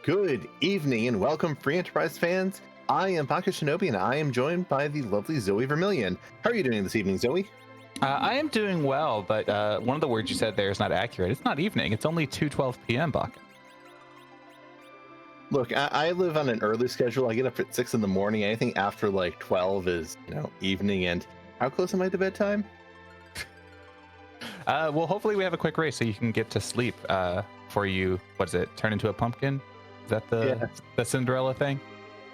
Good evening and welcome, Free Enterprise fans. I am Baka Shinobi and I am joined by the lovely Zoe Vermillion. How are you doing this evening, Zoe? I am doing well, but one of the words you said there is not accurate. It's not evening. It's only 2:12 p.m., Bach. Look, I live on an early schedule. I get up at 6 in the morning. Anything after like 12 is, evening. And how close am I to bedtime? Well, hopefully we have a quick race so you can get to sleep before you, what is it, turn into a pumpkin? Is that the Cinderella thing?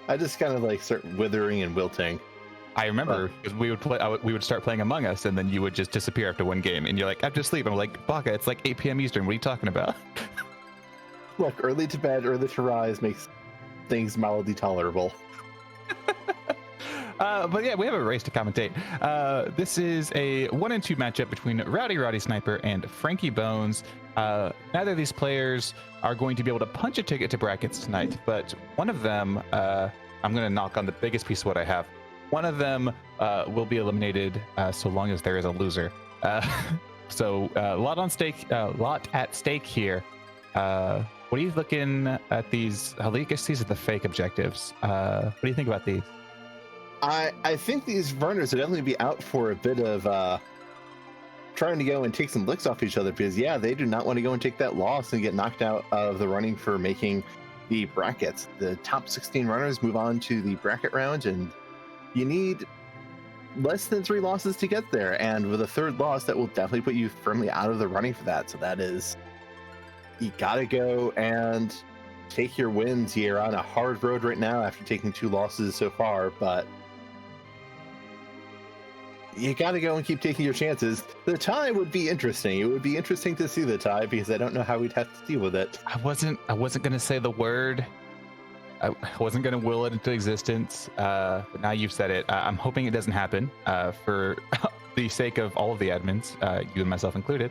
I just kind of like start withering and wilting. I remember because we would start playing Among Us, and then you would just disappear after one game, and you're like, I'm just asleep. I'm like, Baka, it's like 8 p.m. Eastern. What are you talking about? Look, early to bed, early to rise makes things mildly tolerable. But yeah, we have a race to commentate. This is a 1-2 matchup between RowdyRoddySniper and frankiebones. Neither of these players are going to be able to punch a ticket to brackets tonight, but one of them, I'm going to knock on the biggest piece of what I have. One of them will be eliminated so long as there is a loser. So a lot at stake here. What are you looking at these? I guess these are the fake objectives. What do you think about these? I think these runners will definitely be out for a bit of trying to go and take some licks off each other because, yeah, they do not want to go and take that loss and get knocked out of the running for making the brackets. The top 16 runners move on to the bracket round, and you need less than 3 losses to get there. And with a third loss, that will definitely put you firmly out of the running for that. So that is, you got to go and take your wins here on a hard road right now after taking 2 losses so far, but you got to go and keep taking your chances. The tie would be interesting. It would be interesting to see the tie because I don't know how we'd have to deal with it. I wasn't going to say the word. I wasn't going to will it into existence. But now you've said it. I'm hoping it doesn't happen for the sake of all of the admins, you and myself included.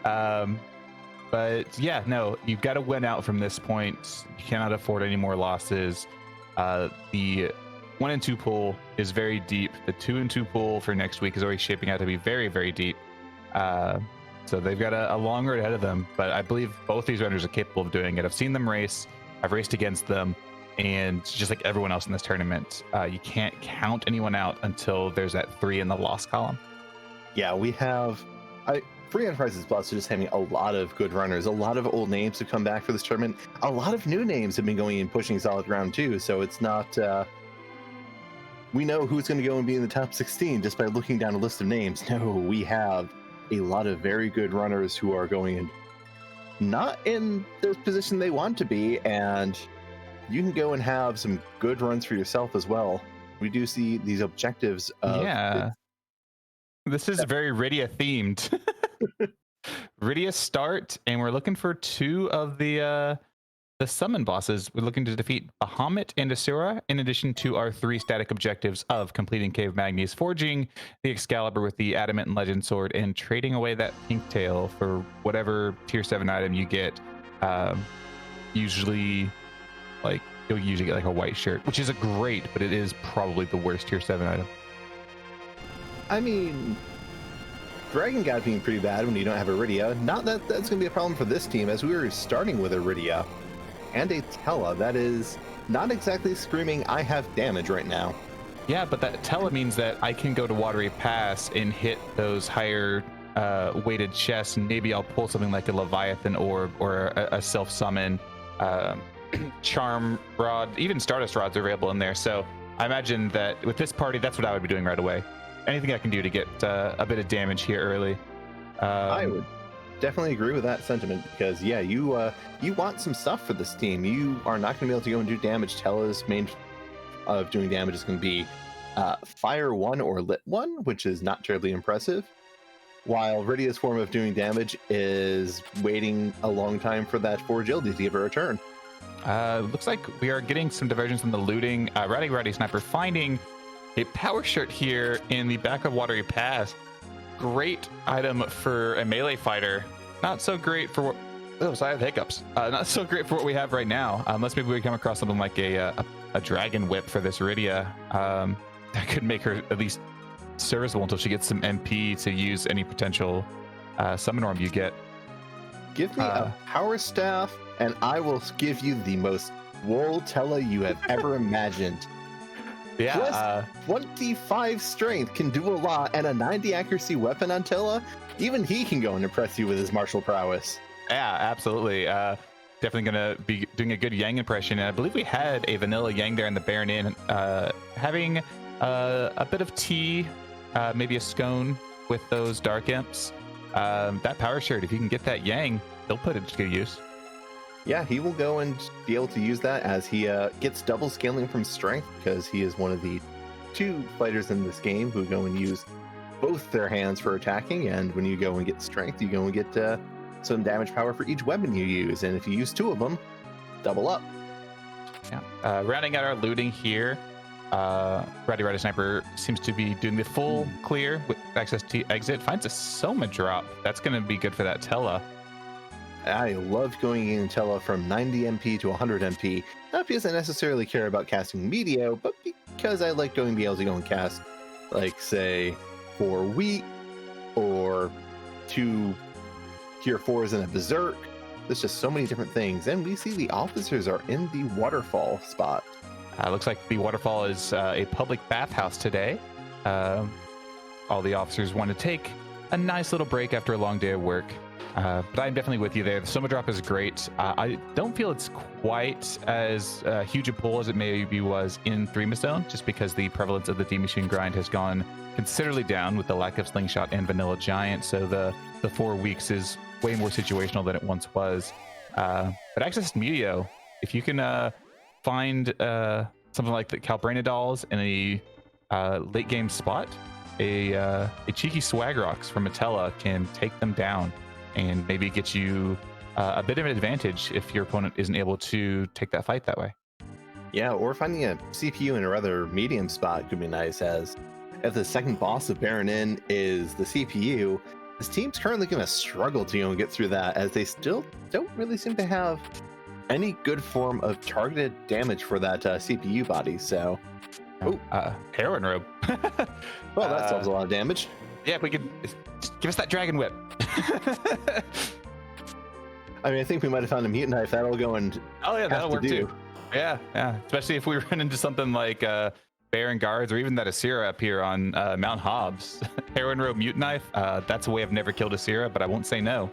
But yeah, no, you've got to win out from this point. You cannot afford any more losses. The 1-2 pool is very deep. The 2-2 pool for next week is already shaping out to be very, very deep. So they've got a long road ahead of them, but I believe both these runners are capable of doing it. I've seen them race. I've raced against them, and just like everyone else in this tournament, you can't count anyone out until there's that 3 in the loss column. Yeah, we have... Free Enterprise is blessed with just having a lot of good runners. A lot of old names have come back for this tournament. A lot of new names have been going and pushing solid round 2, so it's not... we know who's going to go and be in the top 16 just by looking down a list of names. No, we have a lot of very good runners who are going in not in the position they want to be, and you can go and have some good runs for yourself as well. We do see these objectives of... Yeah. This is very Rydia themed. Rydia start, and we're looking for 2 of the summon bosses. We're looking to defeat Bahamut and Asura, in addition to our 3 static objectives of completing Cave Magnes, forging the Excalibur with the Adamant and Legend Sword, and trading away that pink tail for whatever tier 7 item you get. Usually, like, you'll usually get like a white shirt, which is a great, but it is probably the worst tier 7 item. I mean, Dragon God being pretty bad when you don't have Iridia. Not that that's going to be a problem for this team, as we were starting with Iridia and a Tella. That is not exactly screaming, I have damage right now. Yeah, but that Tella means that I can go to Watery Pass and hit those higher weighted chests, and maybe I'll pull something like a Leviathan orb or a self-summon Charm Rod. Even Stardust Rods are available in there. So I imagine that with this party, that's what I would be doing right away. Anything I can do to get a bit of damage here early. I would definitely agree with that sentiment because, yeah, you want some stuff for this team. You are not going to be able to go and do damage. Tella's main of doing damage is going to be Fire 1 or Lit 1, which is not terribly impressive, while Rydia's form of doing damage is waiting a long time for that Agility to give her a turn. Looks like we are getting some divergence from the looting. RowdyRoddySniper finding a power shirt here in the back of Watery Pass. Great item for a melee fighter. Not so great for what... Oh, so I have hiccups. Not so great for what we have right now. Unless maybe we come across something like a dragon whip for this Rydia. That could make her at least serviceable until she gets some MP to use any potential summon orb you get. Give me a power staff, and I will give you the most wool Tella you have ever imagined. Yeah. Plus 25 strength can do a lot, and a 90 accuracy weapon on Tella, even he can go and impress you with his martial prowess. Yeah, absolutely. Definitely gonna be doing a good Yang impression. And I believe we had a vanilla Yang there in the Baron Inn, having a bit of tea, maybe a scone with those dark imps. That power shirt, if you can get that Yang, they'll put it to good use. Yeah, he will go and be able to use that as he gets double scaling from strength, because he is one of the 2 fighters in this game who go and use both their hands for attacking. And when you go and get strength, you go and get some damage power for each weapon you use. And if you use 2 of them, double up. Yeah. Rounding out our looting here, RowdyRoddySniper seems to be doing the full clear with access to exit. Finds a Soma drop. That's going to be good for that Tella. I love going in Tella from 90 MP to 100 MP, not because I necessarily care about casting Meteor, but because I like being able to go and cast, like, say, 4 Wheat, or 2 Tier 4s in a Berserk. There's just so many different things. And we see the officers are in the waterfall spot. Looks like the waterfall is a public bathhouse today. All the officers want to take a nice little break after a long day of work. But I'm definitely with you there. The Soma drop is great. I don't feel it's quite as huge a pull as it maybe was in 3 Zone, just because the prevalence of the D-Machine grind has gone considerably down with the lack of Slingshot and Vanilla Giant. So the 4 weeks is way more situational than it once was. But access to Meteor, if you can find something like the Calbrana dolls in a late game spot, a cheeky Swag Rocks from Matella can take them down and maybe get you a bit of an advantage if your opponent isn't able to take that fight that way. Yeah, or finding a CPU in a rather medium spot could be nice, as if the second boss of Baron Inn is the CPU, this team's currently going to struggle to get through that, as they still don't really seem to have any good form of targeted damage for that CPU body. So, Heroin Robe. Well, that solves a lot of damage. Yeah, if we could give us that Dragon Whip. I mean, I think we might have found a mutant knife that'll go and that'll work too. Yeah, especially if we run into something like Baron Guards, or even that Asira up here on Mount Hobbs. Heroin Robe Mutant Knife, that's a way I've never killed Asira, but I won't say no.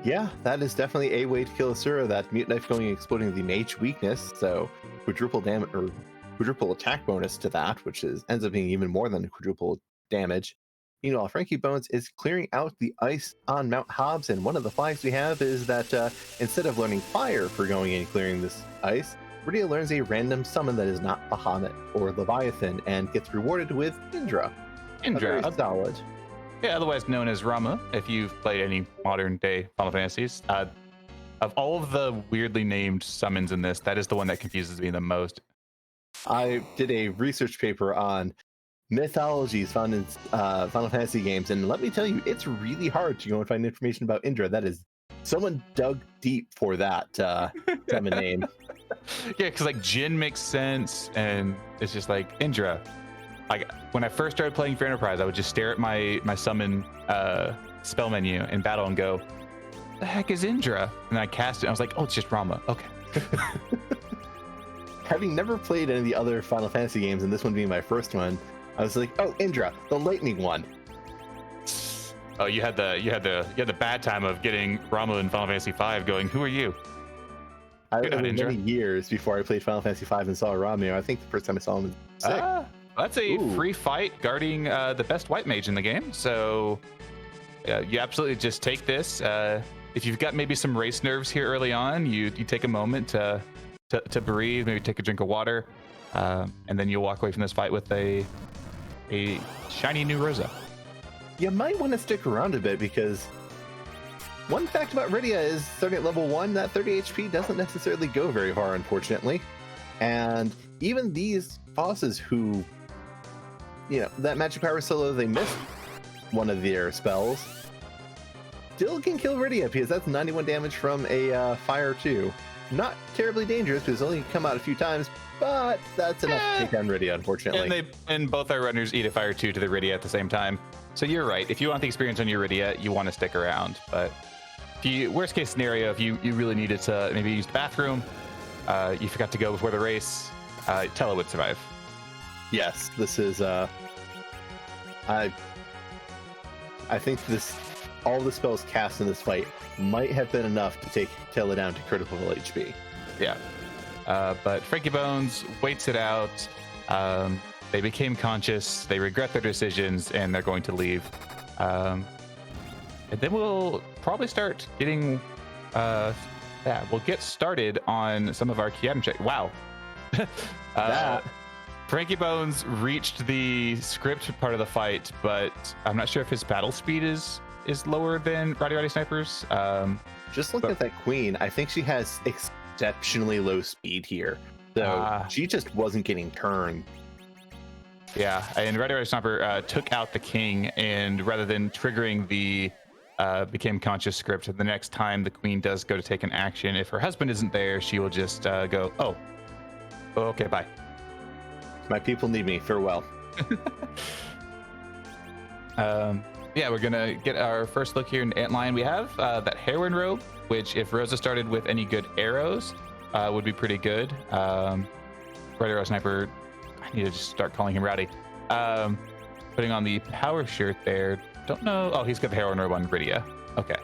Yeah, that is definitely a way to kill Asura. That mutant knife going and exploding the mage weakness, so quadruple damage or quadruple attack bonus to that, which ends up being even more than quadruple damage. Meanwhile, frankiebones is clearing out the ice on Mount Hobbs, and one of the flags we have is that instead of learning fire for going and clearing this ice, Rydia learns a random summon that is not Bahamut or Leviathan and gets rewarded with Indra. Indra, solid. Yeah, otherwise known as Rama, if you've played any modern day Final Fantasies. Of all of the weirdly named summons in this, that is the one that confuses me the most. I did a research paper on mythologies found in Final Fantasy games, and let me tell you, it's really hard to go and find information about Indra. That is, someone dug deep for that summon name. Yeah, because like Jin makes sense, and it's just like Indra. Like when I first started playing for Enterprise, I would just stare at my summon spell menu in battle and go, "The heck is Indra?" And I cast it. And I was like, "Oh, it's just Rama." Okay. Having never played any of the other Final Fantasy games, and this one being my first one, I was like, "Oh, Indra, the lightning one." Oh, you had the bad time of getting Rama in Final Fantasy V. Going, "Who are you?" It was many years before I played Final Fantasy V and saw Ramio. I think the first time I saw him was 6. That's a free fight guarding the best white mage in the game. So you absolutely just take this. If you've got maybe some race nerves here early on, you take a moment to breathe, maybe take a drink of water, and then you'll walk away from this fight with a shiny new Rosa. You might want to stick around a bit, because one fact about Rydia is starting at level 1, that 30 HP doesn't necessarily go very far, unfortunately. And even these bosses who, that magic power solo, they missed one of their spells, still can kill Rydia, because that's 91 damage from a fire too. Not terribly dangerous, because it's only come out a few times, but that's enough to take down Rydia, unfortunately. And both our runners eat a fire 2 to the Rydia at the same time. So you're right. If you want the experience on your Rydia, you want to stick around. But worst case scenario, if you really needed to maybe use the bathroom, you forgot to go before the race, Tella would survive. Yes, this is I think all the spells cast in this fight might have been enough to take Tella down to critical HP. Yeah. But Frankie Bones waits it out. They became conscious, they regret their decisions, and they're going to leave. And then we'll probably start getting we'll get started on some of our key item check. Wow. Frankie Bones reached the script part of the fight, but I'm not sure if his battle speed is lower than RowdyRoddySniper's. Just look at that queen. I think she has exceptionally low speed here. So she just wasn't getting turned. Yeah, and RowdyRoddySniper took out the king, and rather than triggering the became conscious script, the next time the queen does go to take an action, if her husband isn't there, she will just go, oh, okay, bye. My people need me. Farewell. Yeah, we're gonna get our first look here in Antlion. We have that heroine robe, which if Rosa started with any good arrows, would be pretty good. RowdyRoddySniper, I need to just start calling him Rowdy. Putting on the power shirt there. Don't know. Oh, he's got the heroine robe on Rydia. Okay.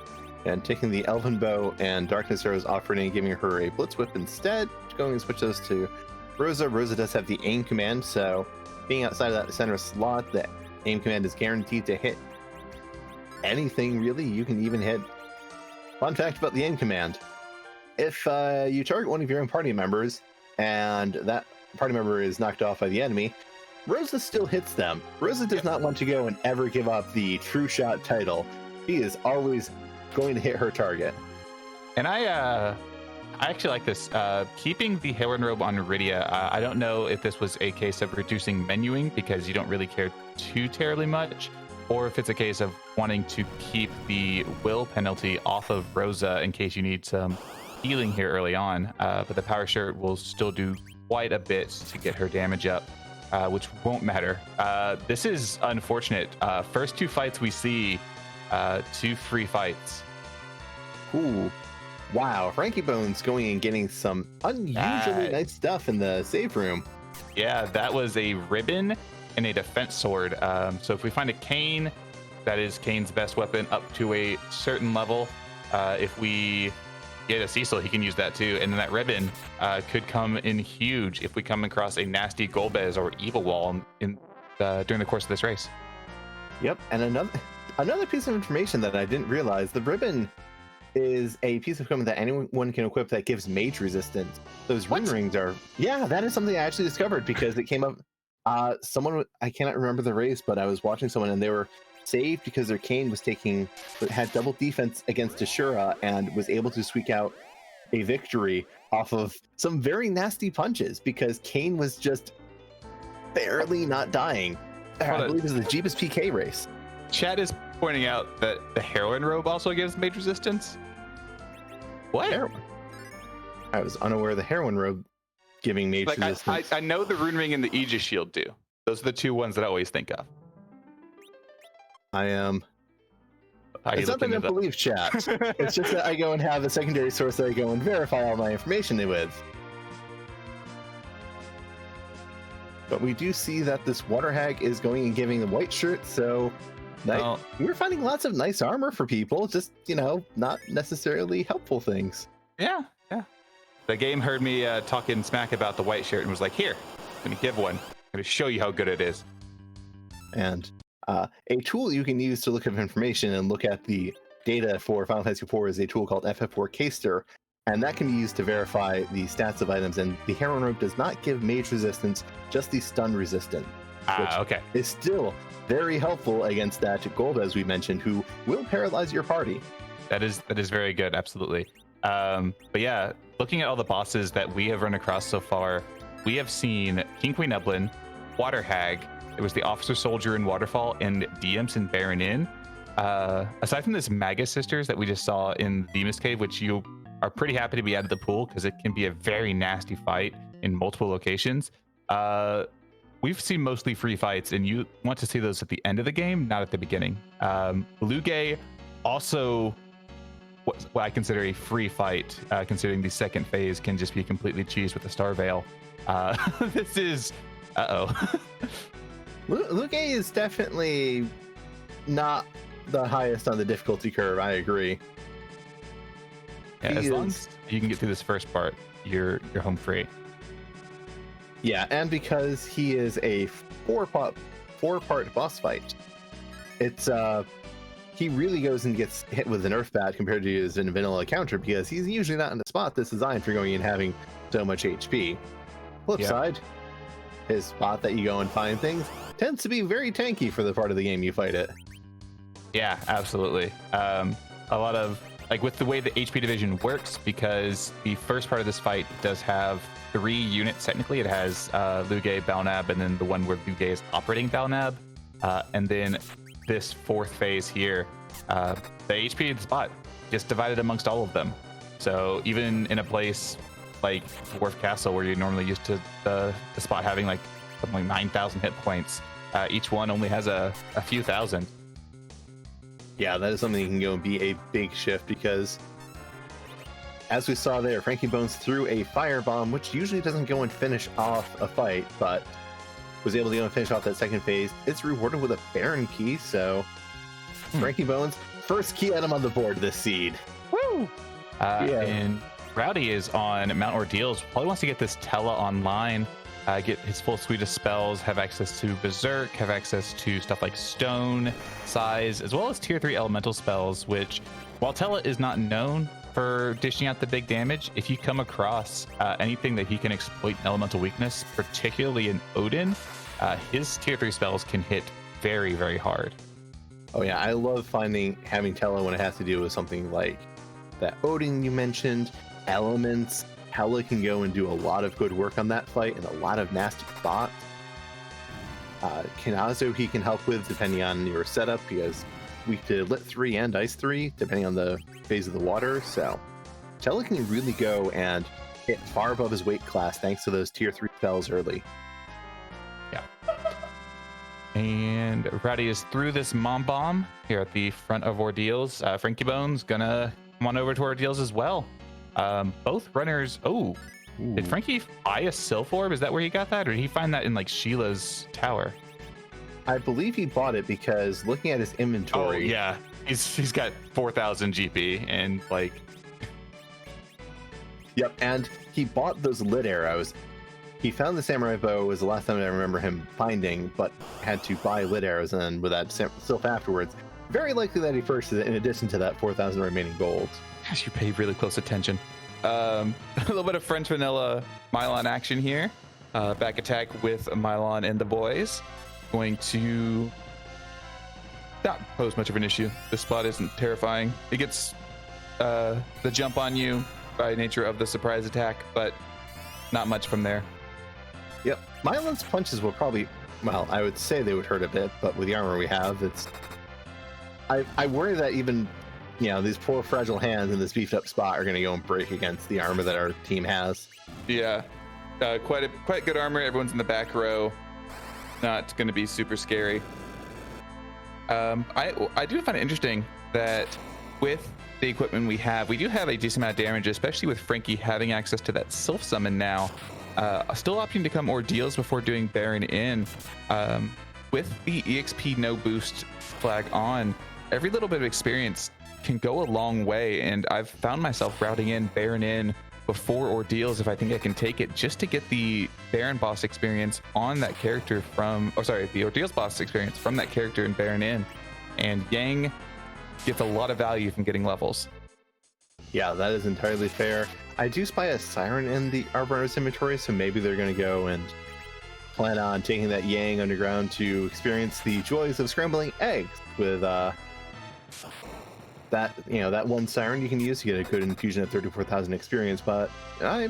And taking the Elven Bow and Darkness Arrows offering and giving her a Blitz Whip instead. Going and switch those to Rosa. Rosa does have the aim command, so being outside of that center slot, the aim command is guaranteed to hit anything, really. You can even hit. Fun fact about the aim command. If you target one of your own party members and that party member is knocked off by the enemy, Rosa still hits them. Rosa does not want to go and ever give up the true shot title. She is always going to hit her target. And I actually like this. Keeping the heroine robe on Rydia, I don't know if this was a case of reducing menuing because you don't really care too terribly much, or if it's a case of wanting to keep the will penalty off of Rosa in case you need some healing here early on. But the power shirt will still do quite a bit to get her damage up, which won't matter. This is unfortunate. First two fights we see, two free fights. Ooh. Wow, Frankie Bones going and getting some unusually nice stuff in the save room. Yeah, that was a ribbon and a defense sword. So if we find a cane, that is Kane's best weapon up to a certain level. If we get a Cecil, he can use that too. And then that ribbon could come in huge if we come across a nasty Golbez or Evil Wall during the course of this race. Yep, and another piece of information that I didn't realize, the ribbon is a piece of equipment that anyone can equip that gives mage resistance. Those rune rings are, yeah, that is something I actually discovered because it came up. Someone, I cannot remember the race, but I was watching someone and they were saved because their cane had double defense against Ashura and was able to squeak out a victory off of some very nasty punches because Kane was just barely not dying. I believe it was the Jeebus PK race. Chad is pointing out that the heroine robe also gives mage resistance. What? I was unaware of the heroine robe giving mage resistance. I know the rune ring and the Aegis shield do. Those are the two ones that I always think of. It's not that I don't believe chat. It's just that I go and have a secondary source that I go and verify all my information with. But we do see that this water hag is going and giving the white shirt, so we're finding lots of nice armor for people, just, not necessarily helpful things. Yeah. The game heard me talking smack about the white shirt and was like, here, I'm going to give one. I'm going to show you how good it is. And a tool you can use to look up information and look at the data for Final Fantasy IV is a tool called FF4FE, and that can be used to verify the stats of items. And the heroine robe does not give mage resistance, just the stun resistance. Okay. Is still very helpful against that Gold, as we mentioned, who will paralyze your party. That is very good, absolutely. But yeah, looking at all the bosses that we have run across so far, we have seen King Queen Eblin, Water Hag, there was the Officer Soldier in Waterfall, and Diems in Baron Inn. Aside from this Magus Sisters that we just saw in Demas Cave, which you are pretty happy to be out of the pool because it can be a very nasty fight in multiple locations. We've seen mostly free fights, and you want to see those at the end of the game, not at the beginning. Luge also what I consider a free fight, considering the second phase can just be completely cheesed with the Star Veil. This is Luke is definitely not the highest on the difficulty curve. I agree. Yeah, as long as you can get through this first part, you're home free. Yeah, and because he is a four-part boss fight, it's he really goes and gets hit with an earth bat compared to his vanilla counter, because he's usually not in a spot that's designed for going and having so much HP. Flip side, his spot that you go and find things tends to be very tanky for the part of the game you fight it. Yeah, absolutely. A lot of, like, with the way the HP division works, because the first part of this fight does have 3 units technically. It has Luge, Balnab, and then the one where Luge is operating Balnab. And then this fourth phase here, the HP of the spot just divided amongst all of them. So even in a place like Dwarf Castle, where you're normally used to the spot having like something like 9,000 hit points, each one only has a few thousand. Yeah, that is something that can go and be a big shift, because as we saw there, frankiebones threw a firebomb, which usually doesn't go and finish off a fight, but was able to go and finish off that second phase. It's rewarded with a Baron key, so frankiebones, first key item on the board this seed. Woo! And Rowdy is on Mount Ordeals. Probably wants to get this Tella online, get his full suite of spells, have access to Berserk, have access to stuff like Stone, Size, as well as tier 3 elemental spells, which, while Tella is not known for dishing out the big damage, if you come across anything that he can exploit an elemental weakness, particularly in Odin, his tier 3 spells can hit very, very hard. Oh yeah, I love having Tella when it has to do with something like that Odin you mentioned, elements. Tella can go and do a lot of good work on that fight and a lot of nasty spots. Kinazo he can help with depending on your setup, because weak to Lit 3 and Ice 3, depending on the phase of the water. So Tella can really go and hit far above his weight class thanks to those tier 3 spells early. Yeah. And Rowdy is through this Mom Bomb here at the front of Ordeals. frankiebones gonna come on over to Ordeals as well. Both runners. Oh, did Frankie buy a Sylph Orb? Is that where he got that, or did he find that in like Sheila's tower? I believe he bought it, because looking at his inventory. Oh yeah, he's got 4,000 GP and like. Yep, and he bought those lit arrows. He found the samurai bow was the last time I remember him finding, but had to buy lit arrows, and then with that Sylph afterwards, very likely that he purchased it in addition to that 4,000 remaining gold. Gosh, you pay really close attention. A little bit of French vanilla Mylon action here. Back attack with Mylon and the boys. Going to not pose much of an issue. This spot isn't terrifying. It gets the jump on you by nature of the surprise attack, but not much from there. Yep, Mylon's punches will probably, well, I would say they would hurt a bit, but with the armor we have, it's... I worry that even, you know, these poor fragile hands in this beefed up spot are going to go and break against the armor that our team has. Yeah, quite good armor. Everyone's in the back row. Not going to be super scary. I do find it interesting that with the equipment we have, we do have a decent amount of damage, especially with Frankie having access to that Sylph Summon now. Still opting to come Ordeals before doing Baron in. With the EXP no boost flag on, every little bit of experience can go a long way, and I've found myself routing in Baron in before Ordeals if I think I can take it, just to get the Baron boss experience on that character from, the Ordeals boss experience from that character in Baron in. And Yang gets a lot of value from getting levels. Yeah, that is entirely fair. I do spy a Siren in the Arbiter's inventory, so maybe they're going to go and plan on taking that Yang underground to experience the joys of scrambling eggs with that one Siren you can use to get a good infusion of 34,000 experience. But I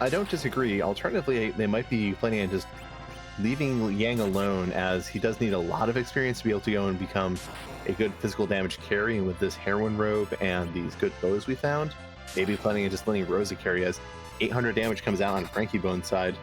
don't disagree. Alternatively, they might be planning on just leaving Yang alone, as he does need a lot of experience to be able to go and become a good physical damage carry. And with this heroin robe and these good bows we found, maybe planning on just letting Rosa carry, as 800 damage comes out on frankiebones' side.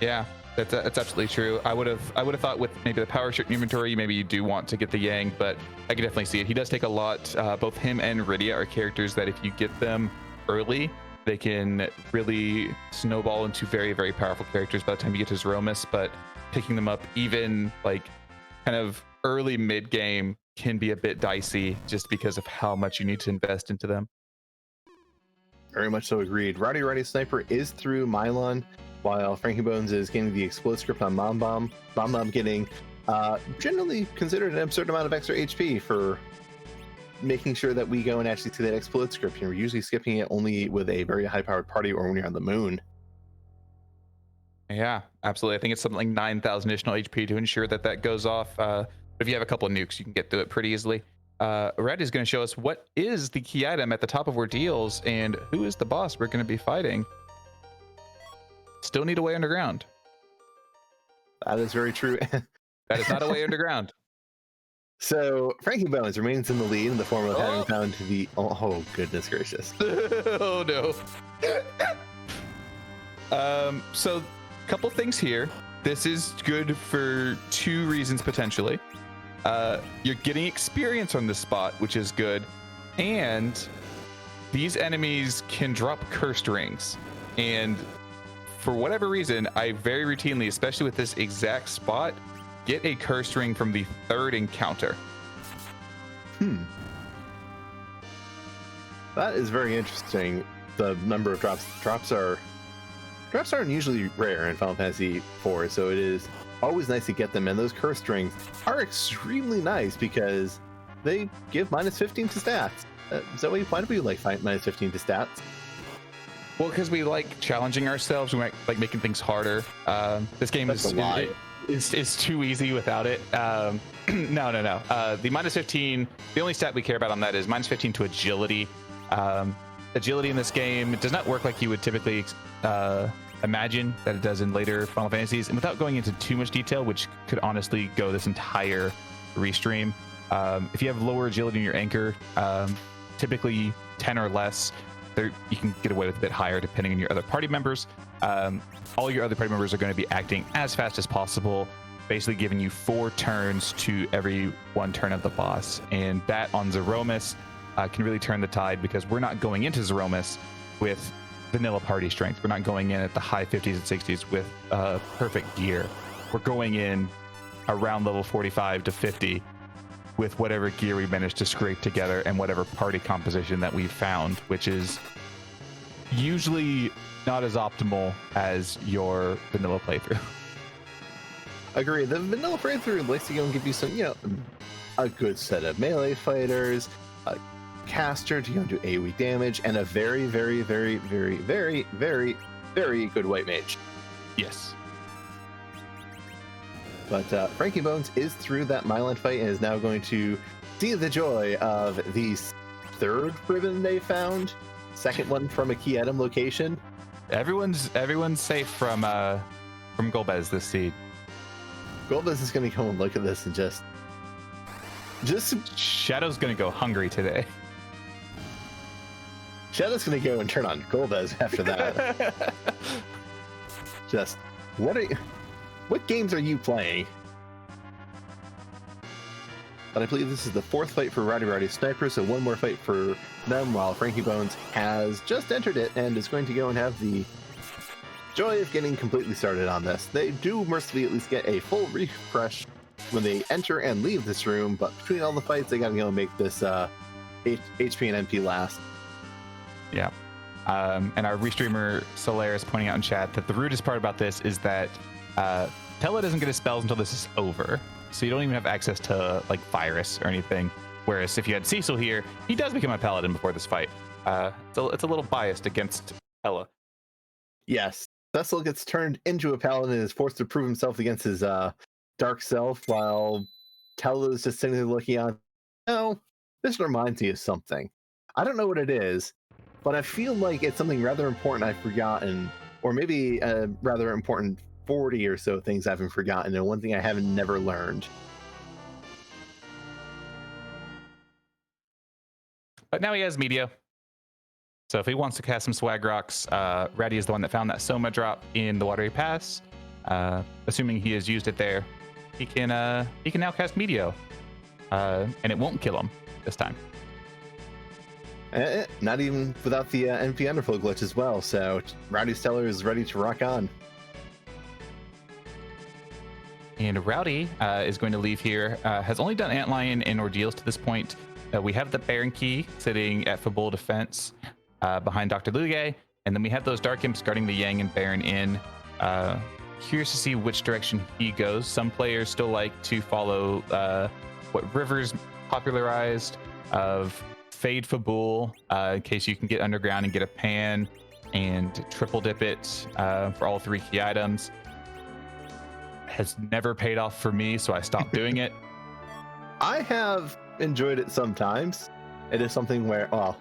Yeah, That's absolutely true. I would have thought with maybe the power shirt inventory, maybe you do want to get the Yang, but I can definitely see it. He does take a lot. Both him and Rydia are characters that if you get them early, they can really snowball into very, very powerful characters by the time you get to Zeromus. But picking them up even like kind of early mid game can be a bit dicey just because of how much you need to invest into them. Very much so agreed. RowdyRoddySniper is through Mylon, while frankiebones is getting the explode script on Bomb Bomb. Bomb Bomb getting generally considered an absurd amount of extra HP for making sure that we go and actually see that explode script. We're usually skipping it only with a very high-powered party or when you're on the moon. Yeah, absolutely. I think it's something like 9,000 additional HP to ensure that that goes off. But if you have a couple of nukes, you can get through it pretty easily. Red is going to show us what is the key item at the top of Ordeals and who is the boss we're going to be fighting. Still need a way underground. That is very true. That is not a way underground. So frankiebones remains in the lead in the form of having found the... Oh, goodness gracious. Oh, no. So a couple things here. This is good for two reasons, potentially. You're getting experience on this spot, which is good. And these enemies can drop cursed rings. And for whatever reason, I very routinely, especially with this exact spot, get a cursed ring from the third encounter. That is very interesting. The number of drops aren't usually rare in Final Fantasy IV, so it is always nice to get them. And those cursed rings are extremely nice because they give -15 to stats. Zoe, why do we like -15 to stats? Well, because we like challenging ourselves. We like making things harder. This game is too easy without it. No. The -15, the only stat we care about on that is -15 to agility. Agility in this game, it does not work like you would typically imagine that it does in later Final Fantasies. And without going into too much detail, which could honestly go this entire restream, if you have lower agility in your anchor, typically 10 or less, you can get away with a bit higher depending on your other party members. All your other party members are going to be acting as fast as possible, basically giving you 4 turns to every 1 turn of the boss. And that on Zeromus can really turn the tide because we're not going into Zeromus with vanilla party strength. We're not going in at the high 50s and 60s with perfect gear. We're going in around level 45 to 50 with whatever gear we managed to scrape together and whatever party composition that we found, which is usually not as optimal as your vanilla playthrough. Agree. The vanilla playthrough likes to go and give you some, a good set of melee fighters, a caster to go and do AoE damage, and a very, very, very, very, very, very, very good white mage. Yes. But frankiebones is through that Mylon fight and is now going to see the joy of the 3rd ribbon they found, 2nd one from a key item location. Everyone's safe from Golbez this seed. Golbez is going to go and look at this and just Shadow's going to go hungry today. Shadow's going to go and turn on Golbez after that. Just what games are you playing? But I believe this is the 4th fight for RowdyRoddySniper, so 1 more fight for them, while frankiebones has just entered it and is going to go and have the joy of getting completely started on this. They do mercifully at least get a full refresh when they enter and leave this room, but between all the fights, they got to go and make this HP and MP last. Yeah. And our restreamer Solaris pointing out in chat that the rudest part about this is that Tella doesn't get his spells until this is over, so you don't even have access to like Virus or anything. Whereas if you had Cecil here, he does become a paladin before this fight. It's a little biased against Tella. Yes, Cecil gets turned into a paladin and is forced to prove himself against his dark self, while Tella is just sitting there looking on. No, this reminds me of something. I don't know what it is, but I feel like it's something rather important I've forgotten, or maybe a rather important 40 or so things I haven't forgotten, and one thing I haven't never learned. But now he has Media. So if he wants to cast some swag rocks, Reddy is the one that found that Soma drop in the Watery Pass. Assuming he has used it there, he can now cast Meteor, and it won't kill him this time. Not even without the NP Underflow glitch as well. So Rowdy Stellar is ready to rock on. And Rowdy is going to leave here. Has only done Antlion and Ordeals to this point. We have the Baron Key sitting at Fabul Defense behind Dr. Luge. And then we have those Dark Imps guarding the Yang and Baron in. Curious to see which direction he goes. Some players still like to follow what Rivers popularized of Fade Fabul, in case you can get underground and get a pan and triple dip it for all 3 key items. Has never paid off for me, so I stopped doing it. I have enjoyed it sometimes. It is something where, well,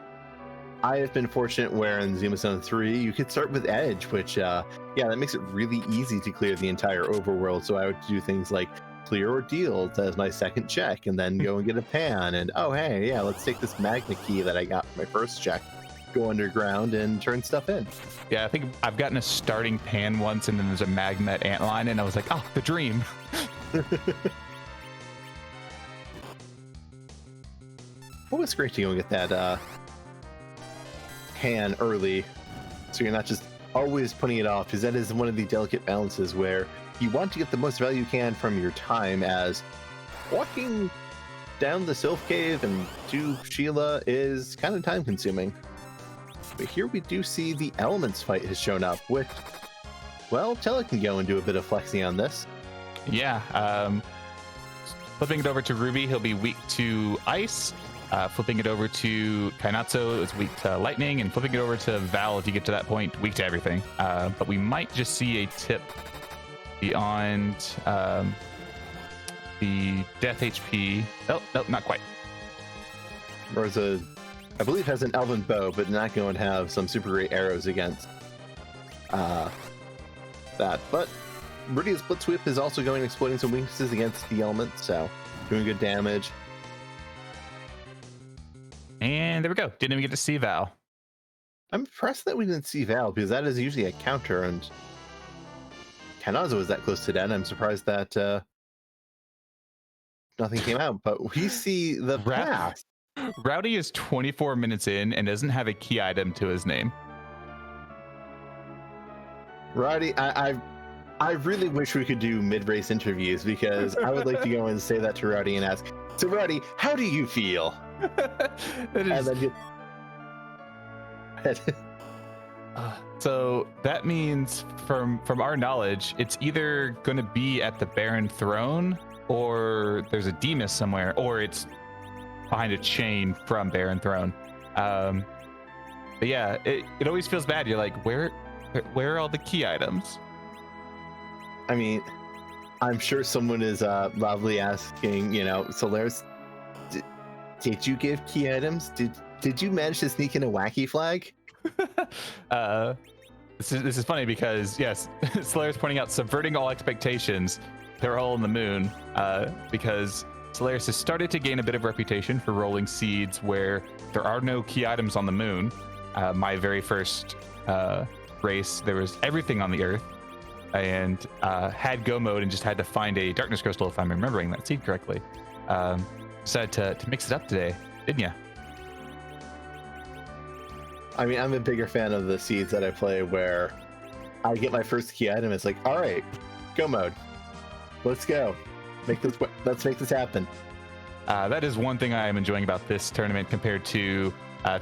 I have been fortunate where in Zima Zone 3, you could start with Edge, which, yeah, that makes it really easy to clear the entire overworld. So I would do things like clear Ordeals as my second check, and then go and get a pan, and oh, hey, yeah, let's take this magma key that I got for my first check, go underground and turn stuff in. Yeah, I think I've gotten a starting pan once, and then there's a magma antline, and I was like, oh, the dream. Well, it's great to go and get that pan early, so you're not just always putting it off, because that is one of the delicate balances where you want to get the most value you can from your time, as walking down the Sylph Cave and to Sheila is kind of time consuming. But here we do see the Elements fight has shown up, which, well, Tella can go and do a bit of flexing on this. Yeah, flipping it over to Ruby, he'll be weak to ice. Flipping it over to Kainatsu is weak to lightning, and flipping it over to Val, if you get to that point, weak to everything. But we might just see a tip beyond the death HP. Oh, no, not quite. Or is I believe has an elven bow, but not going to have some super great arrows against that. But Rudy's Split Sweep is also going exploiting some weaknesses against the elements, so doing good damage. And there we go. Didn't even get to see Val. I'm impressed that we didn't see Val, because that is usually a counter, and Kanazo was that close to dead. I'm surprised that nothing came out, but we see the path. Rowdy is 24 minutes in and doesn't have a key item to his name. Rowdy, I really wish we could do mid-race interviews, because I would like to go and say that to Rowdy and ask, so Rowdy, how do you feel? That is... And then so that means, from our knowledge, it's either going to be at the Baron Throne, or there's a Demas somewhere, or it's behind a chain from Baron Throne. But yeah, it always feels bad. You're like, where are all the key items? I mean, I'm sure someone is loudly asking, Solaris, did you give key items? Did you manage to sneak in a wacky flag? This is funny because, yes, Solaris pointing out subverting all expectations. They're all in the moon, because Solaris has started to gain a bit of reputation for rolling seeds where there are no key items on the moon. My very first race, there was everything on the Earth, and had go mode and just had to find a darkness crystal, if I'm remembering that seed correctly. Decided to mix it up today, didn't ya? I mean, I'm a bigger fan of the seeds that I play where I get my first key item. It's like, all right, go mode. Let's go. Let's make this happen. That is one thing I am enjoying about this tournament compared to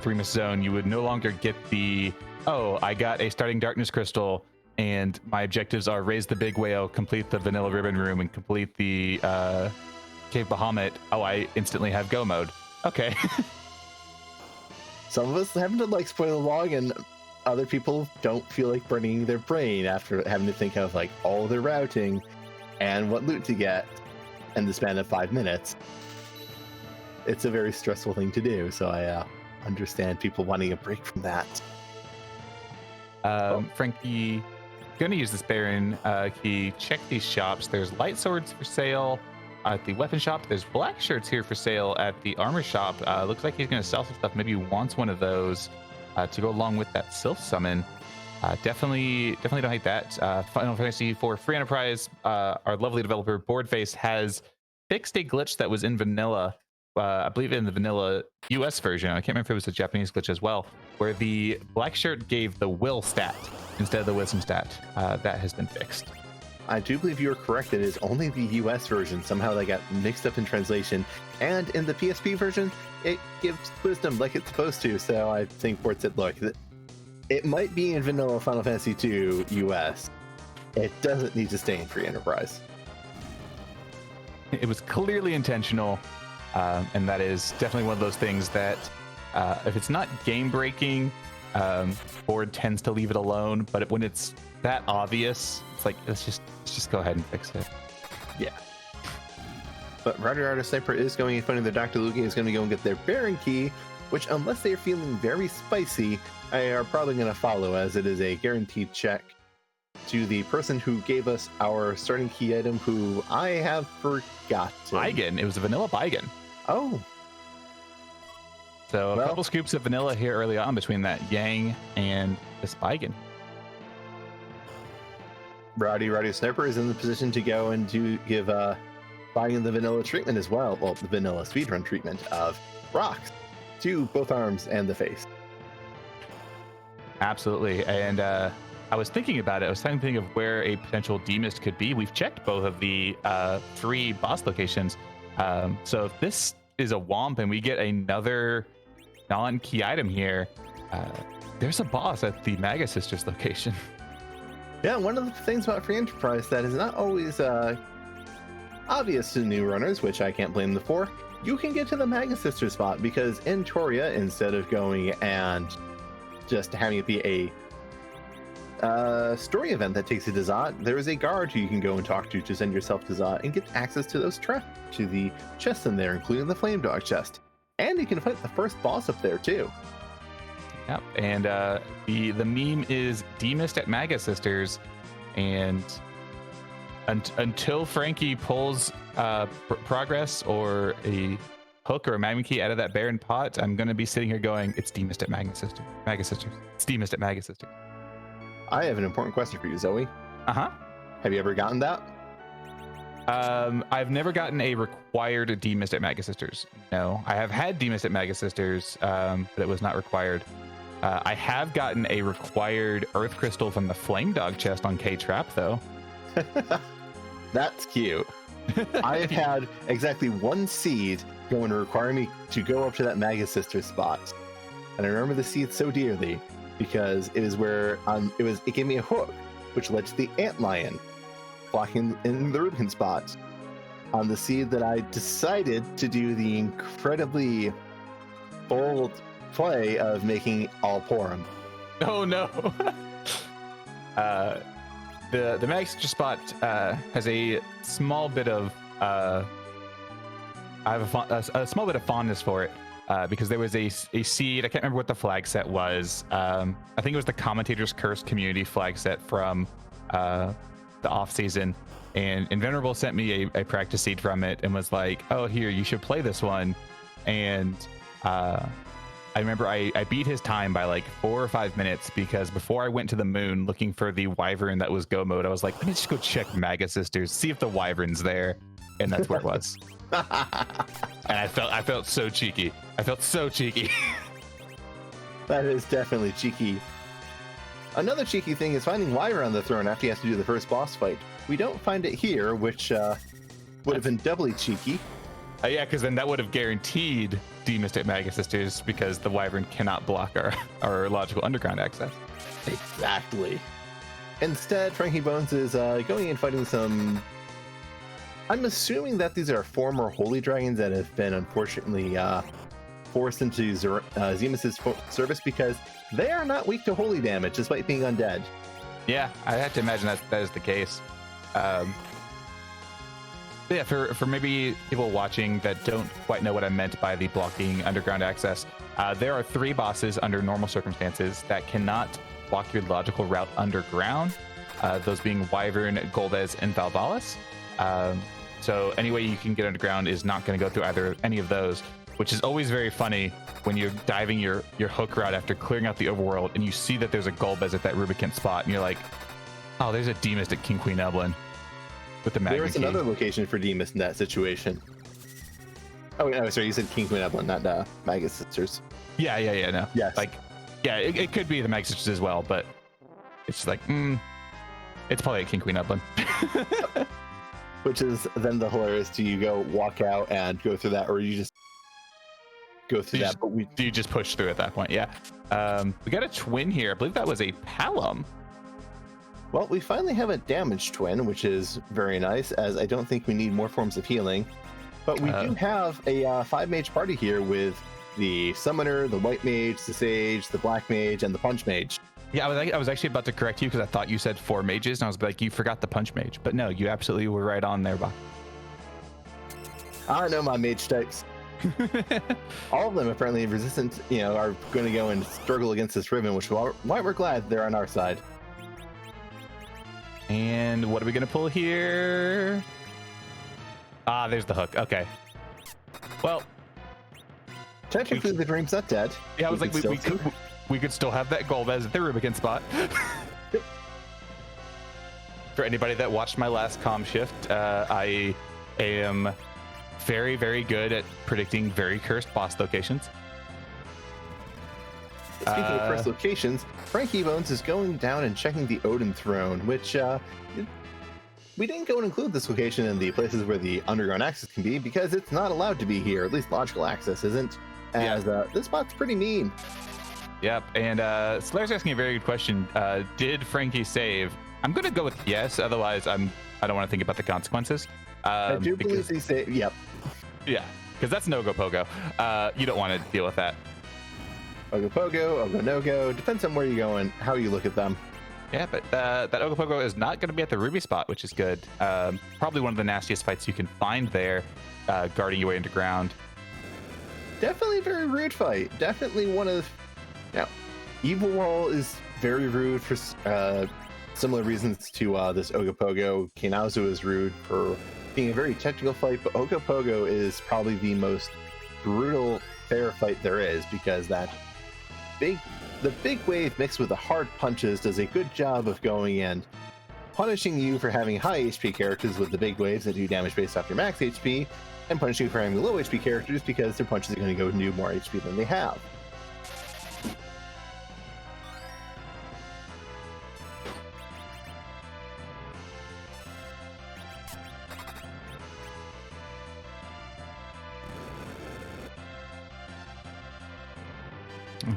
Three-Miss Zone. You would no longer get the, oh, I got a starting darkness crystal and my objectives are raise the big whale, complete the vanilla ribbon room, and complete the Cave Bahamut. Oh, I instantly have go mode. Okay. Some of us haven't done like spoiler log, and other people don't feel like burning their brain after having to think of like all their routing and what loot to get in the span of 5 minutes. It's a very stressful thing to do, so I understand people wanting a break from that. Frankie, gonna use this Baron key. Check these shops. There's light swords for sale at the weapon shop. There's black shirts here for sale at the armor shop. Looks like he's gonna sell some stuff. Maybe he wants one of those to go along with that Sylph summon. Definitely don't hate that. Final Fantasy IV Free Enterprise, our lovely developer Boardface has fixed a glitch that was in vanilla. I believe in the vanilla US version. I can't remember if it was a Japanese glitch as well, where the black shirt gave the will stat instead of the wisdom stat. That has been fixed. I do believe you are correct. It is only the US version. Somehow they got mixed up in translation. And in the PSP version, it gives wisdom like it's supposed to. So I think Port said, look, it might be in vanilla Final Fantasy II US. It doesn't need to stay in Free Enterprise. It was clearly intentional. And that is definitely one of those things that if it's not game breaking, Board tends to leave it alone. But when it's that obvious, it's like, let's just go ahead and fix it. Yeah. But RowdyRoddySniper is going and finding the Dr. Lugia is going to go and get their Baron Key, which, unless they are feeling very spicy, they are probably going to follow, as it is a guaranteed check to the person who gave us our starting key item, who I have forgotten. Baigen. It was a vanilla Baigen. Oh. So a couple scoops of vanilla here early on between that Yang and this Baigen. RowdyRoddySniper is in the position to go and to give Baigen the vanilla treatment as well. Well, the vanilla speedrun treatment of rocks to both arms and the face. Absolutely. And I was thinking about it. I was thinking of where a potential demist could be. We've checked both of the 3 boss locations. So if this is a Womp and we get another non-key item here, there's a boss at the Maga Sisters location. Yeah, one of the things about Free Enterprise that is not always obvious to new runners, which I can't blame them for, you can get to the Maga Sisters spot, because in Toria, instead of going and just having it be a story event that takes you to Zot, there is a guard who you can go and talk to send yourself to Zot and get access to those to the chests in there, including the Flame Dog chest. And you can fight the first boss up there too. Yep, and the meme is Demist at Maga Sisters, and until Frankie pulls progress or a hook or a magma key out of that Baron pot, I'm going to be sitting here going, it's Demist at Maga Sisters. It's Demist at Maga Sisters. I have an important question for you, Zoe. Uh-huh. Have you ever gotten that? I've never gotten a required Demist at Maga Sisters. No, I have had Demist at Maga Sisters, but it was not required. I have gotten a required Earth Crystal from the Flame Dog chest on K-Trap, though. That's cute. I have had exactly one seed going to require me to go up to that Maga Sister spot. And I remember the seed so dearly because it is where it gave me a hook, which led to the Antlion blocking in the Rubicon spot on the seed that I decided to do the incredibly bold play of making all Porum. Oh no. The Maga Sister spot has a small bit of I have a small bit of fondness for it because there was a seed. I can't remember what the flag set was. I think it was the Commentator's Curse community flag set from the off season, and Invenerable sent me a practice seed from it and was like, "Oh, here, you should play this one." And I remember I beat his time by like 4 or 5 minutes because before I went to the moon looking for the Wyvern that was go mode, I was like, let me just go check Maga Sisters, see if the Wyvern's there, and that's where it was. And I felt so cheeky. That is definitely cheeky. Another cheeky thing is finding Wyvern on the throne after he has to do the first boss fight. We don't find it here, which would have been doubly cheeky. Yeah, because then that would have guaranteed Demist at Maga Sisters because the Wyvern cannot block our logical underground access. Exactly. Instead, frankiebones is going and fighting some... I'm assuming that these are former holy dragons that have been unfortunately forced into Zemus's service because they are not weak to holy damage despite being undead. Yeah, I have to imagine that is the case. Yeah, for maybe people watching that don't quite know what I meant by the blocking underground access, there are 3 bosses under normal circumstances that cannot block your logical route underground, those being Wyvern, Golbez, and Valvalis. So any way you can get underground is not going to go through any of those. which is always very funny when you're diving your hook route after clearing out the overworld and you see that there's a Golbez at that Rubicant spot and you're like, oh, there's a Demus at King Queen Evelyn with the Magma There's Key. another location for Demus in that situation. Oh, no, sorry, you said King Queen Evelyn, not Magus Sisters. Yeah, no. Yes. Like, yeah, it could be the Mag Sisters as well, but it's like, it's probably a King Queen Evelyn. Which is then the hilarious, do you go walk out and go through that, or you just go through that? But you just push through at that point, yeah. We got a twin here. I believe that was a Palom. Well, we finally have a damaged twin, which is very nice, as I don't think we need more forms of healing. But we do have a 5-mage party here with the Summoner, the White Mage, the Sage, the Black Mage, and the Punch Mage. Yeah, I was actually about to correct you because I thought you said 4 mages, and I was like, you forgot the Punch Mage. But no, you absolutely were right on there, Bob. I know my mage types. All of them apparently resistant, are going to go and struggle against this Ribbon, which why we're glad they're on our side. And what are we going to pull here? Ah, there's the hook. Okay. Well, technically the Dream's not dead. Yeah, I was like, we could still have that Golbez at the Rubicon spot. For anybody that watched my last comm shift, I am very, very good at predicting very cursed boss locations. Speaking of cursed locations, frankiebones is going down and checking the Odin Throne, which we didn't go and include this location in the places where the underground access can be because it's not allowed to be here. At least logical access isn't, as this spot's pretty mean. Yep, and Slayer's asking a very good question. Did Frankie save? I'm going to go with yes, otherwise I don't want to think about the consequences. I do believe he saved, yep. Yeah, because that's no-go pogo. You don't want to deal with that. Ogopogo, Ogo-no-go, depends on where you're going, how you look at them. Yeah, but that Ogopogo is not going to be at the Ruby spot, which is good. Probably one of the nastiest fights you can find there, guarding your way underground. Definitely a very rude fight. Definitely one of... Now, Evil Wall is very rude for similar reasons to this Ogopogo. Kinazu is rude for being a very technical fight, but Ogopogo is probably the most brutal fair fight there is because the big wave mixed with the hard punches does a good job of going and punishing you for having high HP characters with the big waves that do damage based off your max HP, and punishing you for having low HP characters because their punches are going to go and do more HP than they have.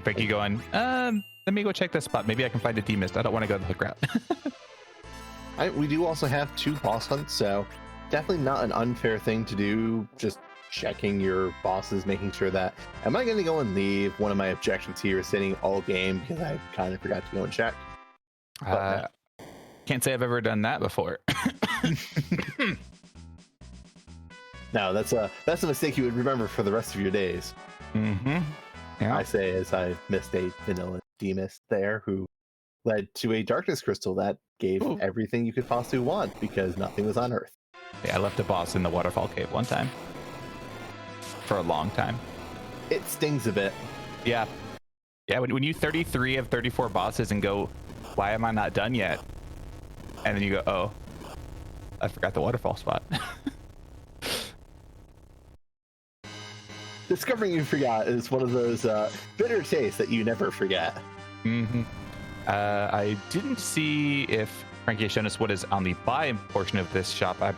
Frankie going, let me go check this spot. Maybe I can find a Demist. I don't want to go the hook route. We do also have 2 boss hunts, so definitely not an unfair thing to do. Just checking your bosses, making sure that, am I going to go and leave? One of my objectives here is sitting all game because I kind of forgot to go and check. Can't say I've ever done that before. No, that's a mistake you would remember for the rest of your days. Mm-hmm. Yeah. I say as I missed a vanilla Demus there who led to a darkness crystal that gave everything you could possibly want because nothing was on Earth. Yeah, I left a boss in the waterfall cave one time. For a long time. It stings a bit. Yeah. Yeah, when you 33 of 34 bosses and go, why am I not done yet? And then you go, oh, I forgot the waterfall spot. Discovering you forgot is one of those bitter tastes that you never forget. Mm-hmm. I didn't see if Frankie has shown us what is on the buy portion of this shop. I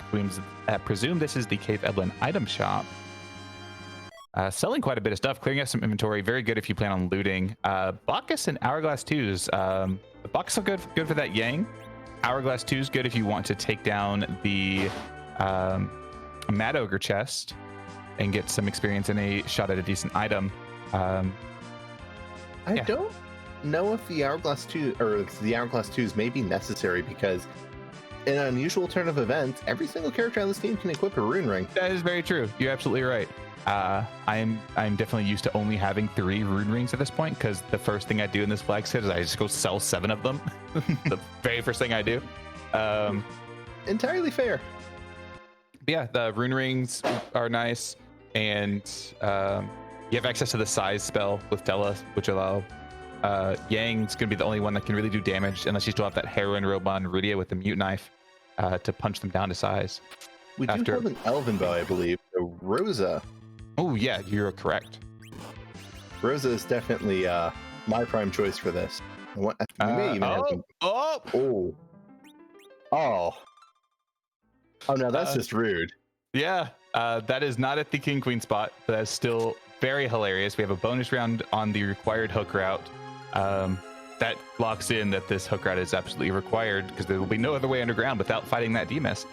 presume this is the Cave Evelyn item shop. Selling quite a bit of stuff, clearing out some inventory. Very good if you plan on looting. Bacchus and Hourglass 2s. Bacchus are good for that Yang. Hourglass 2 is good if you want to take down the Mad Ogre chest and get some experience in a shot at a decent item. I don't know if the Hourglass 2 or the Hourglass 2s may be necessary because in an unusual turn of events, every single character on this team can equip a rune ring. That is very true. You're absolutely right. I'm definitely used to only having 3 rune rings at this point because the first thing I do in this flag set is I just go sell 7 of them. The very first thing I do. Entirely fair. But yeah, the rune rings are nice. and you have access to the size spell with Della, which allow Yang's gonna be the only one that can really do damage unless you still have that heroin robot on Rudia with the mute knife to punch them down to size. We do have an elven bow, I believe. So Rosa. Oh yeah, you're correct. Rosa is definitely my prime choice for this. We may even have some... Oh, no, that's just rude. Yeah, that is not at the King Queen spot, but that's still very hilarious. We have a bonus round on the required hook route. That locks in that this hook route is absolutely required because there will be no other way underground without fighting that D-Mist.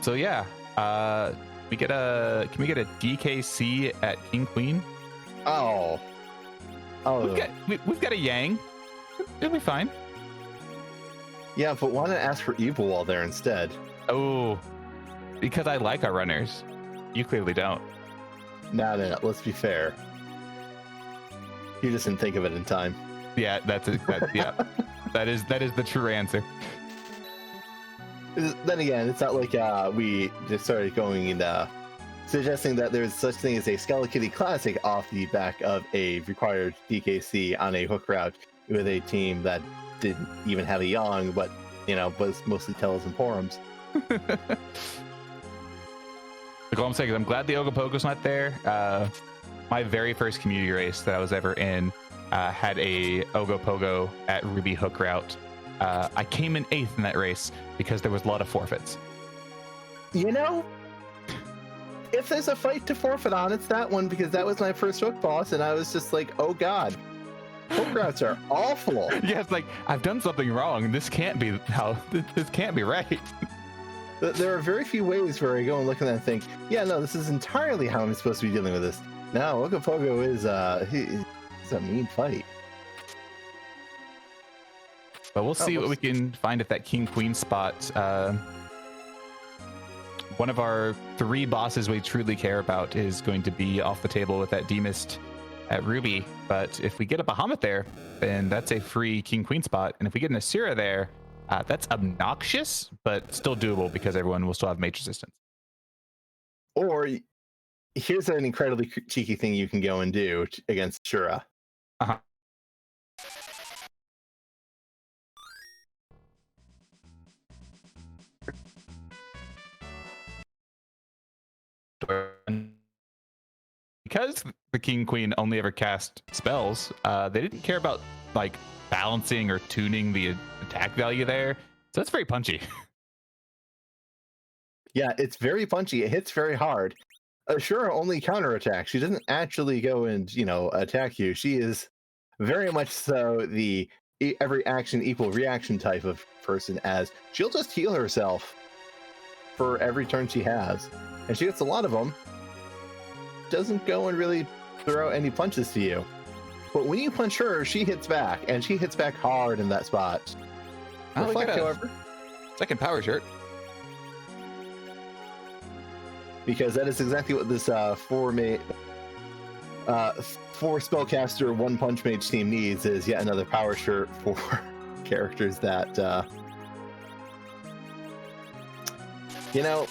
So yeah, can we get a DKC at King Queen? Oh, we've got a Yang. It'll be fine. Yeah, but why not ask for Evil Wall there instead? Oh, because I like our runners. You clearly don't. No, let's be fair. You just didn't think of it in time. Yeah, yeah, that is the true answer. Then again, it's not like we just started going and suggesting that there's such thing as a Skelly Classic off the back of a required DKC on a hook route with a team that didn't even have a Yang, but was mostly Tellas and Porums. All I'm saying is I'm glad the Ogopogo's not there. My very first community race that I was ever in had a Ogopogo at Ruby hook route. I came in 8th in that race because there was a lot of forfeits. If there's a fight to forfeit on, it's that one, because that was my first hook boss, and I was just like, oh god, hook routes are awful. Yeah, it's like, I've done something wrong. This can't be this can't be right. There are very few ways where I go and look at that and think, yeah, no, this is entirely how I'm supposed to be dealing with this. No, Ogopogo is he's a mean fight. But we'll see what we can find at that King Queen spot. One of our 3 bosses we truly care about is going to be off the table with that D-Mist at Ruby. But if we get a Bahamut there, then that's a free King Queen spot. And if we get an Asura there, that's obnoxious, but still doable because everyone will still have mage resistance. Or here's an incredibly cheeky thing you can go and do against Asura. Uh-huh. Because the King Queen only ever cast spells, they didn't care about like balancing or tuning the attack value there, so that's very punchy. Yeah, it's very punchy. It hits very hard. Ashura only counterattacks. She doesn't actually go and attack you. She is very much so the every action equal reaction type of person, as she'll just heal herself for every turn she has, and she gets a lot of them. Doesn't go and really throw any punches to you, but when you punch her, she hits back, and she hits back hard in that spot. Reflect, however, second power shirt, because that is exactly what this 4 spellcaster 1 punch mage team needs, is yet another power shirt for characters that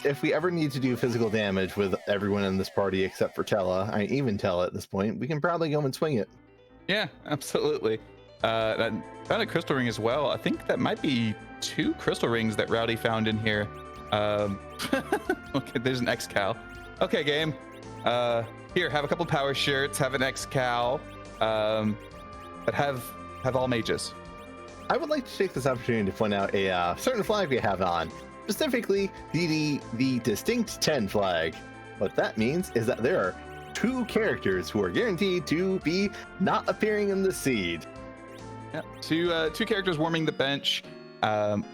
if we ever need to do physical damage with everyone in this party except for Tella, I even Tella at this point, we can probably go and swing it. Yeah, absolutely. That found a crystal ring as well. I think that might be 2 crystal rings that Rowdy found in here. Okay, there's an X-Cal. Okay, game. Here, have a couple power shirts, have an X-Cal, but have all mages. I would like to take this opportunity to point out a certain flag we have on. Specifically, the Distinct 10 flag. What that means is that there are 2 characters who are guaranteed to be not appearing in the seed. Yeah, 2 characters warming the bench.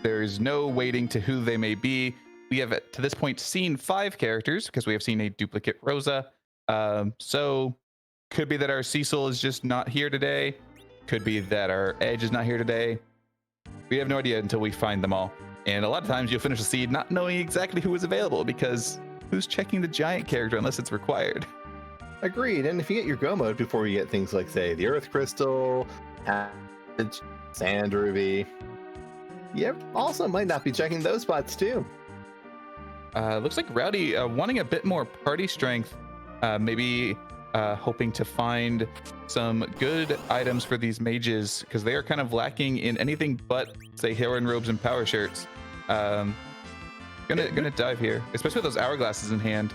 There's no waiting to who they may be. We have, to this point, seen 5 characters because we have seen a duplicate Rosa. So could be that our Cecil is just not here today. Could be that our Edge is not here today. We have no idea until we find them all. And a lot of times you'll finish a seed not knowing exactly who is available, because who's checking the giant character unless it's required? Agreed. And if you get your go mode before you get things like, say, the Earth Crystal, Sand Ruby, you also might not be checking those spots too. Looks like Rowdy wanting a bit more party strength, maybe hoping to find some good items for these mages, because they are kind of lacking in anything but, say, heroine robes and power shirts. Gonna dive here, especially with those hourglasses in hand.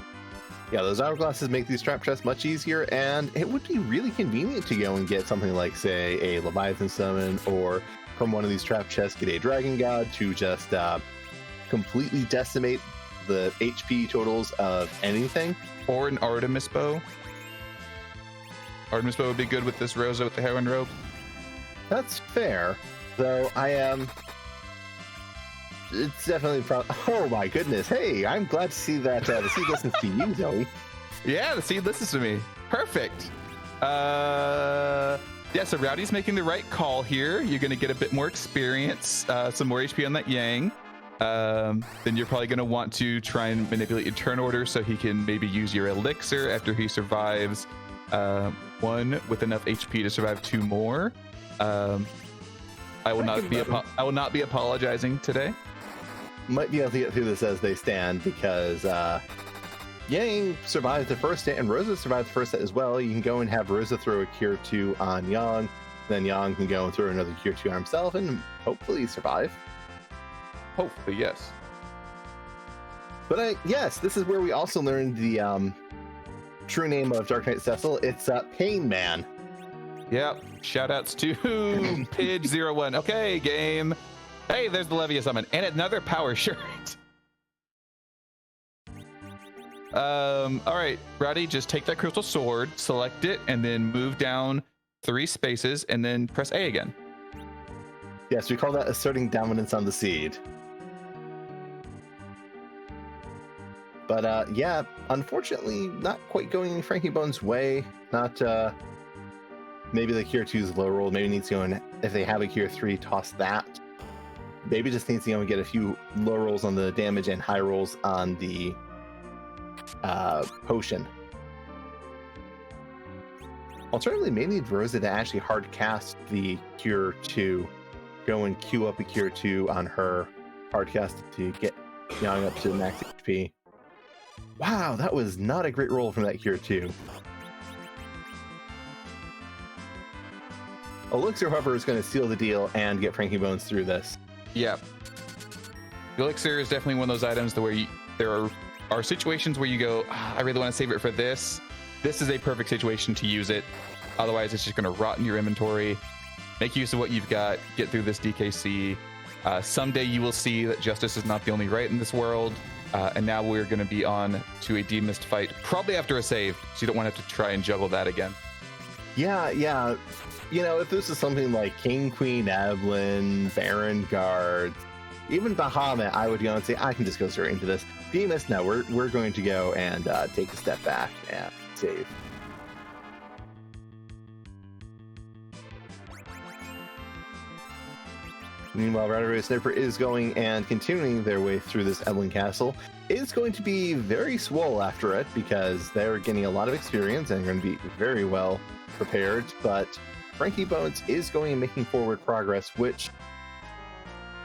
Yeah, those hourglasses make these trap chests much easier, and it would be really convenient to go and get something like, say, a Leviathan summon, or from one of these trap chests, get a Dragon God to just completely decimate the HP totals of anything. Or an Artemis bow. Artemis bow would be good with this Rosa with the heroine robe. That's fair, though I am... It's definitely oh my goodness. Hey, I'm glad to see that the seed listens to you, Zoe. Yeah, the seed listens to me. Perfect. Yeah, so Rowdy's making the right call here. You're going to get a bit more experience, some more HP on that Yang. Then you're probably going to want to try and manipulate your turn order so he can maybe use your elixir after he survives one with enough HP to survive two more. I will not be apologizing today. Might be able to get through this as they stand, because Yang survived the first hit and Rosa survived the first hit as well. You can go and have Rosa throw a Cure 2 on Yang, then Yang can go and throw another Cure 2 on himself and hopefully survive. Hopefully, yes. But yes, this is where we also learned the true name of Dark Knight Cecil. It's Pain Man. Yep. Shoutouts to Pidge01. Okay, game. Hey, there's the Levia summon and another power shirt. All right, Rowdy, just take that crystal sword, select it, and then move down 3 spaces, and then press A again. Yes, we call that asserting dominance on the seed. But yeah, unfortunately, not quite going frankiebones' way. Not maybe the Cure 2's low roll. Maybe needs to go and, if they have a Cure 3, toss that. Maybe just needs to go and get a few low rolls on the damage and high rolls on the potion. Alternatively, may need Rosa to actually hard cast the Cure 2. Go and queue up a Cure 2 on her, hard cast to get Yang up to max HP. Wow, that was not a great roll from that Cure 2. Elixir, however, is going to seal the deal and get frankiebones through this. Yeah. The elixir is definitely one of those items where there are situations where you go, I really want to save it for this. This is a perfect situation to use it. Otherwise, it's just going to rot in your inventory. Make use of what you've got. Get through this DKC. Someday you will see that justice is not the only right in this world. And now we're going to be on to a demist fight, probably after a save, so you don't want to have to try and juggle that again. Yeah. You know, if this is something like King, Queen, Evelyn, Baron Guards, even Bahamut, I would go and say, I can just go straight into this. Demist, no, we're going to go and take a step back and save. Meanwhile, RowdyRoddySniper is going and continuing their way through this Evelyn Castle. It's going to be very swole after it, because they're getting a lot of experience and going to be very well prepared, but frankiebones is going and making forward progress, which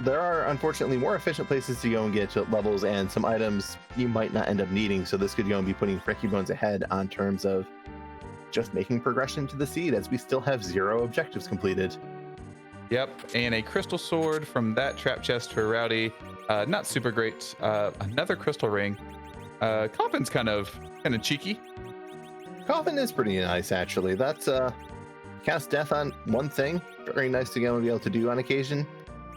there are unfortunately more efficient places to go and get to levels and some items you might not end up needing, so this could go and be putting frankiebones ahead on terms of just making progression to the seed, as we still have 0 objectives completed. Yep, and a crystal sword from that trap chest for Rowdy. Not super great. Another crystal ring. Coffin's kind of cheeky. Coffin is pretty nice, actually. That's cast death on one thing. Very nice to go and be able to do on occasion.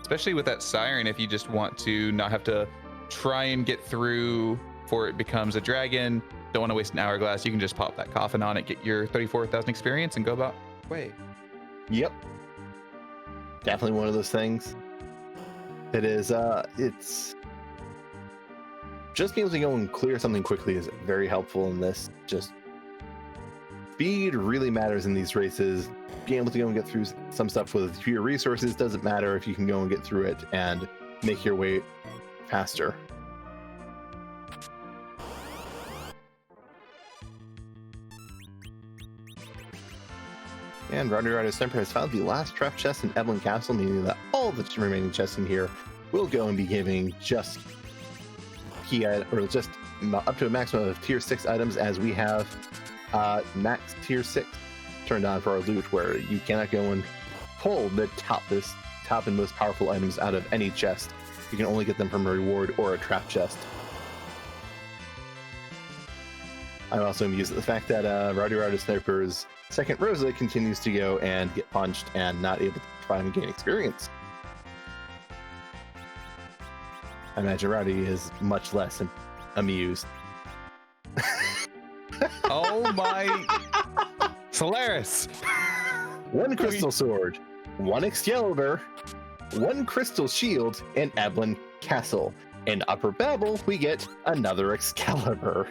Especially with that siren, if you just want to not have to try and get through before it becomes a dragon, don't want to waste an hourglass, you can just pop that coffin on it, get your 34,000 experience, and go about way. Yep. Definitely one of those things. It is, it's... just being able to go and clear something quickly is very helpful in this. Just speed really matters in these races. Being able to go and get through some stuff with fewer resources doesn't matter if you can go and get through it and make your way faster. And RowdyRoddySniper has found the last trap chest in Evelyn Castle, meaning that all the remaining chests in here will go and be giving just key or just up to a maximum of tier 6 items, as we have max tier 6 turned on for our loot, where you cannot go and pull the top and most powerful items out of any chest. You can only get them from a reward or a trap chest. I'm also amused at the fact that RowdyRoddySniper's second Rosa continues to go and get punched and not able to try and gain experience. I imagine Rowdy is much less amused. Oh my... Solaris! 1 crystal sword, 1 Excalibur, 1 crystal shield, and Ablin Castle. In Upper Babel, we get another Excalibur.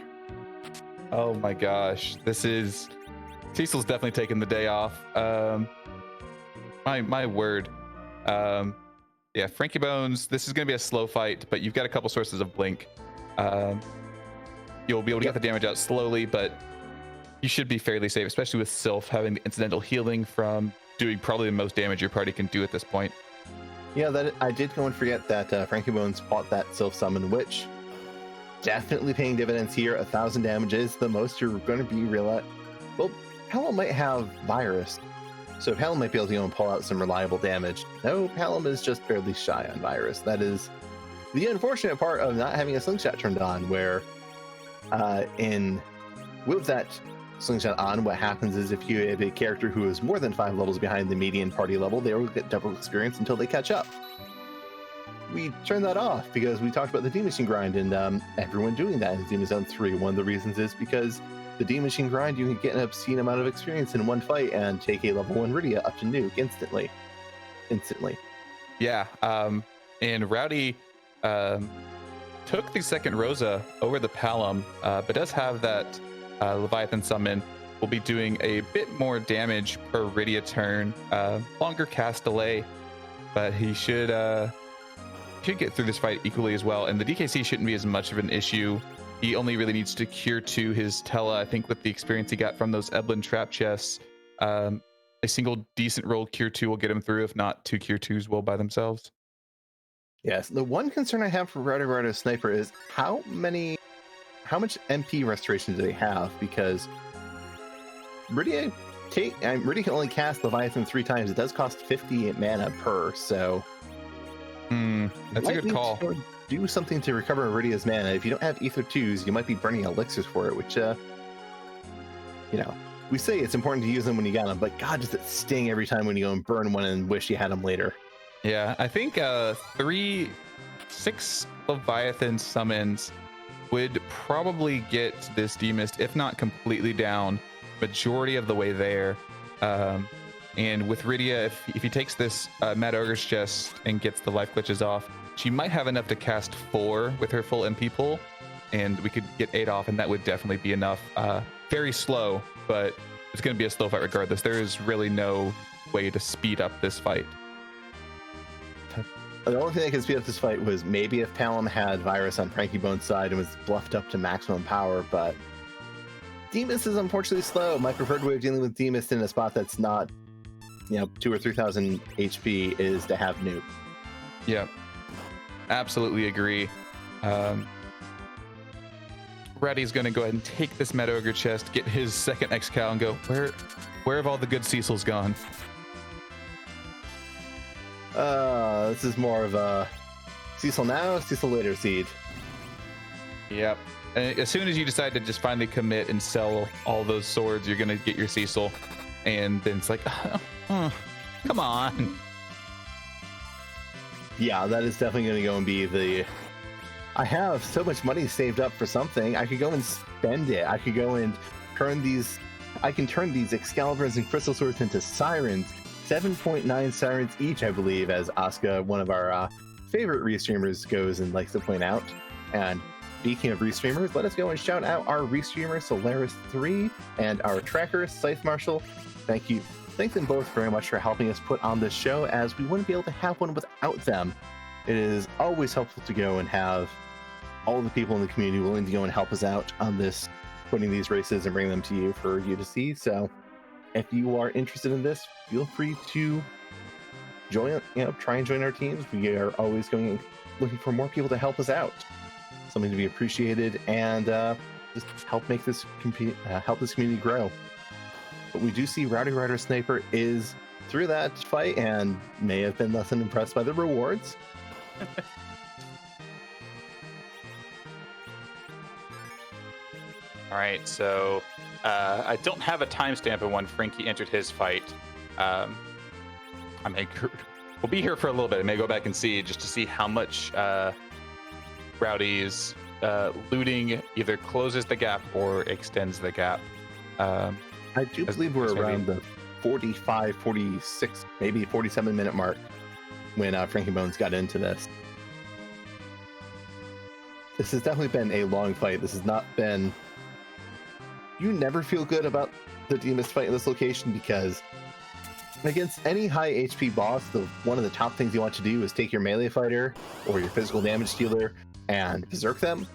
Oh my gosh, this is... Cecil's definitely taking the day off. My word. Yeah, frankiebones, this is going to be a slow fight, but you've got a couple sources of blink. You'll be able to get the damage out slowly, but you should be fairly safe, especially with Sylph having the incidental healing from doing probably the most damage your party can do at this point. Yeah, that I did go and forget that frankiebones fought that Sylph summon, which definitely paying dividends here. 1,000 damage is the most you're going to be real at. Well, Pelham might have virus, so Pelham might be able to go and pull out some reliable damage. No, Pelham is just barely shy on virus. That is the unfortunate part of not having a slingshot turned on, where with that slingshot on, what happens is if you have a character who is more than 5 levels behind the median party level, they will get double experience until they catch up. We turned that off because we talked about the D Machine grind and everyone doing that in Demon Zone 3. One of the reasons is because the D Machine grind, you can get an obscene amount of experience in one fight and take a level 1 Rydia up to nuke instantly. Yeah, and Rowdy took the second Rosa over the Palom, but does have that Leviathan summon. Will be doing a bit more damage per Rydia turn, longer cast delay, but he should get through this fight equally as well. And the DKC shouldn't be as much of an issue. He only really needs to cure 2 his Tella. I think with the experience he got from those Eblin trap chests, a single decent roll cure 2 will get him through. If not, 2 cure 2s will by themselves. Yes, the one concern I have for RowdyRoddySniper is how much MP restoration do they have? Because Rydia can only cast Leviathan 3 times. It does cost 50 mana per, so that's a good call. Do something to recover Rydia's mana. If you don't have Ether 2s, you might be burning elixirs for it, which we say it's important to use them when you got them, but God, does it sting every time when you go and burn one and wish you had them later. Yeah, I think 6 Leviathan summons would probably get this Demist, if not completely down, majority of the way there. And with Rydia, if he takes this Mad Ogre's chest and gets the life glitches off, she might have enough to cast 4 with her full MP pull, and we could get 8 off, and that would definitely be enough. Very slow, but it's going to be a slow fight regardless. There is really no way to speed up this fight. The only thing that could speed up this fight was maybe if Palom had virus on frankiebones' side and was bluffed up to maximum power, but Demus is unfortunately slow. My preferred way of dealing with Demus in a spot that's not 2,000 or 3,000 HP is to have nuke. Yeah, absolutely agree. Rowdy's going to go ahead and take this Mad Ogre chest, get his second X-Cal, and go, where have all the good Cecils gone? This is more of a Cecil now, Cecil later seed. Yep. And as soon as you decide to just finally commit and sell all those swords, you're going to get your Cecil. And then it's like, come on. Yeah, that is definitely going to go and be the... I have so much money saved up for something. I could go and spend it. I could go and turn these... I can turn these Excaliburs and Crystal Swords into Sirens. 7.9 Sirens each, I believe, as Asuka, one of our favorite restreamers, goes and likes to point out. And speaking of restreamers, let us go and shout out our restreamer Solaris3 and our tracker Scythe Marshall. Thank you. Thank them both very much for helping us put on this show, as we wouldn't be able to have one without them. It is always helpful to go and have all the people in the community willing to go and help us out on this, putting these races and bring them to you for you to see. So if you are interested in this, feel free to join, try and join our teams. We are always looking for more people to help us out. something to be appreciated, and just help make this help this community grow. But we do see RowdyRoddySniper is through that fight and may have been less than impressed by the rewards. All right, so I don't have a timestamp of when Frankie entered his fight. I may we'll be here for a little bit. I may go back and see just to see how much Rowdy's looting either closes the gap or extends the gap. I do believe we're around the 45, 46, maybe 47-minute mark when frankiebones got into this. This has definitely been a long fight. This has not been... You never feel good about the Demas fight in this location because against any high HP boss, one of the top things you want to do is take your melee fighter or your physical damage dealer and berserk them.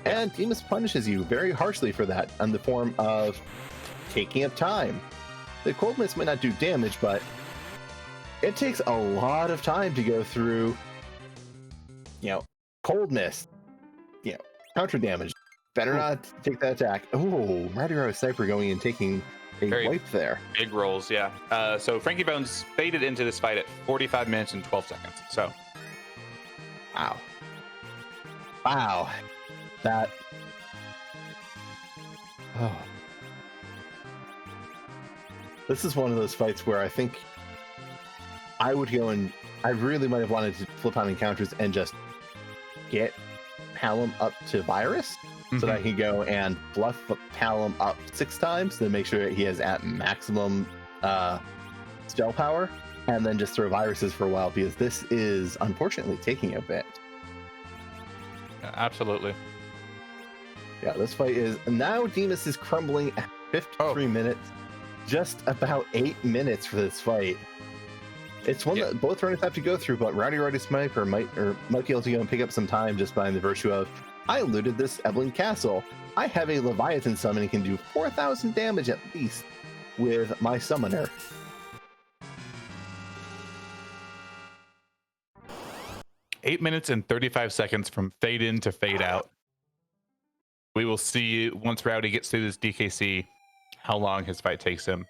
And Demas punishes you very harshly for that in the form of taking up time. The cold mist might not do damage, but it takes a lot of time to go through, cold mist, counter damage. Better not take that attack. Oh, RowdyRoddySniper going and taking a wipe there. Big rolls, yeah. So frankiebones faded into this fight at 45 minutes and 12 seconds. So, wow, that. Oh, this is one of those fights where I think I would go and I really might have wanted to flip on encounters and just get Palom up to Virus. So that I can go and bluff Palom up 6 times to make sure that he has at maximum spell power, and then just throw viruses for a while because this is unfortunately taking a bit. Absolutely. Yeah, this fight is now Demas is crumbling at 53 minutes, just about 8 minutes for this fight. It's one that both runners have to go through, but RowdyRoddySniper might be able to go and pick up some time just by the virtue of, I looted this Evelyn Castle. I have a Leviathan summon and can do 4,000 damage at least with my summoner. Eight minutes and 35 seconds from fade in to fade out. We will see once Rowdy gets through this DKC how long his fight takes him.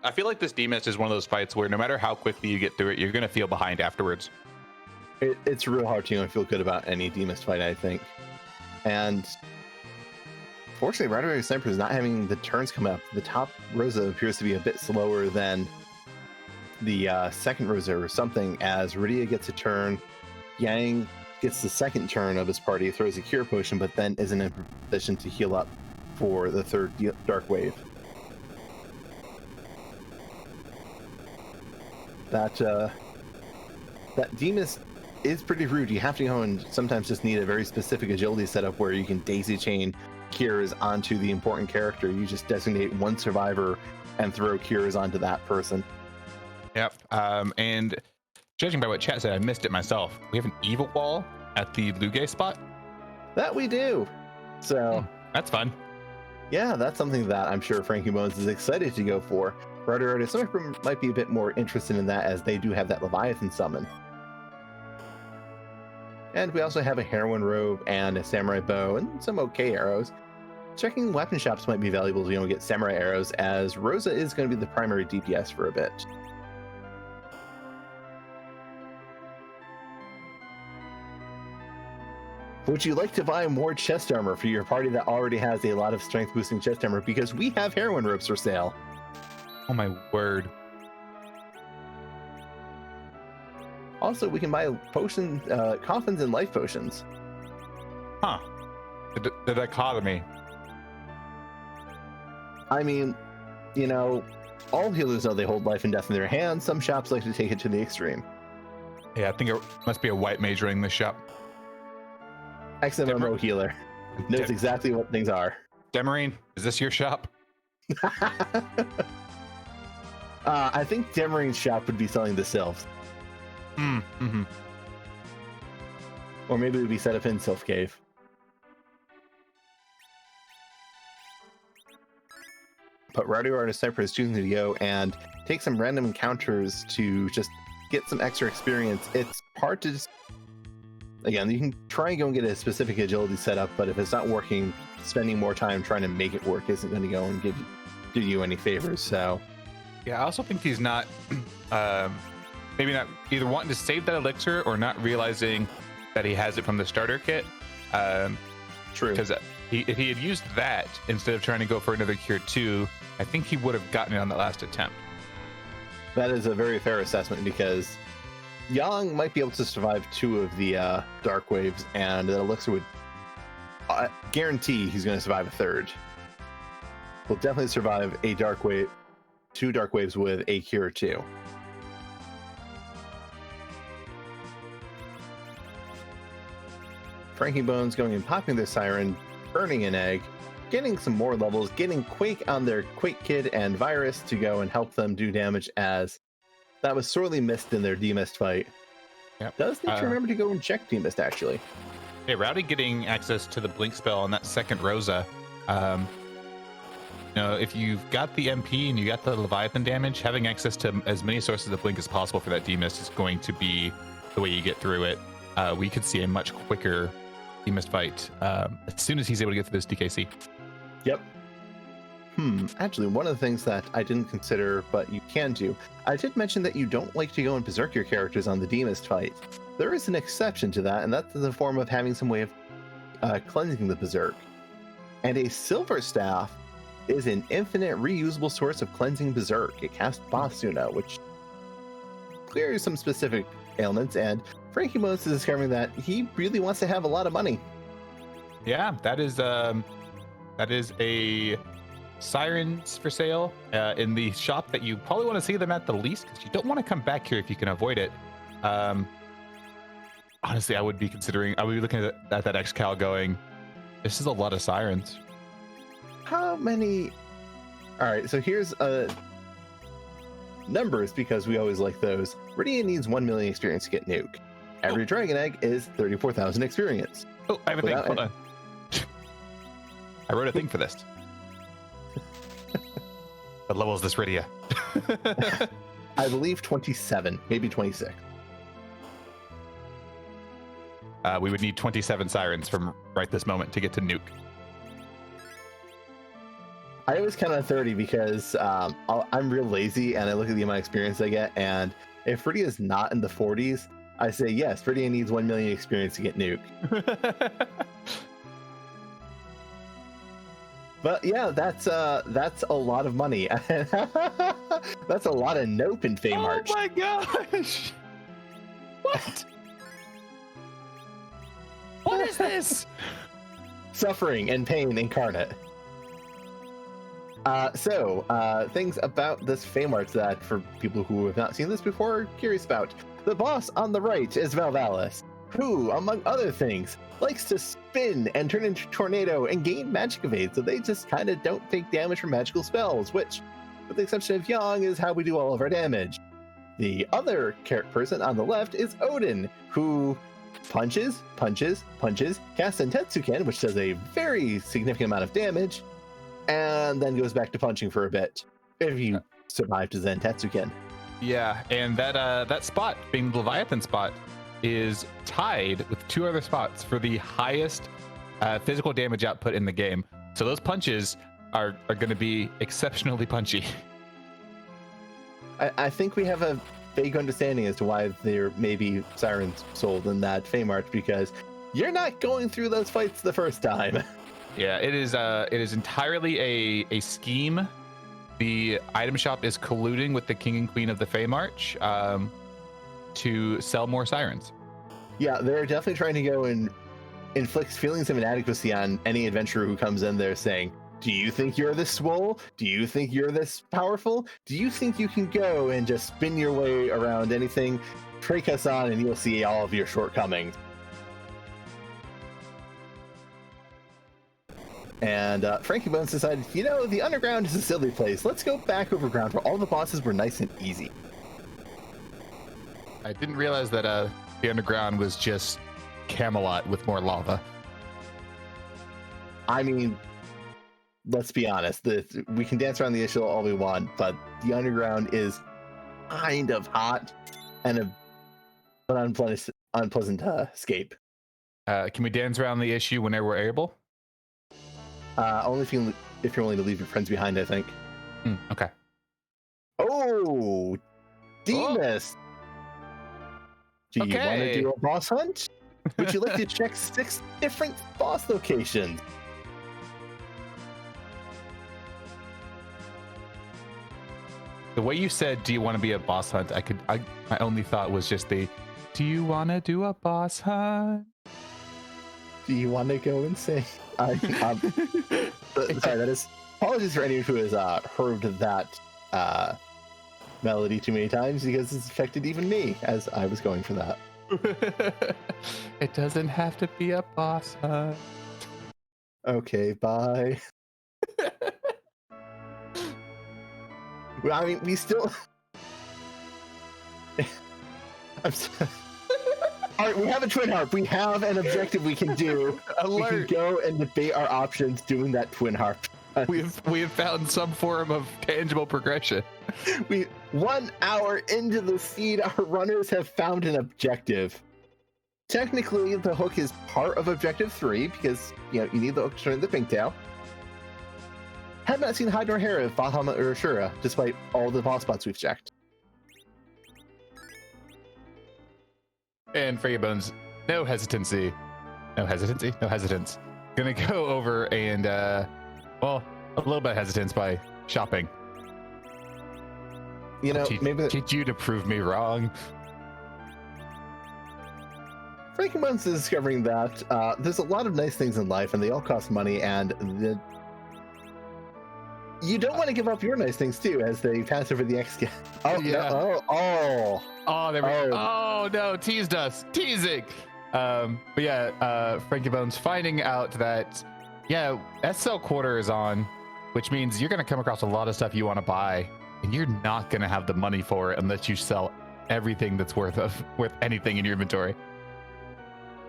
I feel like this Demas is one of those fights where no matter how quickly you get through it, you're going to feel behind afterwards. It's real hard to feel good about any Demas fight, I think. And fortunately, RowdyRoddySniper is not having the turns come up. The top Rosa appears to be a bit slower than the second Rosa or something, as Rydia gets a turn, Yang gets the second turn of his party, throws a cure potion, but then isn't in position to heal up for the third Dark Wave. That Demas is pretty rude. You have to go and sometimes just need a very specific agility setup where you can daisy chain cures onto the important character. You just designate one survivor and throw cures onto that person. Yep. And judging by what chat said, I missed it myself. We have an evil wall at the Luge spot. That we do. So that's fun. Yeah, that's something that I'm sure frankiebones is excited to go for. RowdyRoddySniper might be a bit more interested in that, as they do have that Leviathan summon. And we also have a heroin robe and a samurai bow and some okay arrows. Checking weapon shops might be valuable to get samurai arrows, as Rosa is going to be the primary DPS for a bit. Would you like to buy more chest armor for your party that already has a lot of strength boosting chest armor? Because we have heroin robes for sale. Oh my word. Also, we can buy potions, coffins and life potions. Huh. The dichotomy. I mean, all healers know they hold life and death in their hands. Some shops like to take it to the extreme. Yeah, I think it must be a white mage running this shop. XMMO healer knows exactly what things are. Demarine, is this your shop? I think Demarine's shop would be selling the sylphs. Or maybe it would be set up in Sylph Cave. But RowdyRoddySniper is choosing to go and take some random encounters to just get some extra experience, it's hard to just... Again, you can try and go and get a specific agility setup, but if it's not working, spending more time trying to make it work isn't going to go and do you any favors. So, yeah, I also think he's not, maybe not either wanting to save that elixir or not realizing that he has it from the starter kit. True. Because if he had used that instead of trying to go for another Cure 2, I think he would have gotten it on the last attempt. That is a very fair assessment, because Yang might be able to survive 2 of the dark waves, and the elixir would guarantee he's going to survive a 3rd. He'll definitely survive a dark wave, 2 dark waves with a Cure 2. frankiebones going and popping their siren, burning an egg, getting some more levels, getting Quake on their Quake Kid and Virus to go and help them do damage, as that was sorely missed in their Demist fight. Yep. Does need to remember to go and check Demist, actually. Hey, Rowdy getting access to the Blink spell on that second Rosa. If you've got the MP and you got the Leviathan damage, having access to as many sources of Blink as possible for that Demist is going to be the way you get through it. We could see a much quicker Demist fight as soon as he's able to get through this DKC. Yep. Actually, one of the things that I didn't consider, but you can do, I did mention that you don't like to go and berserk your characters on the Demist fight. There is an exception to that, and that's in the form of having some way of cleansing the berserk. And a Silver Staff is an infinite reusable source of cleansing berserk. It casts Basuna, which clears some specific ailments, and frankiebones is discovering that he really wants to have a lot of money. Yeah, that is a Sirens for sale in the shop that you probably want to see them at the least, because you don't want to come back here if you can avoid it. Honestly, I would be looking at that X-Cal going, this is a lot of Sirens. How many? All right, so here's numbers, because we always like those. Rydia needs 1 million experience to get Nuke. Every Dragon Egg is 34,000 experience. Oh, I have a thing. Hold on. I wrote a thing for this. What level is this Rydia? I believe 27, maybe 26. We would need 27 Sirens from right this moment to get to Nuke. I always count on 30 because I'm real lazy, and I look at the amount of experience I get, and if Rydia is not in the 40s, I say, yes, Rydia needs 1 million experience to get Nuke. But yeah, that's a lot of money. That's a lot of nope in Feymarch. Oh my gosh! What? What is this? Suffering and pain incarnate. Things about this Feymarch that, for people who have not seen this before, are curious about. The boss on the right is Valvalis, who, among other things, likes to spin and turn into Tornado and gain magic evade, so they just kind of don't take damage from magical spells, which, with the exception of Yang, is how we do all of our damage. The other person on the left is Odin, who punches, casts Sentetsuken, which does a very significant amount of damage, and then goes back to punching for a bit, if you survive to Sentetsuken. Yeah, and that spot, being the Leviathan spot, is tied with 2 other spots for the highest physical damage output in the game. So those punches are going to be exceptionally punchy. I think we have a vague understanding as to why there may be Sirens sold in that Feymarch, because you're not going through those fights the first time. Yeah, it is entirely a scheme. The item shop is colluding with the King and Queen of the Feymarch to sell more Sirens. Yeah, they're definitely trying to go and inflict feelings of inadequacy on any adventurer who comes in there saying, do you think you're this swole? Do you think you're this powerful? Do you think you can go and just spin your way around anything? Take us on and you'll see all of your shortcomings. And frankiebones decided, the underground is a silly place. Let's go back overground where all the bosses were nice and easy. I didn't realize that the underground was just Camelot with more lava. I mean, let's be honest. We can dance around the issue all we want, but the underground is kind of hot. and an unpleasant escape. Can we dance around the issue whenever we're able? Only if you're willing to leave your friends behind, I think. Okay. Oh, Demas! Do you want to do a boss hunt? Would you like to check 6 different boss locations? The way you said, "Do you want to be a boss hunt?" My only thought was just do you want to do a boss hunt? Do you want to go insane? Sorry, that is. Apologies for anyone who has heard that melody too many times because it's affected even me as I was going for that. It doesn't have to be a boss hunt. Okay, bye. Well, I mean, we still. I'm sorry. All right, we have a twin harp. We have an objective we can do. Alert. We can go and debate our options doing that twin harp. We have found some form of tangible progression. 1 hour into the seed, our runners have found an objective. Technically, the hook is part of objective 3 because you need the hook to turn the pink tail. Have not seen hide nor hair of Valhalla or Ashura, despite all the boss spots we've checked. And frankiebones, no hesitance. Gonna go over and well, a little bit of hesitance by shopping. Maybe Teach you to prove me wrong. frankiebones is discovering that there's a lot of nice things in life, and they all cost money, and you don't want to give up your nice things too, as they pass over the X. Oh yeah. No, There we go. Oh no, teasing. But yeah, frankiebones finding out that SL quarter is on, which means you're gonna come across a lot of stuff you want to buy, and you're not gonna have the money for it unless you sell everything that's worth anything in your inventory.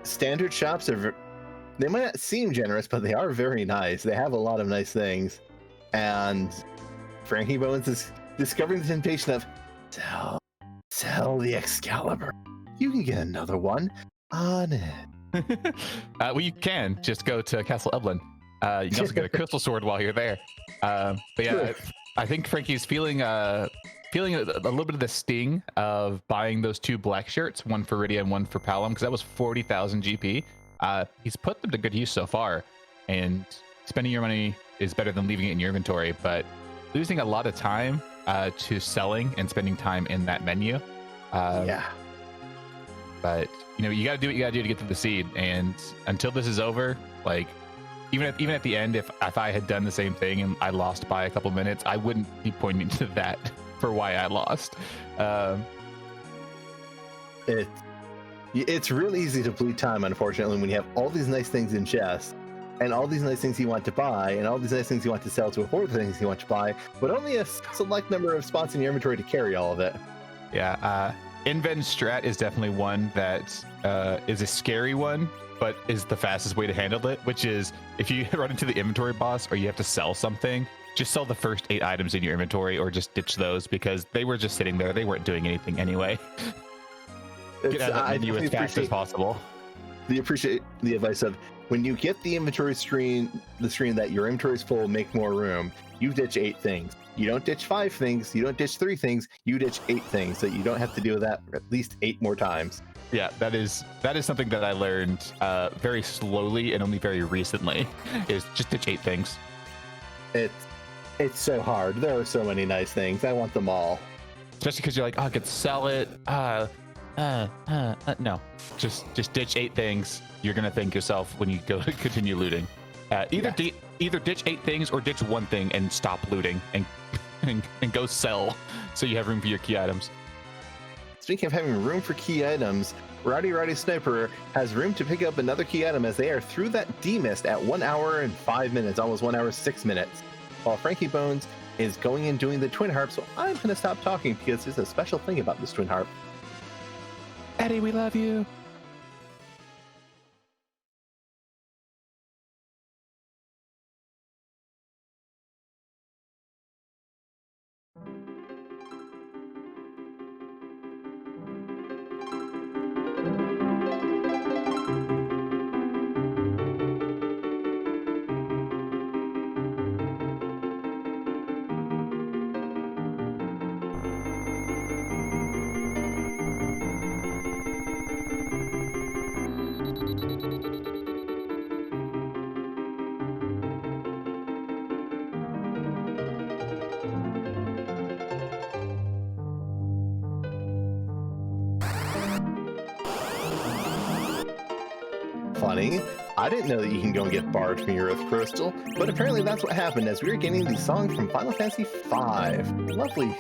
Standard shops they might not seem generous, but they are very nice. They have a lot of nice things, and frankiebones is discovering the temptation of sell the Excalibur. You can get another one on it. Well, you can just go to Castle Eblin. You can also get a crystal sword while you're there. But yeah, I think Frankie's feeling a little bit of the sting of buying those 2 black shirts, one for Rydia and one for Palom, because that was 40,000 GP. He's put them to good use so far, and spending your money is better than leaving it in your inventory, but losing a lot of time to selling and spending time in that menu. But you got to do what you got to do to get to the seed, and until this is over, like even at the end, if I had done the same thing and I lost by a couple minutes, I wouldn't be pointing to that for why I lost. It's really easy to bleed time, unfortunately, when you have all these nice things in chest and all these nice things you want to buy and all these nice things you want to sell to afford the things you want to buy, but only a select number of spots in your inventory to carry all of it. Yeah, Inven strat is definitely one that is a scary one, but is the fastest way to handle it, which is if you run into the inventory boss or you have to sell something, just sell the first 8 items in your inventory or just ditch those because they were just sitting there. They weren't doing anything anyway. Get out of that menu as fast as possible. I appreciate the advice of when you get the inventory screen, the screen that your inventory is full, make more room. You ditch 8 things. You don't ditch 5 things. You don't ditch 3 things. You ditch 8 things, so you don't have to deal with that at least 8 more times. Yeah, that is something that I learned very slowly and only very recently. Is just ditch 8 things. It's so hard. There are so many nice things. I want them all. Especially because you're like, I could sell it. No, just ditch 8 things. You're gonna thank yourself when you go to continue looting. Either ditch 8 things or ditch 1 thing and stop looting and go sell, so you have room for your key items. Speaking of having room for key items, RowdyRoddySniper has room to pick up another key item as they are through that D-Mist at 1 hour and 5 minutes, almost 1 hour 6 minutes. While frankiebones is going and doing the twin harp, so I'm gonna stop talking because there's a special thing about this twin harp. Eddie, we love you. funny. I didn't know that you can go and get barred from your Earth Crystal, but apparently that's what happened as we were getting the song from Final Fantasy V. A lovely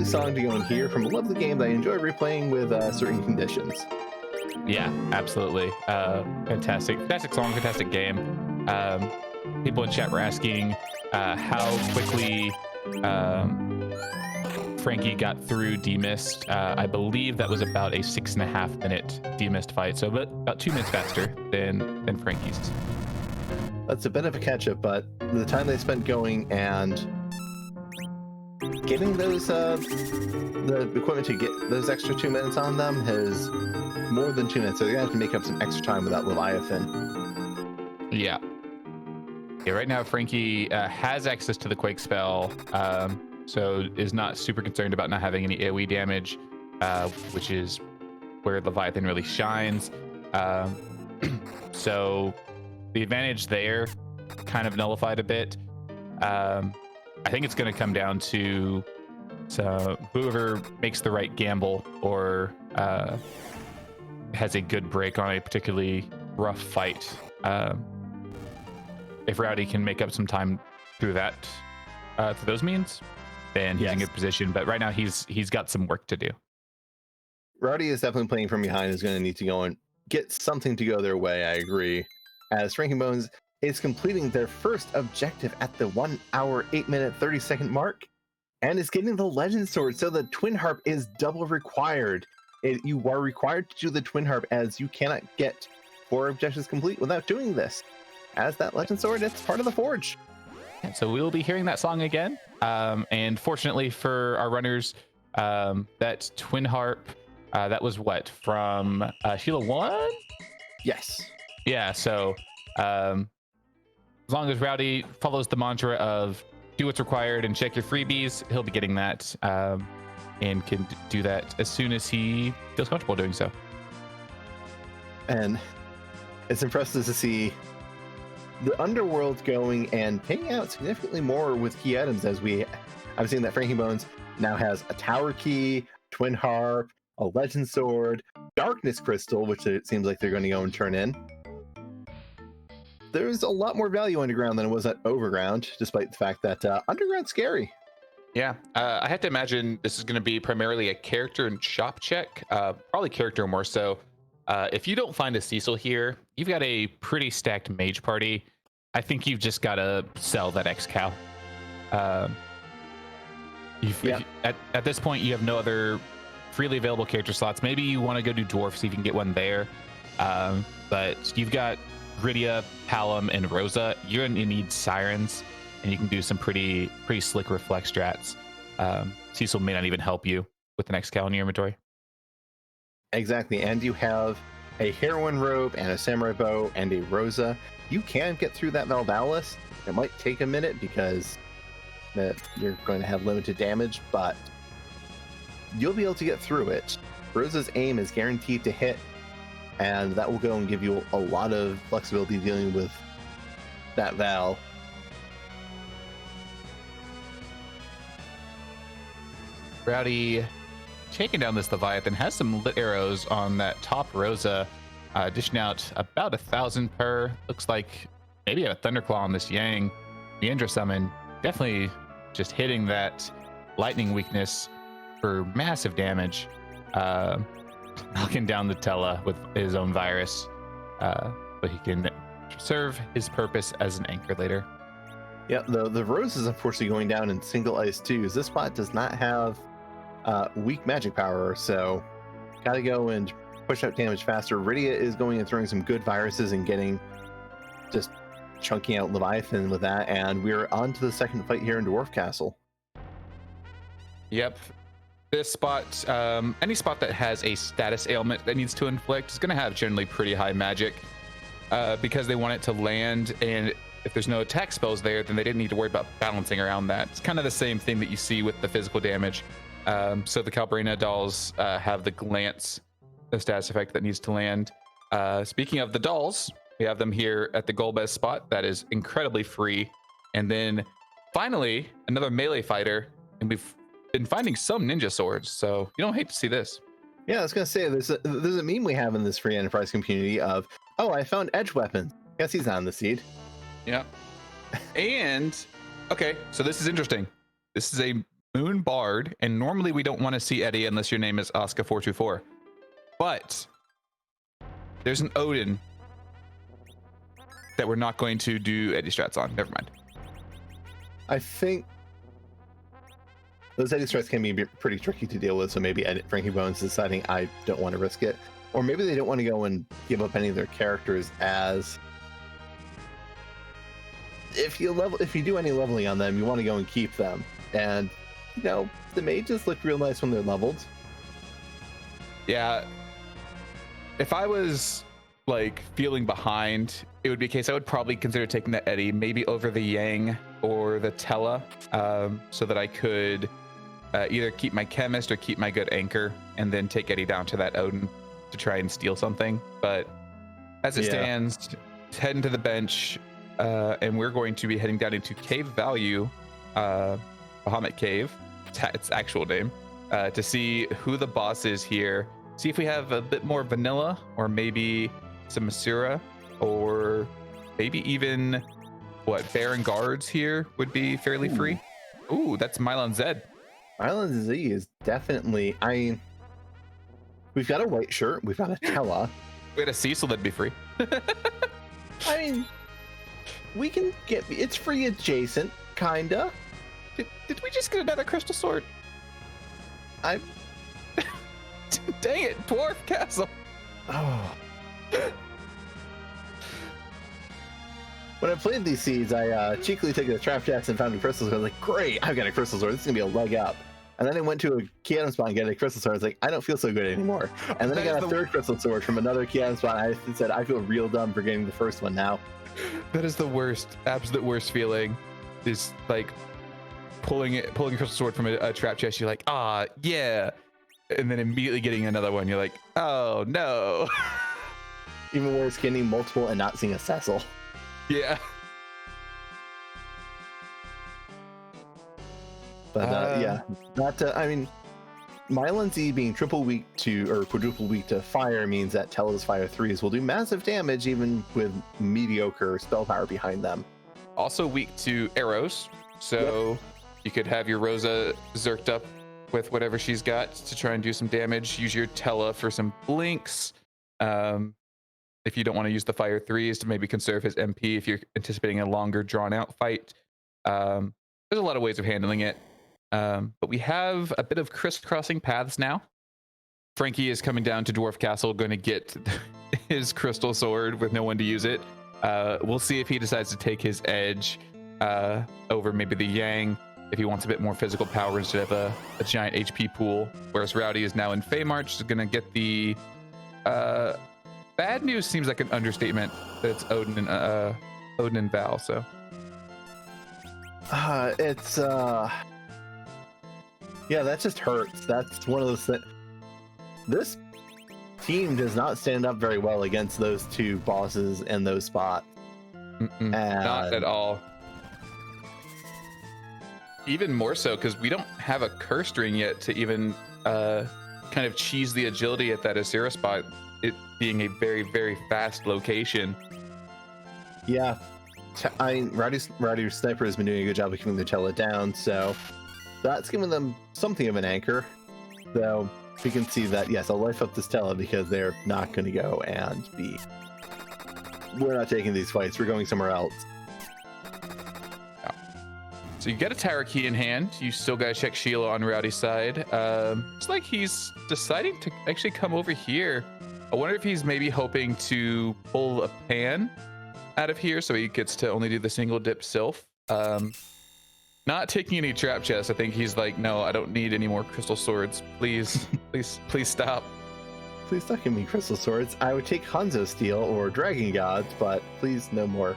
song to go and hear from a lovely game that I enjoy replaying with certain conditions. Yeah, absolutely. Fantastic song, fantastic game. People in chat were asking how quickly Frankie got through demist. I believe that was about a 6.5 minute demist fight, so about 2 minutes faster than Frankie's. That's a bit of a catch-up, but the time they spent going and getting those the equipment to get those extra 2 minutes on them has more than 2 minutes, so they're gonna have to make up some extra time with that Leviathan. Yeah, right now Frankie has access to the Quake spell, so is not super concerned about not having any AoE damage, which is where Leviathan really shines. So the advantage there kind of nullified a bit. I think it's going to come down to whoever makes the right gamble or has a good break on a particularly rough fight. If Rowdy can make up some time through that, through those means, then he's in good position. But right now he's got some work to do. Rowdy is definitely playing from behind. Is going to need to go and get something to go their way. I agree. As frankiebones is completing their first objective at the 1 hour 8 minute 30-second mark, and is getting the legend sword. So the twin harp is double required. You are required to do the twin harp, as you cannot get 4 objectives complete without doing this. As that legend sword, it's part of the forge. And so we will be hearing that song again. And fortunately for our runners, that twin harp, that was what, from Sheila 1? Yes. Yeah, so as long as Rowdy follows the mantra of do what's required and check your freebies, he'll be getting that, and can do that as soon as he feels comfortable doing so. And it's impressive to see the underworld going and paying out significantly more with key items, as I've seen that frankiebones now has a tower key, twin harp, a legend sword, darkness crystal, which it seems like they're going to go and turn in. There's a lot more value underground than it was at overground, despite the fact that underground's scary. Yeah, I have to imagine this is going to be primarily a character and shop check, probably character more so. If you don't find a Cecil here, you've got a pretty stacked mage party. I think you've just got to sell that X-Cow. At this point, you have no other freely available character slots. Maybe you want to go do Dwarf, see if you can get one there. But you've got Rydia, Palom, and Rosa. You're going to need Sirens, and you can do some pretty slick reflex strats. Cecil may not even help you with an X-Cow in your inventory. Exactly, and you have a heroine robe and a samurai bow and a Rosa. You can get through that Valvalis. It might take a minute because you're going to have limited damage, but you'll be able to get through it. Rosa's aim is guaranteed to hit, and that will go and give you a lot of flexibility dealing with that Val. Rowdy taking down this Leviathan has some lit arrows on that top Rosa, dishing out about 1,000 per. Looks like maybe a Thunderclaw on this Yang. The Indra summon definitely just hitting that lightning weakness for massive damage, knocking down the Tella with his own virus, but he can serve his purpose as an anchor later. Yeah, the Rose is unfortunately going down in single ice too. This spot does not have weak magic power, so gotta go and push out damage faster. Rydia is going and throwing some good viruses and getting just chunking out Leviathan with that, and we're on to the second fight here in Dwarf Castle. Yep. This spot, any spot that has a status ailment that needs to inflict is going to have generally pretty high magic, because they want it to land, and if there's no attack spells there, then they didn't need to worry about balancing around that. It's kind of the same thing that you see with the physical damage. So the Calbrina dolls have the glance, the status effect that needs to land. Speaking of the dolls, we have them here at the Golbez spot that is incredibly free. And then finally, another melee fighter, and we've been finding some ninja swords, so you don't hate to see this. Yeah, I was gonna say there's a meme we have in this free enterprise community of Oh, I found edge weapons. Guess he's on the seed. Yeah. And okay, so this is interesting. This is a moon bard, and normally we don't want to see Eddie unless your name is Oscar424. But there's an Odin that we're not going to do Eddie strats on. Never mind. I think those Eddie strats can be pretty tricky to deal with, so maybe frankiebones deciding I don't want to risk it. Or maybe they don't want to go and give up any of their characters, as if you do any leveling on them, you want to go and keep them. And you know, the mages look real nice when they're leveled. Yeah. If I was like feeling behind, it would be a case I would probably consider taking the Eddie, maybe over the Yang or the Tella, so that I could either keep my chemist or keep my good anchor, and then take Eddie down to that Odin to try and steal something. But as it stands, heading to the bench, and we're going to be heading down into Cave Value, Bahamut Cave, its actual name, to see who the boss is here. See if we have a bit more vanilla, or maybe some Masura, or maybe even Baron Guards here would be fairly free. Ooh, that's Mylon Zed. Mylon Z is definitely. I mean, we've got a white shirt, we've got a Tella. We had a Cecil that'd be free. I mean, we can get it's free adjacent, kinda. Did we just get another crystal sword? I. Dang it, Dwarf Castle. Oh. When I played these seeds, I cheekily took a trap chest and found a crystal sword. I was like, great, I've got a crystal sword. This is gonna be a leg up. And then I went to a Kiatum spot and got a crystal sword. I was like, I don't feel so good anymore. And then I got a third crystal sword from another Kiatum spot. And I said, I feel real dumb for getting the first one now. That is the worst, absolute worst feeling. Is like pulling a crystal sword from a trap chest. You're like, ah, yeah. And then immediately getting another one. You're like, oh no. Even worse, getting multiple and not seeing a Cecil. Yeah. But yeah, I mean, Mylon Z being triple weak to, or quadruple weak to fire means that Tella's fire 3s will do massive damage even with mediocre spell power behind them. Also weak to arrows, so you could have your Rosa zerked up with whatever she's got to try and do some damage. Use your Tella for some blinks. If you don't want to use the fire 3s, to maybe conserve his MP if you're anticipating a longer drawn out fight. There's a lot of ways of handling it. But we have a bit of crisscrossing paths now. Frankie is coming down to Dwarf Castle, going to get his crystal sword with no one to use it. We'll see if he decides to take his edge over maybe the Yang, if he wants a bit more physical power instead of a giant HP pool. Whereas Rowdy is now in Feymarch, is going to get the... bad news seems like an understatement that it's Odin and Val, so... It's yeah, that just hurts. That's one of those things. This team does not stand up very well against those two bosses and those spots. And not at all. Even more so because we don't have a cursed ring yet to even kind of cheese the agility at that Asura spot, it being a very, very fast location. Yeah. I mean, RowdySniper has been doing a good job of keeping the Tella down, so that's giving them something of an anchor. So we can see that, yes, I'll life up this Tella because they're not going to go and be... We're not taking these fights. We're going somewhere else. Yeah. So you got a tower key in hand. You still got to check Sheila on Rowdy's side. It's like he's deciding to actually come over here. I wonder if he's maybe hoping to pull a pan out of here so he gets to only do the single dip sylph. Not taking any trap chests. I think he's like, no, I don't need any more crystal swords. Please, please stop. Please stop giving me crystal swords. I would take Hanzo Steel or Dragon Gods, but please no more.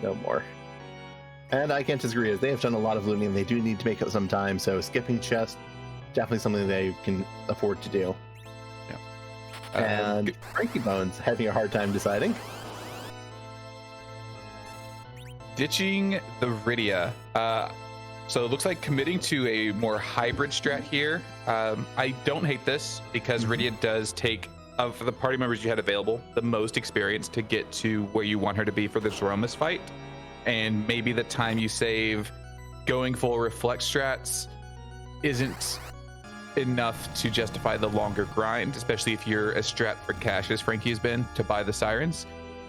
No more. And I can't disagree, as they have done a lot of looting and they do need to make up some time, so skipping chests, definitely something they can afford to do. Yeah. And frankiebones having a hard time deciding. Ditching the Rydia. So it looks like committing to a more hybrid strat here. I don't hate this because Rydia does take of the party members you had available, the most experience to get to where you want her to be for this Romus fight. And maybe the time you save going full reflect strats isn't enough to justify the longer grind, especially if you're as strapped for cash as Frankie has been to buy the sirens.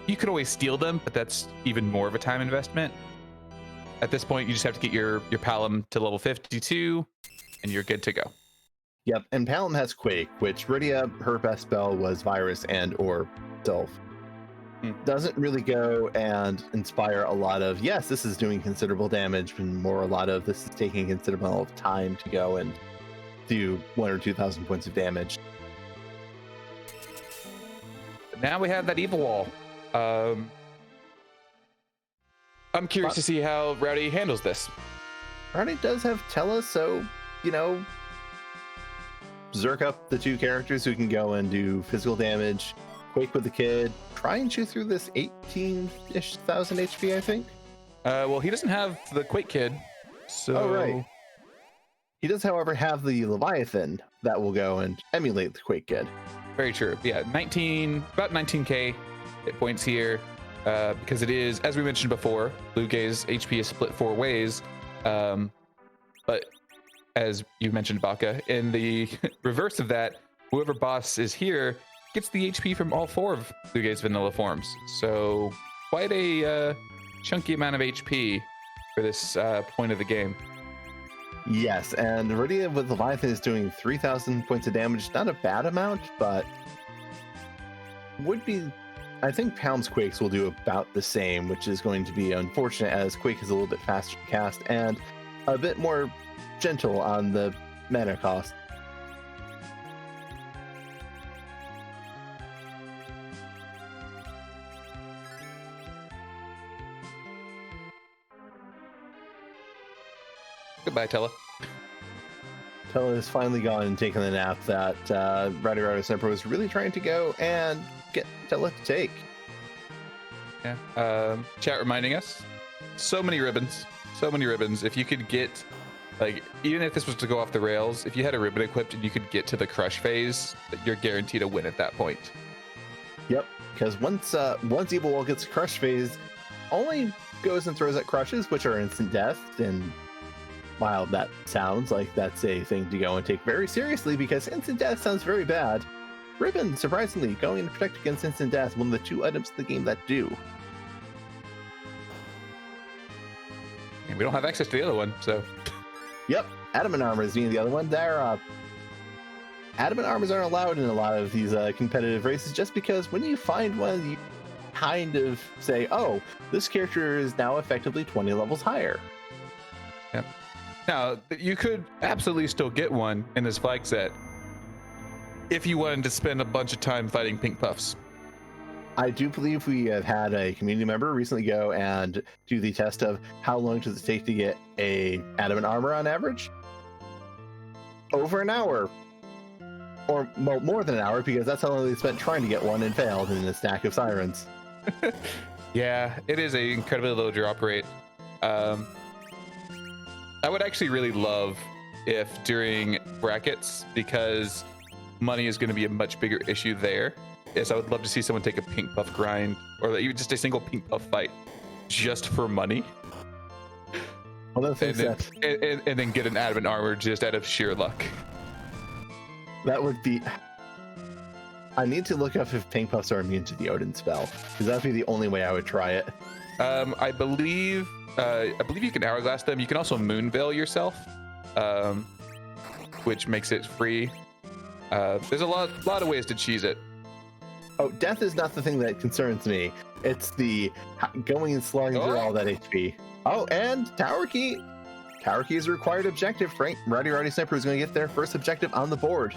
You could always steal them, but that's even more of a time investment. At this point, you just have to get your Palom to level 52, and you're good to go. Yep, and Palom has Quake, which Rydia, her best spell was Virus and or Sylph. Doesn't really go and inspire a lot of, yes, this is doing considerable damage, but more a lot of this is taking considerable amount of time to go and do 1,000 or 2,000 points of damage. But now we have that evil wall. I'm curious to see how Rowdy handles this. Rowdy does have Tella, so, you know, Zerk up the two characters who can go and do physical damage, Quake with the kid, try and shoot through this 18-ish thousand HP, I think. Well, he doesn't have the Quake kid, so... Oh, right. He does, however, have the Leviathan that will go and emulate the Quake kid. Very true. Yeah, about 19k hit points here, because it is, as we mentioned before, Luge's HP is split 4 ways, but as you mentioned, Baka, in the reverse of that, whoever boss is here gets the HP from all 4 of Luge's vanilla forms. So quite a chunky amount of HP for this point of the game. Yes, and Rydia with Leviathan is doing 3,000 points of damage. Not a bad amount, but would be... I think Palom's Quakes will do about the same, which is going to be unfortunate as Quake is a little bit faster to cast and a bit more gentle on the mana cost. Goodbye, Tella. Tella has finally gone and taken the nap that RowdyRoddySniper was really trying to go and get Tella to take. Yeah. Chat reminding us, so many ribbons. If you could get, like, even if this was to go off the rails, if you had a ribbon equipped and you could get to the crush phase, you're guaranteed a win at that point. Yep, because once Evil Wall gets crush phase, only goes and throws at crushes, which are instant death, and while that sounds like that's a thing to go and take very seriously because instant death sounds very bad, Ribbon, surprisingly, going to protect against instant death, one of the 2 items in the game that do. And we don't have access to the other one, so... Yep, Adamant Armor is being the other one. Adamant Armors aren't allowed in a lot of these competitive races just because when you find one, you kind of say, oh, this character is now effectively 20 levels higher. Yep. Now, you could absolutely still get one in this flag set if you wanted to spend a bunch of time fighting pink puffs. I do believe we have had a community member recently go and do the test of how long does it take to get a Adamant Armor on average. Over an hour. Or well, more than an hour, because that's how long they spent trying to get one and failed in a stack of sirens. Yeah, it is an incredibly low drop rate. I would actually really love if during brackets, because money is going to be a much bigger issue there, is I would love to see someone take a pink puff grind or even just a single pink puff fight just for money. Well, and then get an Adamant Armor just out of sheer luck. That would be... I need to look up if pink puffs are immune to the Odin spell, because that'd be the only way I would try it. I believe you can hourglass them. You can also moonveil yourself, which makes it free. There's a lot of ways to cheese it. Oh, death is not the thing that concerns me. It's the going and slugging through all that HP. Oh, and Tower Key. Tower Key is a required objective. RowdyRoddySniper is going to get their first objective on the board.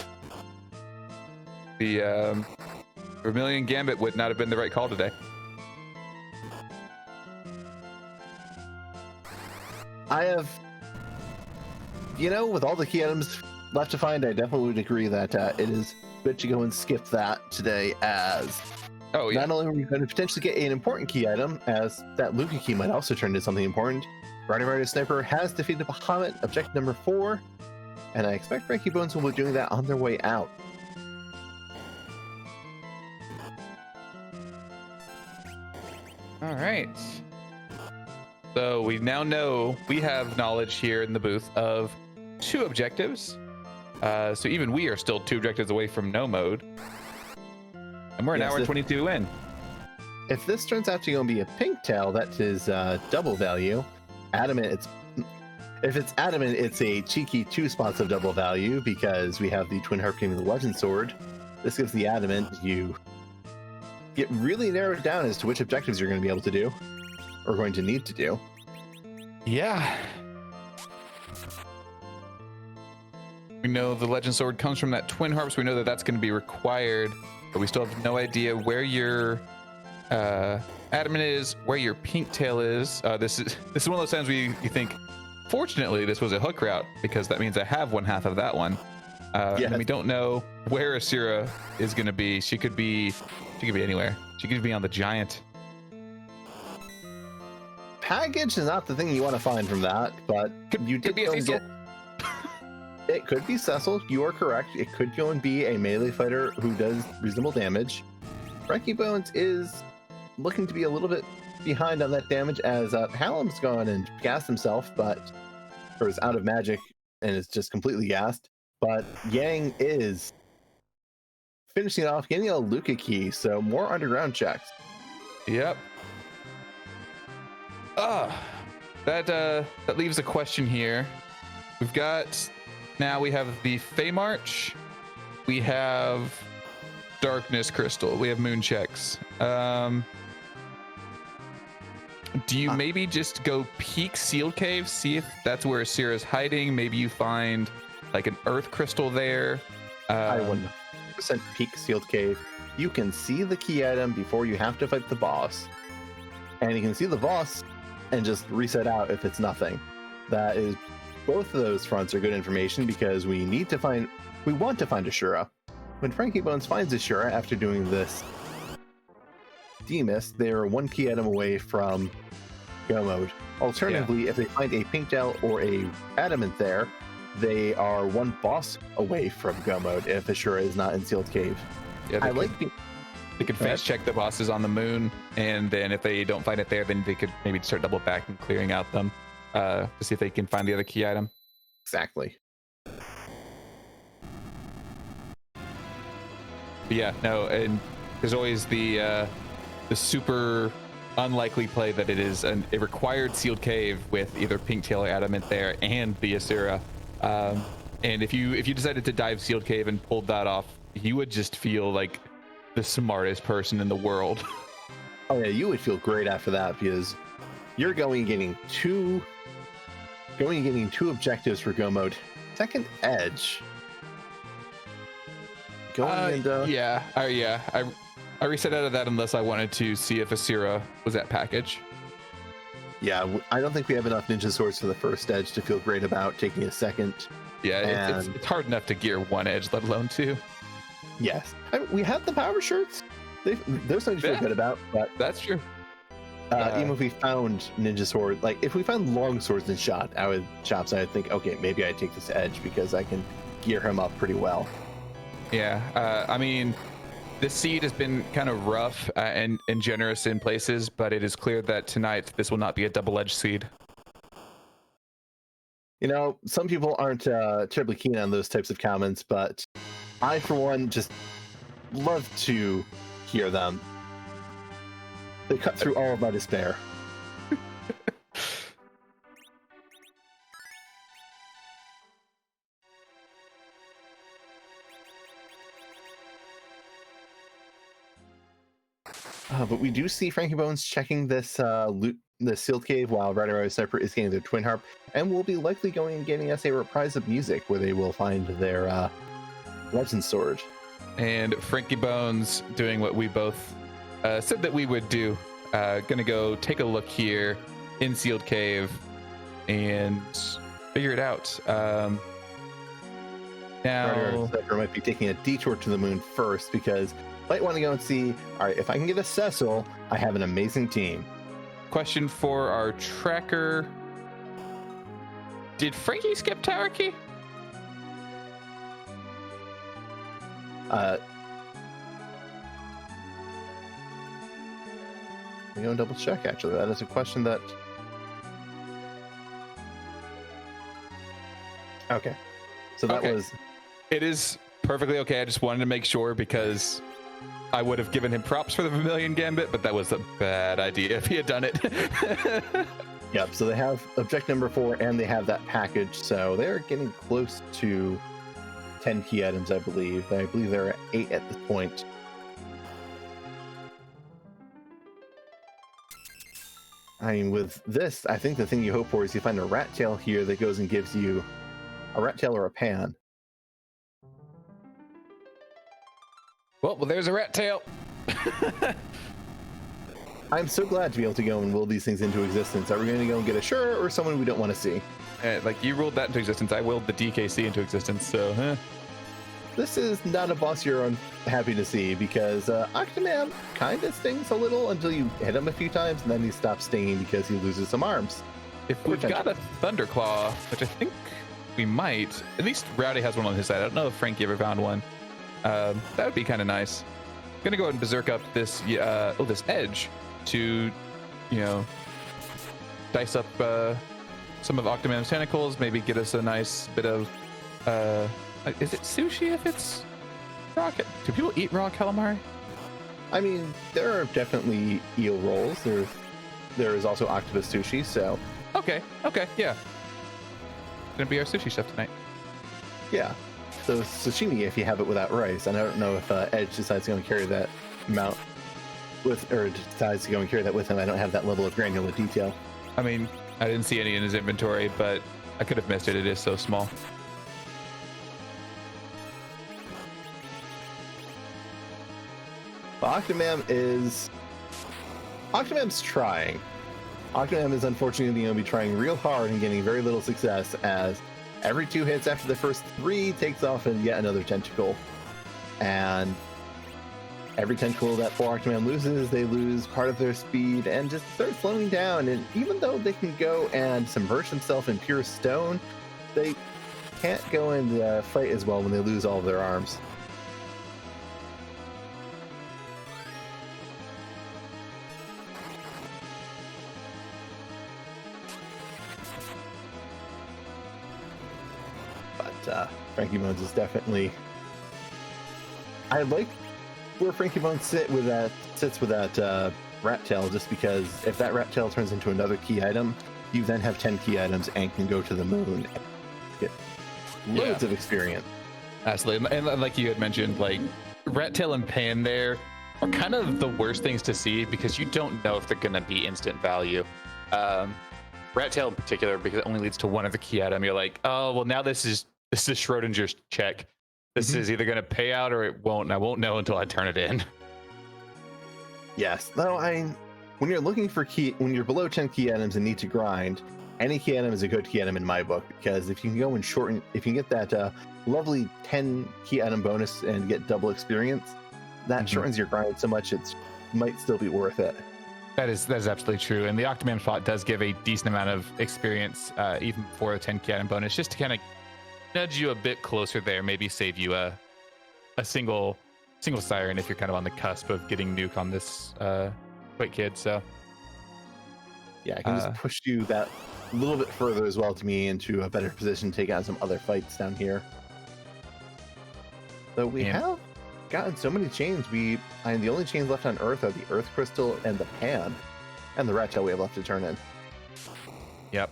The Vermilion Gambit would not have been the right call today. I have, with all the key items left to find, I definitely would agree that it is good to go and skip that today, as not only are we going to potentially get an important key item, as that Luca key might also turn into something important. RowdyRoddySniper has defeated Bahamut, objective number 4, and I expect frankiebones will be doing that on their way out. All right. So we now know we have knowledge here in the booth of 2 objectives. So even we are still 2 objectives away from no mode. And we're an hour and 22 in. If this turns out to go and be a pink tail, that is double value. Adamant, if it's adamant, it's a cheeky 2 spots of double value because we have the twin harp king with the legend sword. This gives the adamant, you get really narrowed down as to which objectives you're going to be able to do or going to need to do. Yeah. We know the legend sword comes from that twin harp, so we know that that's going to be required, but we still have no idea where your adamant is, where your pink tail is. This is one of those times you think, fortunately, this was a hook route because that means I have 1/2 of that one. And we don't know where Asura is going to be. She could be anywhere. She could be on the giant. Package is not the thing you want to find from that, but you did be a Cecil. It could be Cecil. You are correct. It could go and be a melee fighter who does reasonable damage. frankiebones is looking to be a little bit behind on that damage as Hallam's gone and gassed himself, or is out of magic and is just completely gassed. But Yang is finishing it off, getting a Luca key, so more underground checks. Yep. That leaves a question here. We have the Fey March, we have Darkness Crystal, we have Moon checks. Do you maybe just go peek Sealed Cave, see if that's where Asura's hiding? Maybe you find like an Earth Crystal there. I 100% peek Sealed Cave. You can see the key item before you have to fight the boss. And you can see the boss and just reset out if it's nothing. Both of those fronts are good information because we want to find Asura. When frankiebones finds Asura after doing this Demus, they are 1 key item away from go mode. Alternatively, if they find a pink tail or a adamant there, they are 1 boss away from go mode if Asura is not in Sealed Cave. Yeah, they could face check the bosses on the moon, and then if they don't find it there, then they could maybe start double back and clearing out them to see if they can find the other key item. Exactly. But yeah, no, and there's always the super unlikely play that it is a required Sealed Cave with either pink tail or adamant there and the Asura. And if you decided to dive Sealed Cave and pulled that off, you would just feel like the smartest person in the world. Oh yeah, you would feel great after that because you're going and getting two objectives for go mode. Second edge. I reset out of that unless I wanted to see if Asura was at package. Yeah, I don't think we have enough ninja swords for the first edge to feel great about taking a second. Yeah, it's hard enough to gear 1 edge, let alone 2. Yes, we have the power shirts. There's something to feel good about, but that's true. Even if we found ninja sword, like if we found long swords in shops, I'd think, okay, maybe I'd take this edge because I can gear him up pretty well. Yeah, I mean, the seed has been kind of rough and generous in places, but it is clear that tonight this will not be a double-edged seed. You know, some people aren't terribly keen on those types of comments, but I, for one, just love to hear them. They cut through all of my despair. But we do see frankiebones checking this the Sealed Cave while RowdyRoddySniper is getting their twin harp, and will be likely going and getting us a reprise of music where they will find their legend sword. And frankiebones doing what we both said that we would do. Gonna go take a look here in Sealed Cave and figure it out. Now RowdyRoddySniper might be taking a detour to the moon first because might want to go and see, all right, if I can get a Cecil, I have an amazing team. Question for our tracker. Did Frankie skip Tower Key? me go and double check. Actually, that is a question that. Okay, so that was. It is perfectly okay. I just wanted to make sure because I would have given him props for the Vermilion Gambit, but that was a bad idea if he had done it. Yep. So they have objective number 4, and they have that package. So they're getting close to 10 key items, I believe. I believe they're at 8 at this point. I mean, with this, I think the thing you hope for is you find a rat tail here that goes and gives you a rat tail or a pan. Well, there's a rat tail. I'm so glad to be able to go and will these things into existence. Are we going to go and get a sure or someone we don't want to see? Like you ruled that into existence. I willed the DKC into existence. So, This is not a boss you're happy to see because Octomam kind of stings a little until you hit him a few times, and then he stops stinging because he loses some arms. if we've got a Thunderclaw, which I think we might, at least Rowdy has one on his side. I don't know if Frankie ever found one. That would be kind of nice. I'm gonna go ahead and berserk up this this edge to, dice up some of Octomam's tentacles. Maybe get us a nice bit of. Is it sushi if it's raw? Do people eat raw calamari? I mean, there are definitely eel rolls. There is also octopus sushi. So Okay, yeah. Gonna be our sushi chef tonight. yeah. So sashimi if you have it without rice. And I don't know if Edge decides to go and carry that amount with, or decides to go and carry that with him. I don't have that level of granular detail. I mean, I didn't see any in his inventory, but I could have missed it. It is so small. But Octomam's trying. Octomam is unfortunately going to be trying real hard and getting very little success, as every 2 hits after the first 3 takes off and yet another tentacle. And every tentacle that poor Octomam loses, they lose part of their speed and just start slowing down. And even though they can go and submerge themselves in pure stone, they can't go and fight as well when they lose all of their arms. Frankie Bones is definitely. I like where Frankie Bones sits with that rat tail, just because if that rat tail turns into another key item, you then have 10 key items and can go to the moon and get loads of experience. Absolutely, and like you had mentioned, like rat tail and pan there are kind of the worst things to see because you don't know if they're gonna be instant value. Rat tail in particular, because it only leads to one of the key item. You're like, oh well, now this is Schrodinger's check. This is either going to pay out or it won't, and I won't know until I turn it in. Yes. No, when you're looking for when you're below 10 key items and need to grind, any key item is a good key item in my book, because if you can go and shorten, if you can get that lovely 10 key item bonus and get double experience, that shortens your grind so much it might still be worth it. That is absolutely true, and the Octomam spot does give a decent amount of experience, even before the 10 key item bonus, just to kind of nudge you a bit closer there, maybe save you a single siren if you're kind of on the cusp of getting nuke on this quick kid. So yeah, I can just push you that a little bit further as well to me into a better position to take on some other fights down here. So we have gotten so many chains. The only chains left on Earth are the Earth Crystal and the Pan, and the rat tail we have left to turn in. Yep.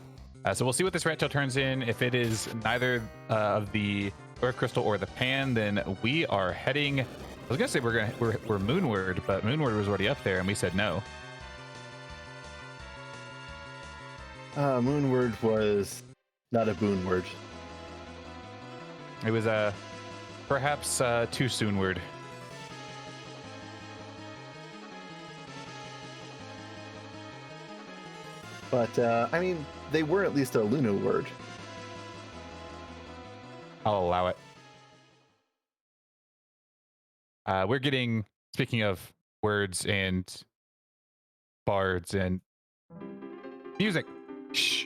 So we'll see what this rat tail turns in. If it is neither of the Earth Crystal or the Pan, then we are heading. I was gonna say we're Moonward, but Moonward was already up there, and we said no. Moonward was not a Boonward. It was perhaps too soonward. But I mean, they were at least a Luna word. I'll allow it. We're getting, speaking of words and bards and music. Shh.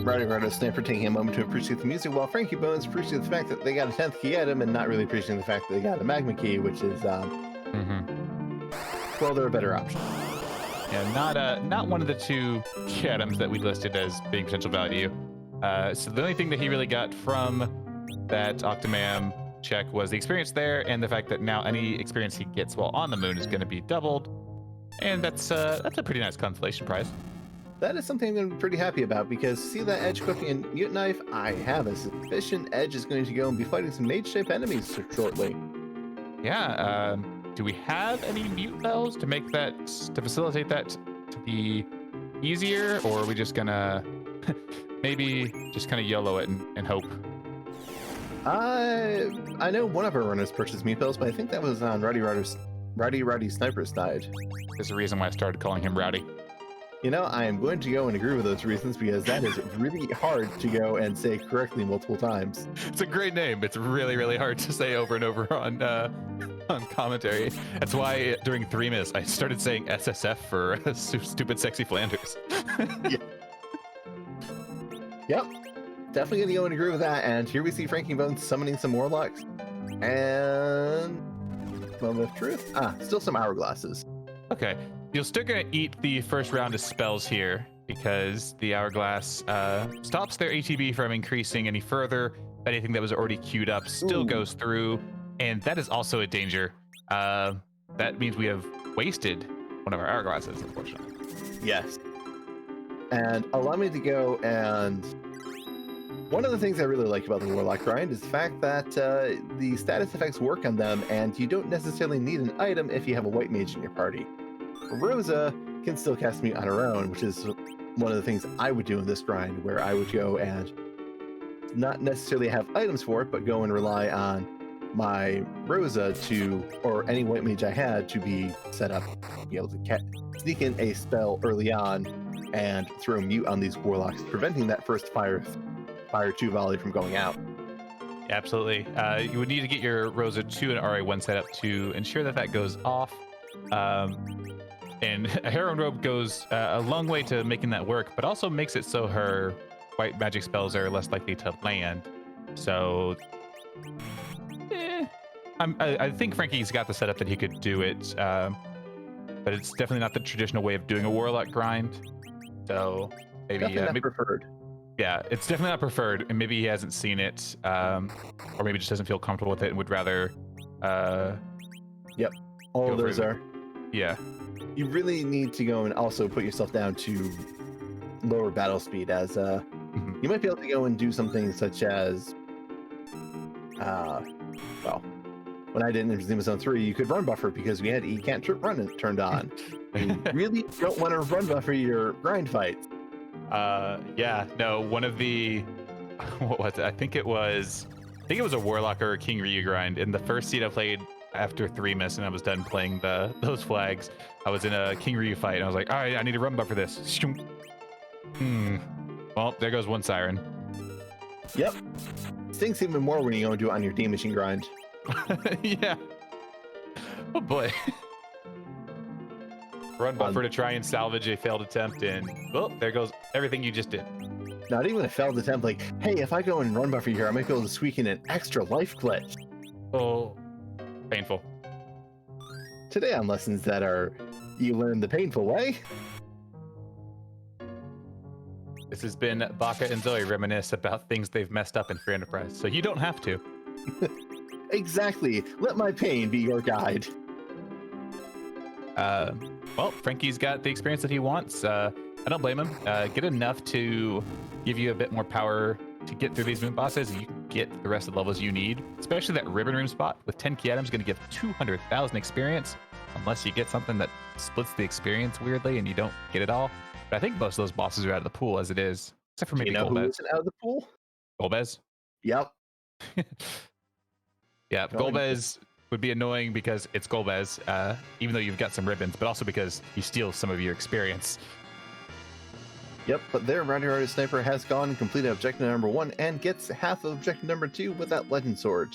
RowdyRoddySniper taking a moment to appreciate the music, while Frankie Bones appreciates the fact that they got a 10th key item and not really appreciating the fact that they got a magma key, which is, well, they're a better option. Yeah, not one of the two key items that we listed as being potential value. So the only thing that he really got from that Octomam check was the experience there, and the fact that now any experience he gets while on the moon is going to be doubled, and that's a pretty nice consolation prize. That is something I'm going to be pretty happy about, because see that edge cooking and mute knife? I have a suspicion Edge is going to go and be fighting some mage-type enemies shortly. Yeah, do we have any mute bells to make that, to facilitate that to be easier, or are we just gonna maybe just kind of YOLO it and hope? I know one of our runners purchased mute bells, but I think that was on RowdyRoddySniper's side. There's a reason why I started calling him Rowdy. You know, I am going to go and agree with those reasons, because that is really hard to go and say correctly multiple times. It's a great name. It's really, really hard to say over and over on commentary. That's why during 3 Miss I started saying SSF for Stupid Sexy Flanders. Yeah. Yep, definitely gonna go and agree with that. And here we see Frankie Bones summoning some Warlocks. And moment of truth. Still some Hourglasses. Okay. You're still going to eat the first round of spells here, because the Hourglass stops their ATB from increasing any further. Anything that was already queued up still goes through, and that is also a danger. That means we have wasted one of our Hourglasses, unfortunately. Yes. And allow me to go and... One of the things I really like about the Warlock grind is the fact that the status effects work on them, and you don't necessarily need an item if you have a white mage in your party. Rosa can still cast Mute on her own, which is one of the things I would do in this grind, where I would go and not necessarily have items for it, but go and rely on my Rosa to, or any white mage I had, to be set up, be able to sneak in a spell early on and throw Mute on these Warlocks, preventing that first Fire 2 volley from going out. Yeah, absolutely. You would need to get your Rosa 2 and RA1 set up to ensure that that goes off. And a Heron Robe goes a long way to making that work, but also makes it so her white magic spells are less likely to land. So, I think Frankie's got the setup that he could do it, but it's definitely not the traditional way of doing a Warlock grind. So maybe Definitely not preferred. Yeah, it's definitely not preferred, and maybe he hasn't seen it, or maybe just doesn't feel comfortable with it and would rather. Yep, all of those are. Yeah. You really need to go and also put yourself down to lower battle speed, as you might be able to go and do something such as, well, when I did in Zima Zone 3, you could run buffer because we had E can't trip run turned on. You really don't want to run buffer your grind fights. Yeah, no, one of the, what was it? I think it was a Warlock or a King Ryu grind. In the first seed I played after 3 Miss and I was done playing those flags, I was in a King Ryu fight and I was like, all right, I need to run buffer this. Well, there goes one Siren. Yep. Stinks even more when you go and do it on your Demon Machine grind. Yeah. Oh boy. Run buffer to try and salvage a failed attempt, and well, there goes everything you just did. Not even a failed attempt, like, hey, if I go and run buffer here, I might be able to squeak in an extra life glitch. Oh, painful. Today on Lessons That Are You Learn the Painful Way. This has been Baka and Zoe reminisce about things they've messed up in Free Enterprise, so you don't have to. Exactly. Let my pain be your guide. Well, Frankie's got the experience that he wants. I don't blame him. Get enough to give you a bit more power to get through these moon bosses, and you can get the rest of the levels you need. Especially that ribbon room spot with 10 key items, going to give 200,000 experience, unless you get something that splits the experience weirdly and you don't get it all. But I think most of those bosses are out of the pool as it is, except for maybe you know Golbez. Who isn't out of the pool? Golbez? Yep. Yeah, Golbez would be annoying because it's Golbez, even though you've got some ribbons, but also because he steals some of your experience. Yep, but there, RowdyRoddySniper has gone and completed objective number 1 and gets half of objective number 2 with that legend sword.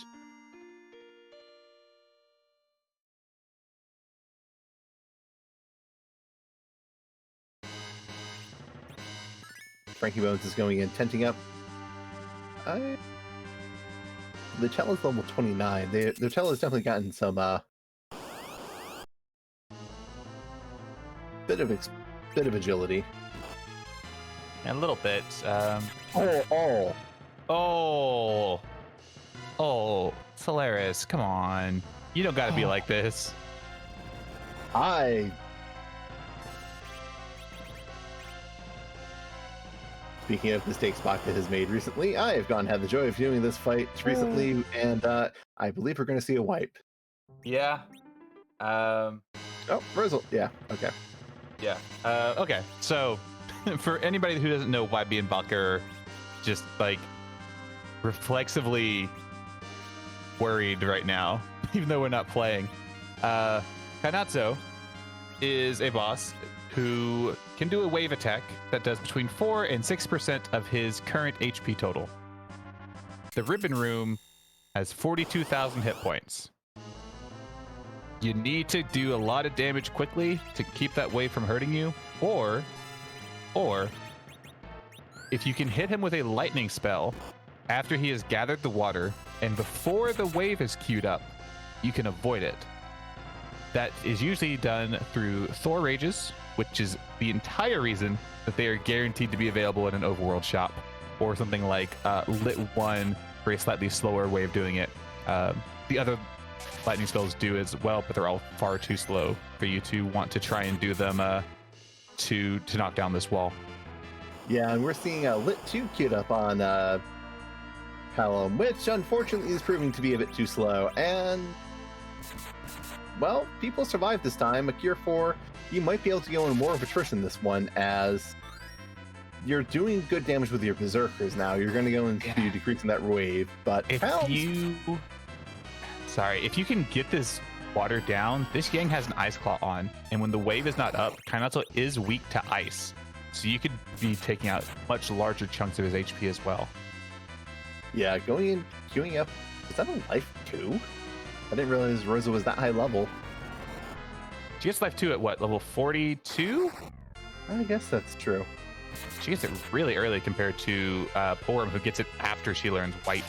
Frankie Bones is going in, tenting up. The Tella's level 29. The Tella's definitely gotten some bit of agility. A little bit. Oh, Solaris, come on. You don't gotta be like this. Speaking of mistakes Baka has made recently, I have had the joy of doing this fight recently, and I believe we're going to see a wipe. Yeah. Oh, Rosal. Yeah. Okay. Yeah. Okay. So, for anybody who doesn't know why me and Baka are just like reflexively worried right now, even though we're not playing, Kanatsu is a boss who can do a wave attack that does between 4 and 6% of his current HP total. The Ribbon Room has 42,000 hit points. You need to do a lot of damage quickly to keep that wave from hurting you, or if you can hit him with a lightning spell after he has gathered the water and before the wave is queued up, you can avoid it. That is usually done through Thor Rages, which is the entire reason that they are guaranteed to be available in an overworld shop, or something like Lit 1 for a slightly slower way of doing it. The other lightning spells do as well, but they're all far too slow for you to want to try and do them to knock down this wall. Yeah, and we're seeing Lit 2 queued up on Hallam, which unfortunately is proving to be a bit too slow. And, well, people survived this time. A Cure 4, you might be able to go in more of attrition this one, as you're doing good damage with your Berserkers now. You're going to go into decreasing that wave, but if you can get this water down, this Yang has an Ice Claw on, and when the wave is not up, Kainatsu is weak to ice, so you could be taking out much larger chunks of his HP as well. Yeah, going in, queuing up. Is that a life 2? I didn't realize Rosa was that high level. She gets life 2 at what, level 42? I guess that's true. She gets it really early compared to Porum, who gets it after she learns White.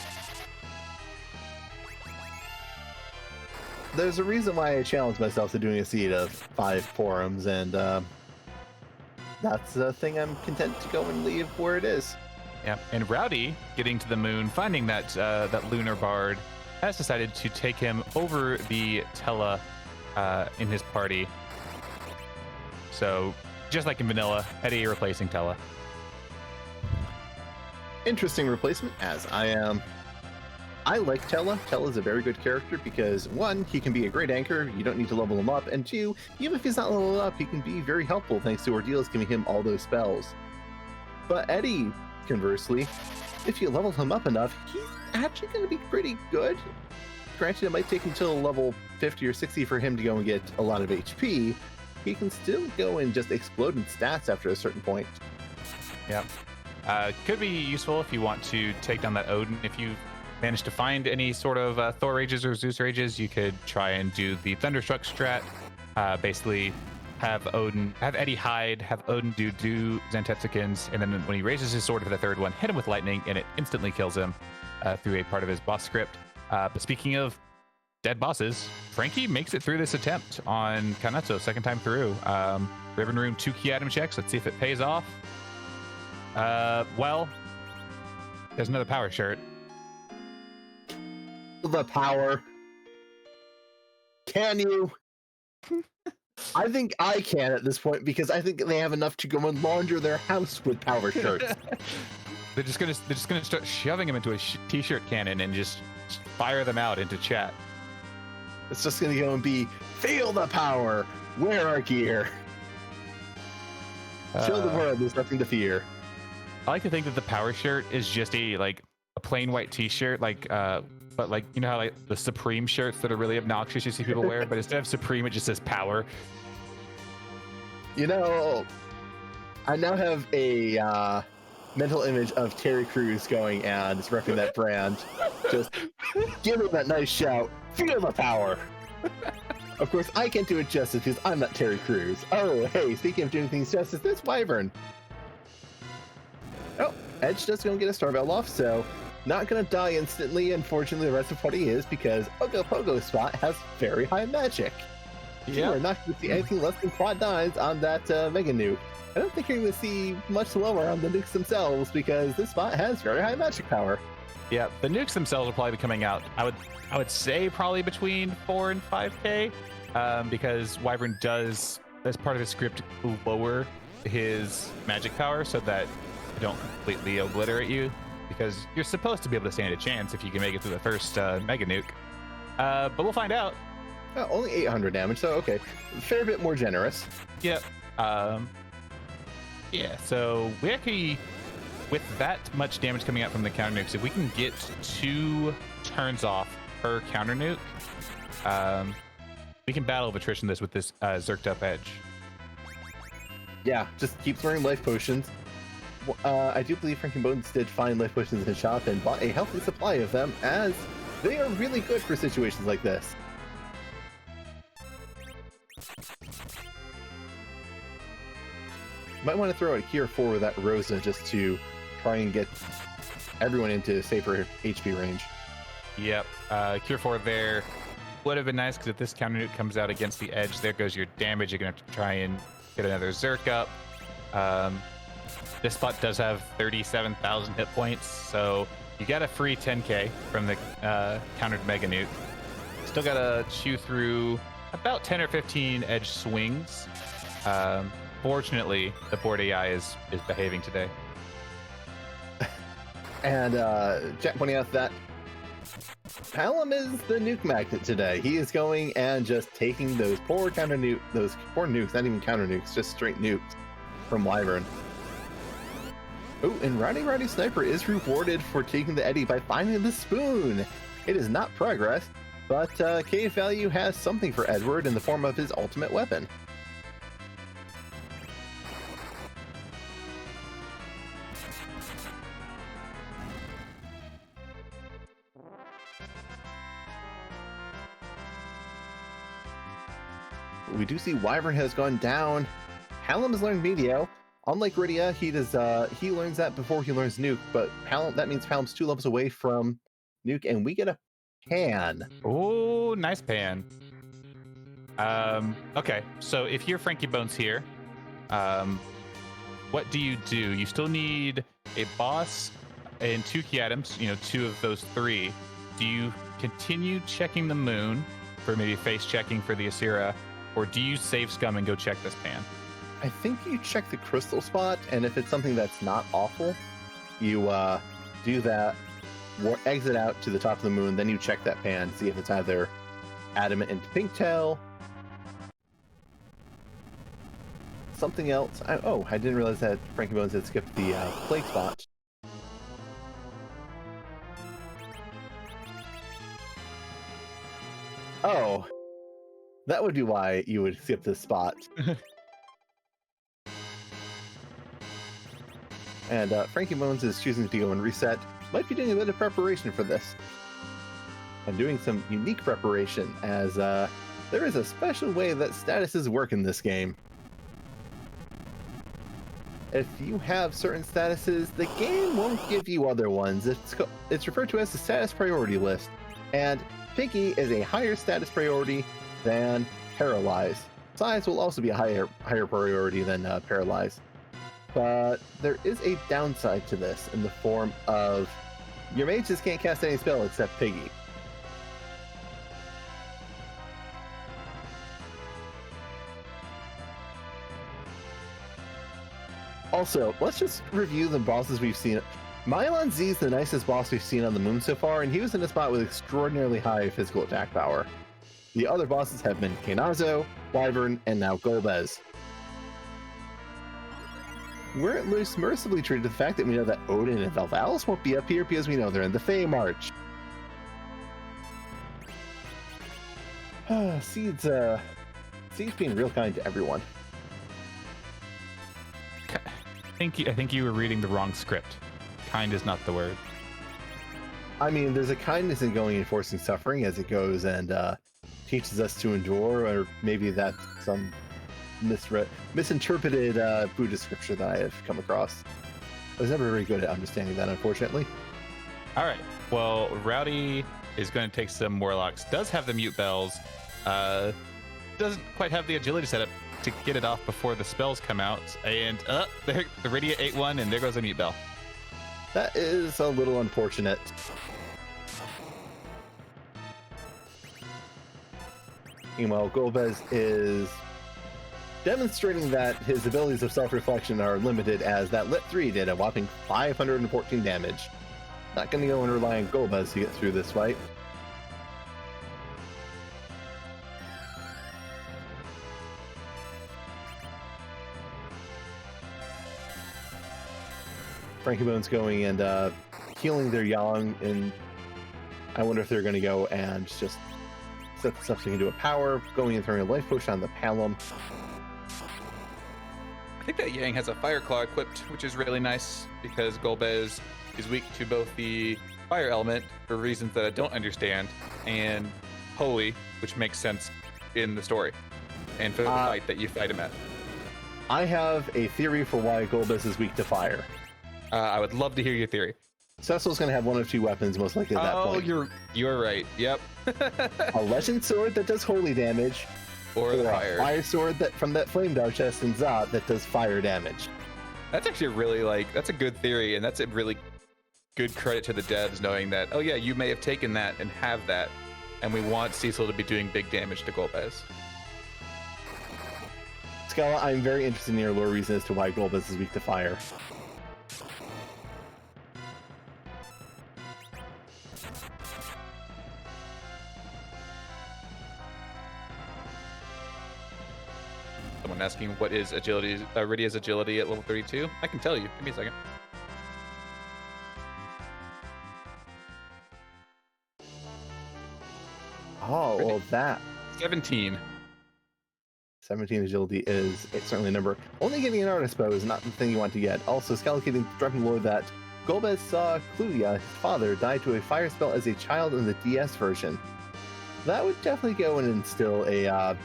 There's a reason why I challenged myself to doing a seed of 5 Porums, and that's a thing I'm content to go and leave where it is. Yeah, and Rowdy, getting to the moon, finding that that lunar bard, has decided to take him over the Tella in his party. So, just like in vanilla, Eddie replacing Tella. Interesting replacement, as I like Tella. Tella's a very good character because, 1, he can be a great anchor, you don't need to level him up, and 2, even if he's not leveled up, he can be very helpful thanks to Ordeals giving him all those spells. But Eddie, conversely, if you level him up enough, he's actually going to be pretty good. Granted, it might take until level 50 or 60 for him to go and get a lot of HP. He can still go and just explode in stats after a certain point. Yep. Could be useful if you want to take down that Odin. If you manage to find any sort of Thor Rages or Zeus Rages, you could try and do the Thunderstruck strat. Basically, have Eddie hide, have Odin do Zantetsukin's, and then when he raises his sword for the third one, hit him with lightning, and it instantly kills him through a part of his boss script. But speaking of dead bosses, Frankie makes it through this attempt on Kanatsu, second time through. Ribbon Room 2 key item checks. Let's see if it pays off. Well, there's another power shirt. The power. Can you? I think I can at this point, because I think they have enough to go and launder their house with power shirts. They're just gonna start shoving them into a t-shirt cannon and just fire them out into chat. It's just gonna go and be, feel the power, wear our gear. Show the world there's nothing to fear. I like to think that the power shirt is just a plain white t-shirt, but like, you know how like the Supreme shirts that are really obnoxious you see people wear, but instead of Supreme it just says power. You know, I now have a mental image of Terry Crews going and repping that brand. Just give me that nice shout, feel the power. Of course, I can't do it justice because I'm not Terry Crews. Oh, hey, speaking of doing things justice, this Wyvern. Edge does go and get a Star Bell off, so not going to die instantly. Unfortunately, the rest of the party is, because Ogopogo spot has very high magic. You are not going to see anything less than quad dimes on that Mega Nuke. I don't think you're going to see much lower on the nukes themselves, because this spot has very high magic power. Yeah, the nukes themselves will probably be coming out, I would say probably between 4 and 5k, because Wyvern does, as part of his script, lower his magic power so that they don't completely obliterate you, because you're supposed to be able to stand a chance if you can make it through the first Mega Nuke. But we'll find out. Only 800 damage, so okay. A fair bit more generous. Yep. Yeah, so we actually, with that much damage coming out from the counter nukes, if we can get 2 turns off per counter nuke, we can battle of attrition this with this zerked up Edge. Yeah, just keep throwing life potions. I do believe frankiebones did find life potions in his shop and bought a healthy supply of them, as they are really good for situations like this. Might want to throw a Cure 4 with that Rosa just to try and get everyone into safer HP range. Yep, Cure 4 there would have been nice, because if this counter nuke comes out against the Edge, there goes your damage. You're going to have to try and get another Zerk up. This spot does have 37,000 hit points, so you got a free 10k from the countered Mega Nuke. Still got to chew through about 10 or 15 Edge swings. Fortunately, the board AI is behaving today. And Jack pointing out that Palom is the nuke magnet today. He is going and just taking those poor nukes, not even counter nukes, just straight nukes from Wyvern. Oh, and RowdyRoddySniper is rewarded for taking the Eddy by finding the spoon. It is not progress, but cave value has something for Edward in the form of his ultimate weapon. We do see Wyvern has gone down. Hallam has learned Meteor. Unlike Rydia, he learns that before he learns Nuke, but that means Hallam's 2 levels away from Nuke, and we get a pan. Oh, nice pan. Okay, so if you're frankiebones here, what do? You still need a boss and 2 key items, 2 of those 3. Do you continue checking the moon for maybe face checking for the Asira, or do you save scum and go check this pan? I think you check the crystal spot, and if it's something that's not awful, you do that, exit out to the top of the moon, then you check that pan, see if it's either adamant into pinktail, something else. I didn't realize that frankiebones had skipped the plague spot. Oh, that would be why you would skip this spot. And frankiebones is choosing to go and reset. Might be doing a bit of preparation for this. And doing some unique preparation, as there is a special way that statuses work in this game. If you have certain statuses, the game won't give you other ones. It's referred to as the status priority list. And Piggy is a higher status priority than Paralyze. Size will also be a higher priority than Paralyze. But there is a downside to this in the form of your mage just can't cast any spell except Piggy. Also, let's just review the bosses we've seen. Mylon Z is the nicest boss we've seen on the moon so far, and he was in a spot with extraordinarily high physical attack power. The other bosses have been Kenazo, Wyvern, and now Golbez. We're at least mercifully treated to the fact that we know that Odin and Valvalis won't be up here because we know they're in the Fey March. Seeds being real kind to everyone. I think you were reading the wrong script. Kind is not the word. I mean, there's a kindness in going and forcing suffering as it goes and teaches us to endure, or maybe that's some misinterpreted Buddhist scripture that I have come across. I was never very good at understanding that, unfortunately. All right. Well, Rowdy is going to take some Warlocks. Does have the mute bells. Doesn't quite have the agility setup to get it off before the spells come out. And there, the Rydia ate one, and there goes a mute bell. That is a little unfortunate. Meanwhile, Golbez is demonstrating that his abilities of self-reflection are limited, as that Lit 3 did a whopping 514 damage. Not going to go and rely on Golbez to get through this fight. Frankiebones going and healing their Yang, and I wonder if they're going to go and just set something into a power, going and throwing a life potion on the Palom. I think that Yang has a Fire Claw equipped, which is really nice because Golbez is weak to both the fire element for reasons that I don't understand, and Holy, which makes sense in the story and for the fight that you fight him at. I have a theory for why Golbez is weak to fire. I would love to hear your theory. Cecil's going to have one of two weapons, most likely at that point. Oh, you're right. Yep. A legend sword that does holy damage, or the fire. A fire sword that from that flame dart chest in Zot that does fire damage. That's actually really that's a good theory, and that's a really good credit to the devs knowing that, oh yeah, you may have taken that and have that, and we want Cecil to be doing big damage to Golbez. Scala, I'm very interested in your lore reason as to why Golbez is weak to fire. Someone asking what is agility, Rydia's agility at level 32? I can tell you. Give me a second. Oh, well, that 17. 17 agility is certainly a number. Only getting an artist bow is not the thing you want to get. Also, Scala getting dropping lore that Golbez saw Cludia, his father, die to a fire spell as a child in the DS version. That would definitely go and instill a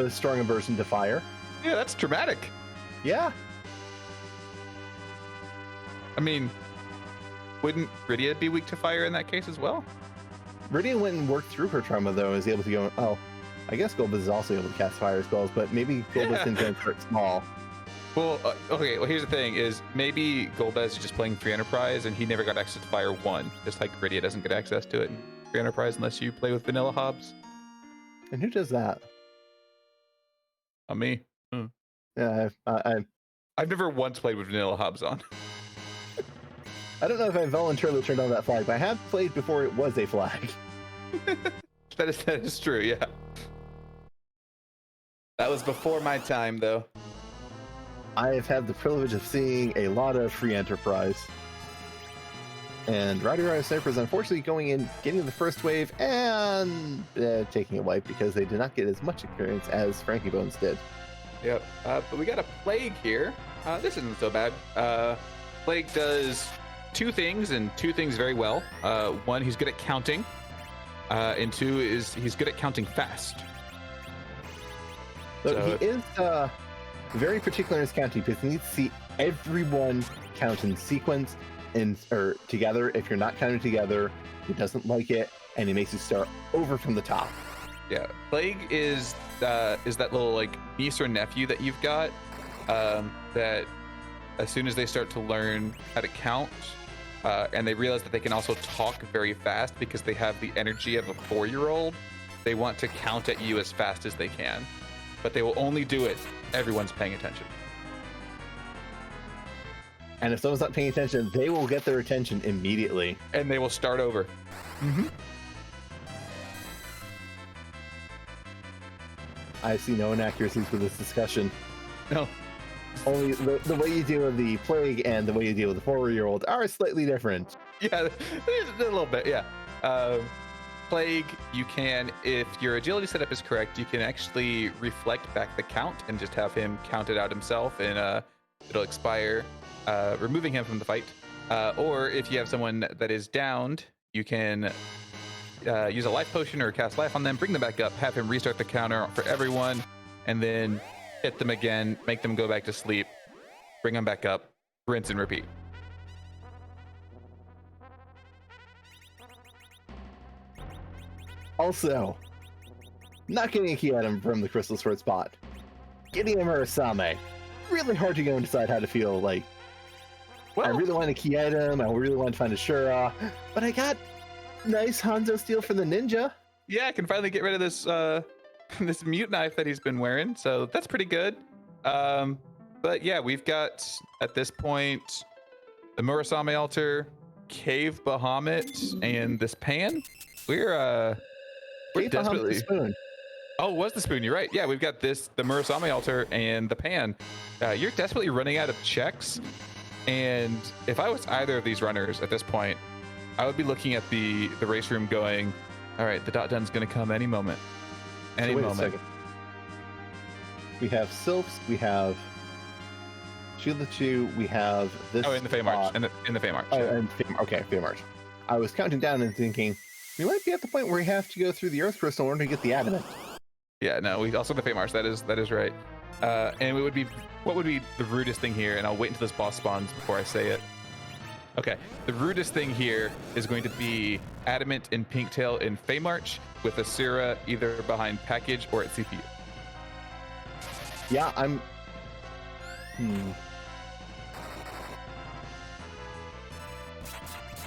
strong aversion to fire. Yeah, that's traumatic. Yeah. I mean, wouldn't Rydia be weak to fire in that case as well? Rydia went and worked through her trauma, though, and was able to go, oh, I guess Golbez is also able to cast fire spells, but maybe Golbez didn't start small. Well, okay, well, here's the thing, is maybe Golbez is just playing Free Enterprise, and he never got access to Fire 1, just like Rydia doesn't get access to it in Free Enterprise unless you play with Vanilla Hobbs. And who does that? Me. Yeah, I've never once played with Vanilla Hobbs on. I don't know if I voluntarily turned on that flag, but I have played before it was a flag. That is true, yeah. That was before my time, though. I have had the privilege of seeing a lot of Free Enterprise. And RowdyRoddySniper is unfortunately going in, getting the first wave, and taking a wipe because they did not get as much experience as Frankiebones did. Yep, but we got a Plague here. This isn't so bad. Plague does two things, and two things very well. One, he's good at counting, and two is he's good at counting fast. So he is very particular in his counting because he needs to see everyone count in sequence or together. If you're not counting together, he doesn't like it, and he makes you start over from the top. Yeah, Plague is that little like niece or nephew that you've got that as soon as they start to learn how to count and they realize that they can also talk very fast because they have the energy of a 4-year-old, they want to count at you as fast as they can, but they will only do it if everyone's paying attention. And if someone's not paying attention, they will get their attention immediately. And they will start over. Mm-hmm. I see no inaccuracies with this discussion. No. Only the way you deal with the Plague and the way you deal with the 4-year-old are slightly different. Yeah, a little bit, yeah. Plague, you can, if your agility setup is correct, you can actually reflect back the count and just have him count it out himself, and it'll expire, removing him from the fight. Or if you have someone that is downed, you can use a life potion or cast life on them, bring them back up, have him restart the counter for everyone, and then hit them again, make them go back to sleep, bring them back up, rinse and repeat. Also, not getting a key item from the Crystal Sword spot. Getting a Murasame. Really hard to go and decide how to feel. Like, I really want a key item, I really want to find a Shura, but I got nice Hanzo steel for the ninja. Yeah, I can finally get rid of this this mute knife that he's been wearing, so that's pretty good. But yeah, we've got at this point the Murasame altar, Cave Bahamut, and this pan. We're Cave Bahamut desperately. the spoon. Oh, it was the spoon? You're right. Yeah, we've got this, the Murasame altar, and the pan. You're desperately running out of checks, and if I was either of these runners at this point, I would be looking at the race room going, all right, the dot dun's going to come any moment. Any so wait moment. A second. We have Sylphs, we have Shilachu, we have this. Oh, in the Fey March. In the Fey March. Oh, and okay, Fey March. I was counting down and thinking, we might be at the point where we have to go through the Earth Crystal in order to get the adamant. Yeah, no, we also the Fey March. That is right. And what would be the rudest thing here? And I'll wait until this boss spawns before I say it. Okay, the rudest thing here is going to be Adamant and Pinktail in Fey March with Asura either behind package or at CPU. Yeah, I'm.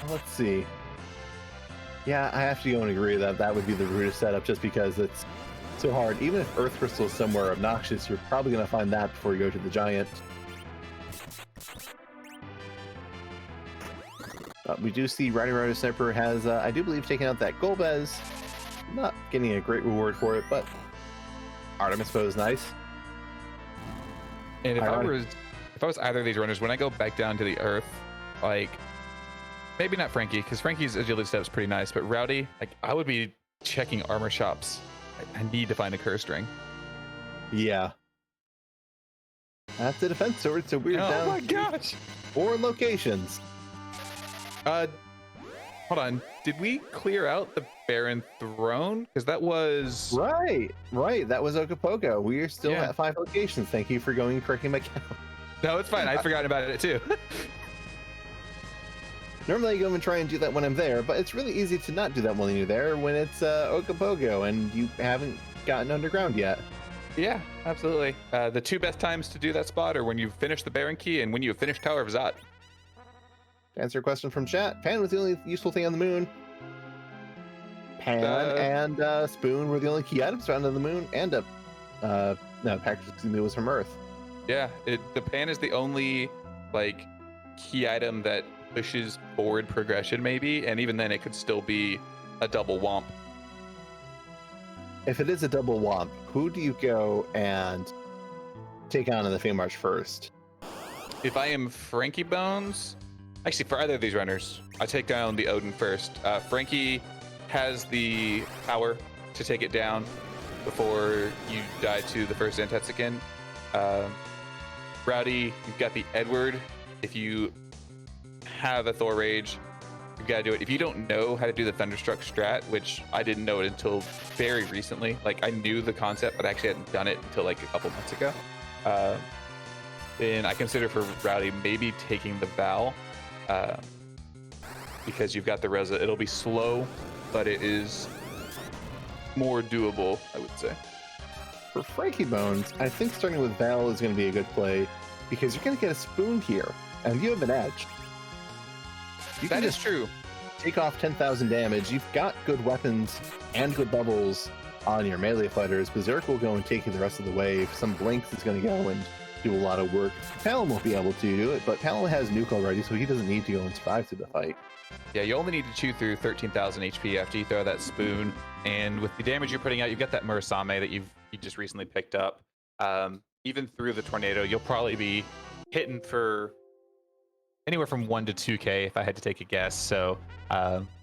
Let's see. Yeah, I have to go and agree that that would be the rudest setup just because it's so hard. Even if Earth Crystal is somewhere obnoxious, you're probably going to find that before you go to the Giant. We do see RowdyRoddySniper has, I do believe, taken out that Golbez. Not getting a great reward for it, but Artemis bow is nice. And if I was either of these runners, when I go back down to the Earth, like maybe not Frankie, because Frankie's agility step is pretty nice, but Rowdy, like I would be checking armor shops. I need to find a curse ring. Yeah. That's the defense sword, so we're down. Oh my gosh! 4 locations. Hold on. Did we clear out the Baron Throne? Because that was Right. That was Okapogo. We are still Yeah. at 5 locations. Thank you for going and correcting my count. No, it's fine. I'd forgotten about it too. Normally I go and try and do that when I'm there, but it's really easy to not do that when you're there when it's Okapogo and you haven't gotten underground yet. Yeah, absolutely. The 2 best times to do that spot are when you finish the Baron Key and when you finish Tower of Zot. To answer a question from chat, Pan was the only useful thing on the moon. Pan and Spoon were the only key items found on the moon, and no, package was from Earth. Yeah, the pan is the only like key item that pushes forward progression maybe, and even then it could still be a double womp. If it is a double womp, who do you go and take on in the Fey March first? If I am Frankie Bones, actually for either of these runners, I take down the Odin first. Frankie has the power to take it down before you die to the first Antetsuken. Rowdy, you've got the Edward. If you have a Thor Rage, you've got to do it. If you don't know how to do the Thunderstruck strat, which I didn't know it until very recently, like I knew the concept, but I actually hadn't done it until like a couple months ago. Then I consider for Rowdy maybe taking the Val, because you've got the Reza. It'll be slow, but it is more doable, I would say. For Frankie Bones, I think starting with Val is going to be a good play because you're going to get a Spoon here, and you have an edge. That is true. Take off 10,000 damage. You've got good weapons and good bubbles on your melee fighters. Berserk will go and take you the rest of the wave. Some Blinks is going to go and do a lot of work. Talon won't be able to do it, but Talon has nuke already, so he doesn't need to go and survive through the fight. Yeah, you only need to chew through 13,000 HP after you throw that Spoon, and with the damage you're putting out, you've got that Murasame that you just recently picked up. Even through the tornado, you'll probably be hitting for anywhere from 1 to 2k if I had to take a guess. So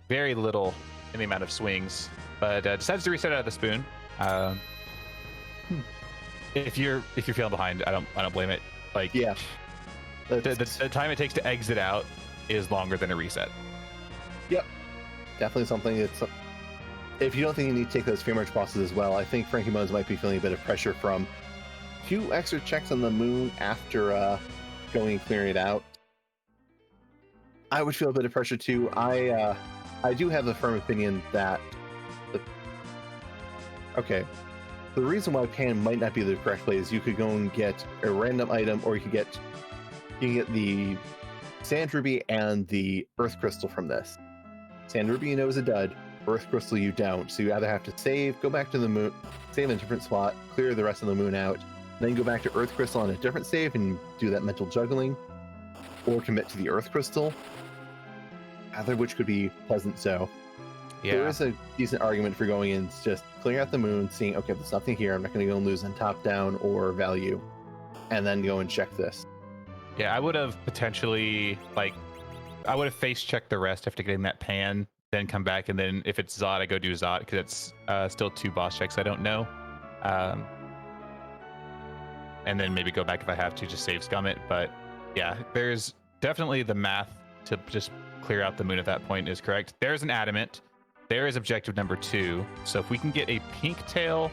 very little in the amount of swings, but decides to reset out of the Spoon. If you're feeling behind, I don't blame it. Like Yeah, the time it takes to exit out is longer than a reset. Yep, definitely something. It's if you don't think you need to take those Fey March bosses as well, I think Frankie Bones might be feeling a bit of pressure from a few extra checks on the moon after going and clearing it out. I would feel a bit of pressure too. I do have the firm opinion that Okay. The reason why Pan might not be the correct play is you could go and get a random item, or you can get the Sand Ruby and the Earth Crystal from this. Sand Ruby you know is a dud. Earth Crystal you don't. So you either have to save, go back to the moon, save in a different spot, clear the rest of the moon out, then go back to Earth Crystal on a different save and do that mental juggling, or commit to the Earth Crystal, either of which could be pleasant. So there is a decent argument for going in, just clearing out the moon, seeing, okay, there's nothing here, I'm not going to go and lose on top down or value, and then go and check this. Yeah, I would have potentially, I would have face checked the rest after getting that Pan, then come back, and then if it's Zod, I go do Zod, because it's still 2 boss checks I don't know. And then maybe go back if I have to, just save scum it. But yeah, there's definitely the math to just clear out the moon at that point is correct. There's an adamant. There is objective number 2. So if we can get a pink tail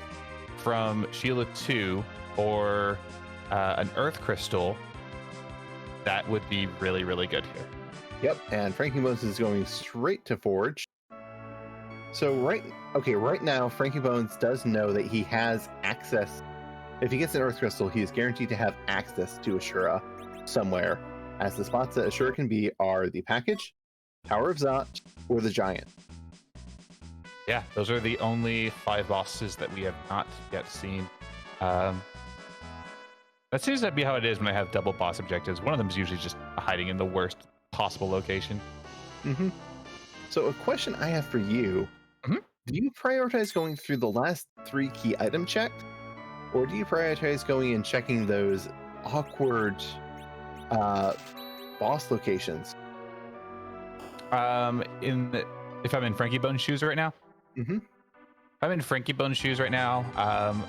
from Sheila 2 or an Earth Crystal, that would be really, really good here. Yep, and Frankie Bones is going straight to Forge. So right now, Frankie Bones does know that he has access. If he gets an Earth Crystal, he is guaranteed to have access to Ashura somewhere, as the spots that Ashura can be are the Package, Tower of Zot, or the Giant. Yeah, those are the only 5 bosses that we have not yet seen. That seems to be how it is when I have double boss objectives. One of them is usually just hiding in the worst possible location. Mm-hmm. So a question I have for you, do you prioritize going through the last 3 key item checks, or do you prioritize going and checking those awkward boss locations? If I'm in Frankie Bone's shoes right now? Mm-hmm. If I'm in Frankie Bone's shoes right now,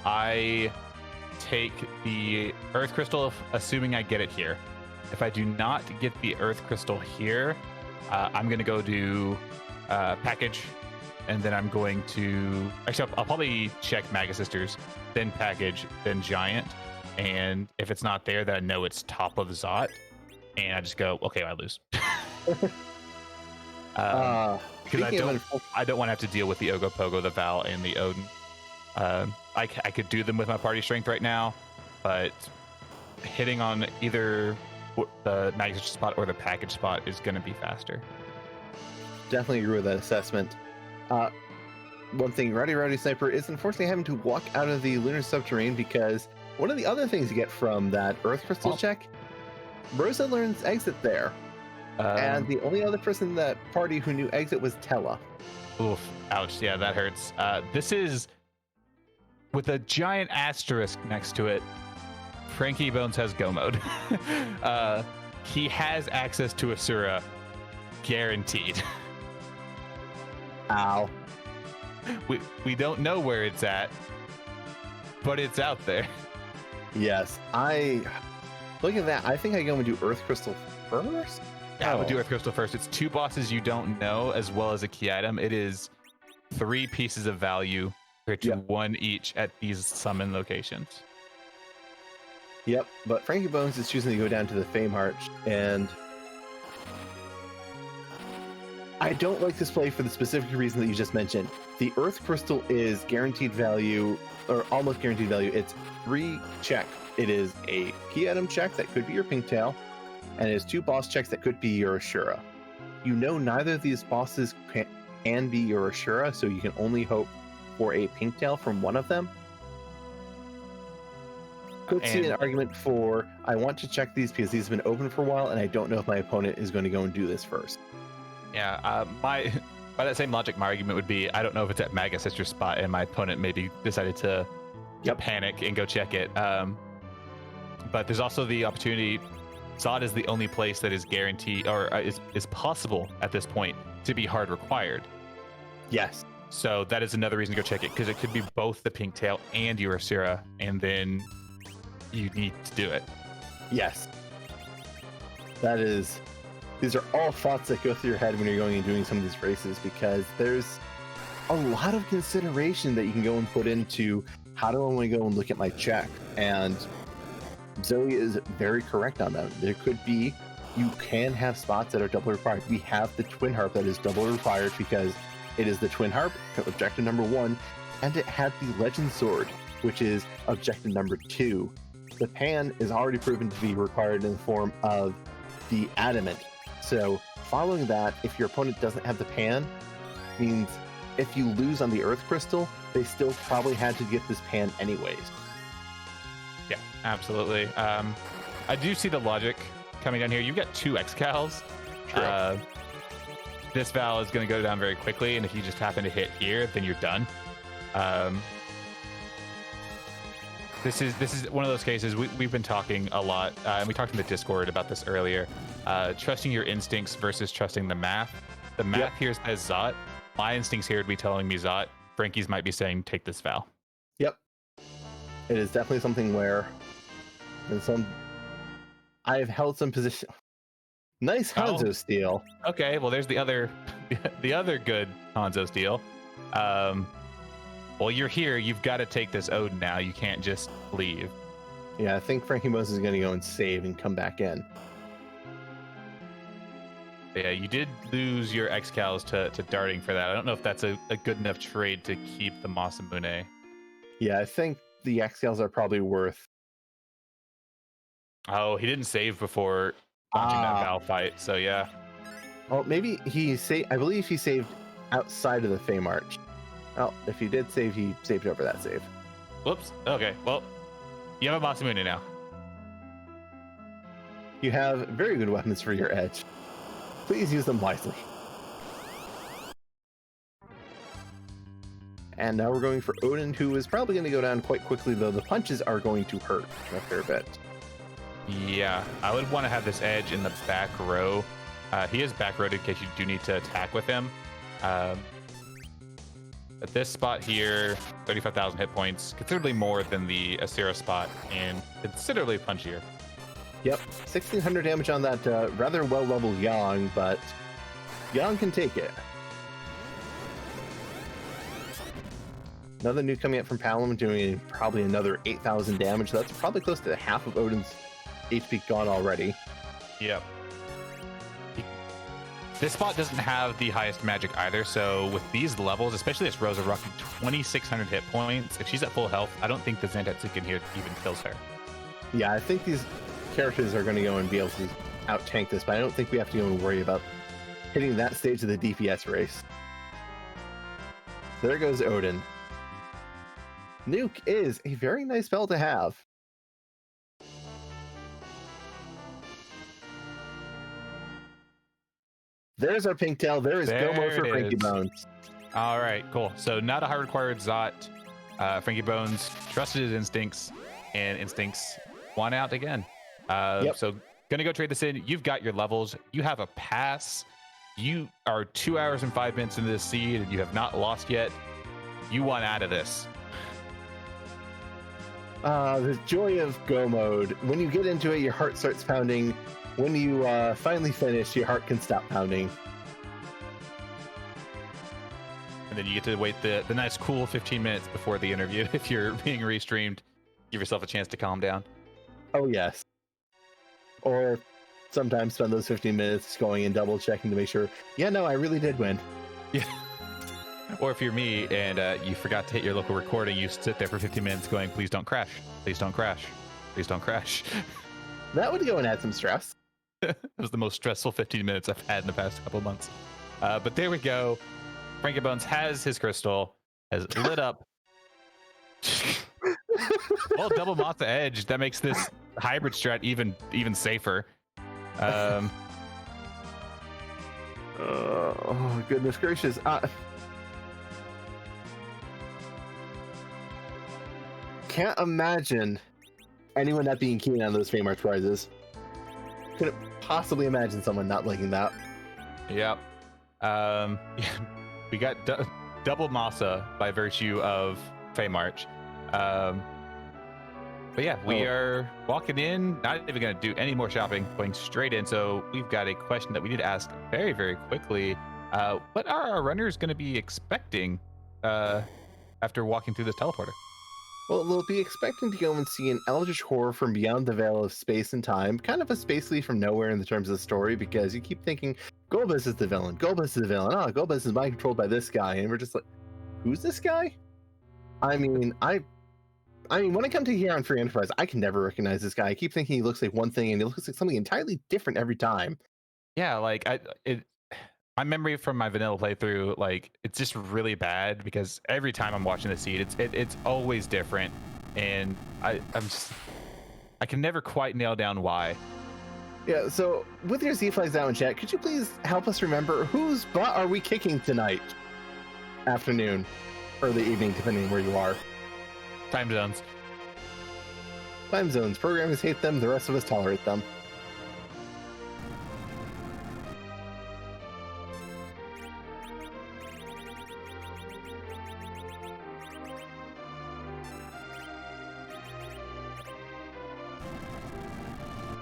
I take the Earth Crystal, assuming I get it here. If I do not get the Earth Crystal here, I'm going to go do Package, and then I'm going to... Actually, I'll probably check Maga Sisters, then Package, then Giant, and if it's not there, then I know it's top of Zot, and I just go, okay, I lose. Because I don't want to have to deal with the Ogopogo, the Val, and the Odin. I could do them with my party strength right now, but hitting on either the Maga spot or the Package spot is going to be faster. Definitely agree with that assessment. One thing, RowdyRoddySniper is unfortunately having to walk out of the Lunar Subterrane, because one of the other things you get from that Earth Crystal check, Rosa learns exit there. And the only other person in that party who knew exit was Tella. Oof, ouch, yeah, that hurts. This is, with a giant asterisk next to it, Frankie Bones has go mode. He has access to Asura, guaranteed. Ow. We don't know where it's at, but it's out there. Yes, look at that. I think I go and do Earth Crystal first. Yeah, I would do Earth Crystal first. It's 2 bosses you don't know, as well as a key item. It is 3 pieces of value, compared to 1 each at these summon locations. Yep, but Frankie Bones is choosing to go down to the Fame Heart, and I don't like this play for the specific reason that you just mentioned. The Earth Crystal is guaranteed value, or almost guaranteed value. It's 3 check. It is a key item check that could be your Pink Tail, and it is 2 boss checks that could be your Ashura. You know neither of these bosses can be your Ashura, so you can only hope for a Pink Tail from one of them. Could see an argument for, I want to check these because these have been open for a while, and I don't know if my opponent is going to go and do this first. Yeah, by that same logic, my argument would be, I don't know if it's at Maga Sister spot, and my opponent maybe decided to panic and go check it. But there's also the opportunity. Zod is the only place that is guaranteed, or is possible at this point, to be hard required. Yes. So that is another reason to go check it, because it could be both the Pink Tail and your Asura, and then you need to do it. Yes. These are all thoughts that go through your head when you're going and doing some of these races, because there's a lot of consideration that you can go and put into, how do I want to go and look at my check? And Zoe is very correct on that. There could be, you can have spots that are double required. We have the Twin Harp that is double required because it is the Twin Harp, objective number 1, and it had the Legend Sword, which is objective number 2. The pan is already proven to be required in the form of the adamant. So following that, if your opponent doesn't have the pan, means if you lose on the Earth Crystal, they still probably had to get this pan anyways. Yeah, absolutely. I do see the logic coming down here. You've got 2 Excals. True. This Val is going to go down very quickly, and if you just happen to hit here, then you're done. This is one of those cases we've been talking a lot, and we talked in the Discord about this earlier. Trusting your instincts versus trusting the math. The math here says Zot. My instincts here would be telling me Zot. Frankie's might be saying take this Val. Yep. It is definitely something where I've held some position. Nice Hanzo steal. Okay, well there's the other good Hanzo steal. Well, you're here. You've got to take this Odin now. You can't just leave. Yeah, I think frankiebones is going to go and save and come back in. Yeah, you did lose your Excals to darting for that. I don't know if that's a good enough trade to keep the Masamune. Yeah, I think the Excals are probably worth. Oh, he didn't save before launching that Val fight, so yeah. Well, maybe he saved. I believe he saved outside of the Fey March. Well, if he did save, he saved over that save. Whoops. Okay, well, you have a Masamune now. You have very good weapons for your edge. Please use them wisely. And now we're going for Odin, who is probably going to go down quite quickly, though the punches are going to hurt a fair bit. Yeah, I would want to have this edge in the back row. He is back rowed in case you do need to attack with him. At this spot here, 35,000 hit points, considerably more than the Asira spot, and considerably punchier. Yep, 1,600 damage on that rather well-leveled Yang, but Yang can take it. Another new coming up from Palom, doing probably another 8,000 damage. That's probably close to half of Odin's HP gone already. Yep. This spot doesn't have the highest magic either, so with these levels, especially this Rosa rocking 2,600 hit points, if she's at full health, I don't think the Zantetsuken here even kills her. Yeah, I think these characters are going to go and be able to out-tank this, but I don't think we have to go and worry about hitting that stage of the DPS race. There goes Odin. Nuke is a very nice spell to have. There's our pink tail. There is Gomo for frankiebones. All right, cool. So not a high required Zot. frankiebones trusted his instincts, and instincts won out again. So gonna go trade this in. You've got your levels. You have a pass. You are 2 hours and 5 minutes into this seed, and you have not lost yet. You want out of this. The joy of Go mode. When you get into it, your heart starts pounding. When you finally finish, your heart can stop pounding. And then you get to wait the nice cool 15 minutes before the interview. If you're being restreamed, give yourself a chance to calm down. Oh, yes. Or sometimes spend those 15 minutes going and double checking to make sure, yeah, no, I really did win. Yeah. Or if you're me and you forgot to hit your local recording, you sit there for 15 minutes going, please don't crash. Please don't crash. Please don't crash. That would go and add some stress. It was the most stressful 15 minutes I've had in the past couple of months. But there we go. frankiebones has his crystal, has lit up. Well, double Mata Edge. That makes this hybrid strat even safer. Oh, goodness gracious. Can't imagine anyone not being keen on those Fame Arch prizes. Couldn't possibly imagine someone not liking that. Yep. We got double Masa by virtue of Fame March. But yeah, we are walking in, not even going to do any more shopping, going straight in. So we've got a question that we need to ask very, very quickly. What are our runners going to be expecting after walking through this teleporter? Well, they'll be expecting to go and see an eldritch horror from beyond the veil of space and time, kind of a space leaf from nowhere in the terms of the story, because you keep thinking, Golbez is the villain, Golbez is the villain, Golbez is mind controlled by this guy, and we're just like, who's this guy? I mean, when I come to here on Free Enterprise, I can never recognize this guy. I keep thinking he looks like one thing, and he looks like something entirely different every time. Yeah, like my memory from my vanilla playthrough, like it's just really bad because every time I'm watching the seed, it's always different, and I can never quite nail down why. Yeah, so with your Z flags now in chat, could you please help us remember whose butt are we kicking tonight? Afternoon, early evening, depending on where you are. Time zones. Time zones. Programmers hate them, the rest of us tolerate them.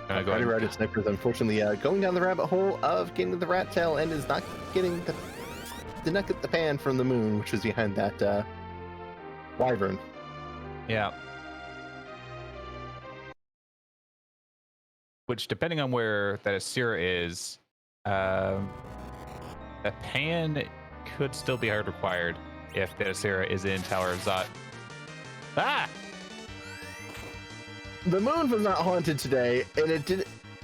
RowdyRoddySniper is unfortunately going down the rabbit hole of getting the rat tail and is not getting did not get the pan from the moon, which was behind that wyvern. Yeah. Which, depending on where that Asura is, a pan could still be hard required if the Asura is in Tower of Zot. Ah! The moon was not haunted today, and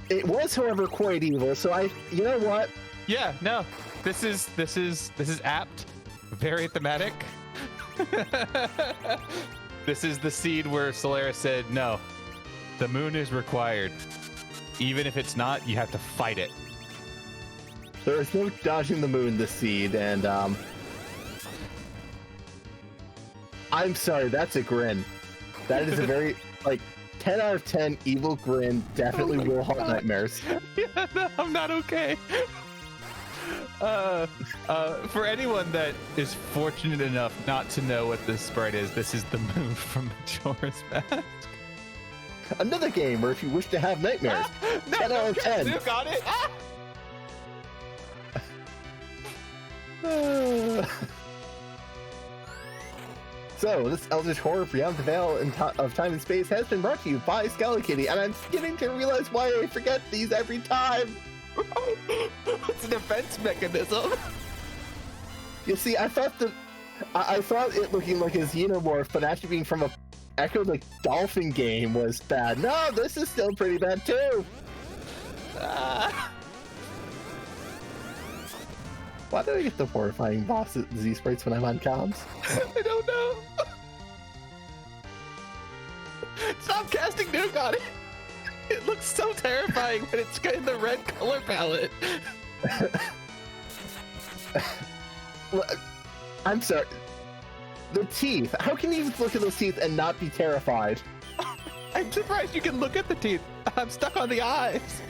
it was, however, quite evil. So you know what? Yeah, no, this is apt, very thematic. This is the seed where Solaris said, no, the moon is required. Even if it's not, you have to fight it. There is no dodging the moon this seed, and I'm sorry, that's a grin. That is a very, 10 out of 10 evil grin, definitely will haunt nightmares. Yeah, no, I'm not okay. For anyone that is fortunate enough not to know what this sprite is, this is the moon from Majora's Mask. Another game where if you wish to have nightmares, 10 out of 10. You got it. So, this Eldritch Horror Beyond the Veil of Time and Space has been brought to you by Skellakitty, and I'm beginning to realize why I forget these every time. It's a defense mechanism. You see, I thought it looking like a xenomorph, but actually being from a Echo the Dolphin game was bad. No, this is still pretty bad too. Why do I get the horrifying boss Z sprites when I'm on comms? I don't know. Stop casting nuke on it. It looks so terrifying when it's got in the red color palette. I'm sorry. The teeth. How can you look at those teeth and not be terrified? I'm surprised you can look at the teeth. I'm stuck on the eyes.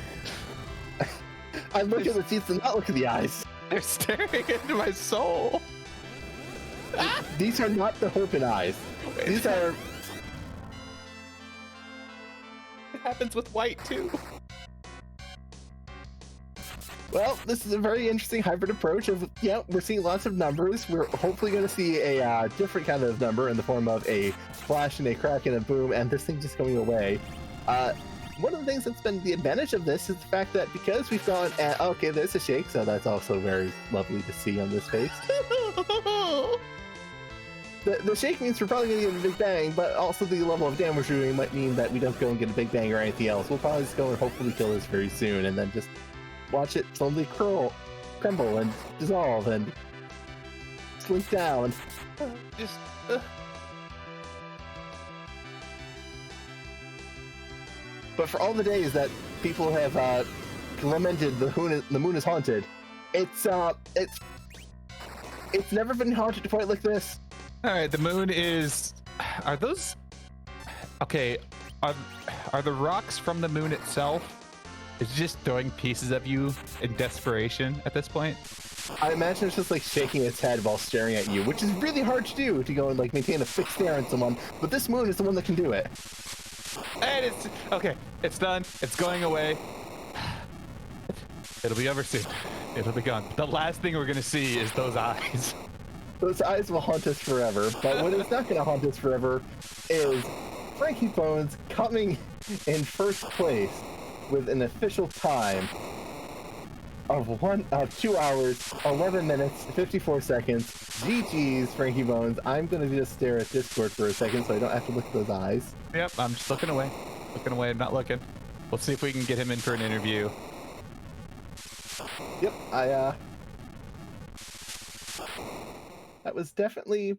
I look at the teeth and not look at the eyes. They're staring into my soul. These are not the Herpin eyes. These are... It happens with white too. Well, this is a very interesting hybrid approach of, we're seeing lots of numbers. We're hopefully going to see a different kind of number in the form of a flash and a crack and a boom, and this thing just going away. One of the things that's been the advantage of this is the fact that because we've gone at, okay, there's a shake, so that's also very lovely to see on this face. The shake means we're probably going to get a big bang, but also the level of damage we're doing might mean that we don't go and get a big bang or anything else. We'll probably just go and hopefully kill this very soon, and then just watch it slowly crumble and dissolve and slink down. But for all the days that people have lamented the moon is haunted, it's never been haunted quite like this. All right, the moon is. Are those? Okay, are the rocks from the moon itself? Is it just throwing pieces of you in desperation at this point? I imagine it's just shaking its head while staring at you, which is really hard to do to go and maintain a fixed stare on someone. But this moon is the one that can do it. And it's okay. It's done. It's going away. It'll be over soon. It'll be gone. The last thing we're gonna see is those eyes. Those eyes will haunt us forever. But what is not going to haunt us forever is frankiebones coming in first place with an official time of 2 hours, 11 minutes, 54 seconds. GG's, Frankie Bones. I'm gonna just stare at Discord for a second so I don't have to look at those eyes. Yep, I'm just looking away. Looking away, I'm not looking. Let's see if we can get him in for an interview. Yep, that was definitely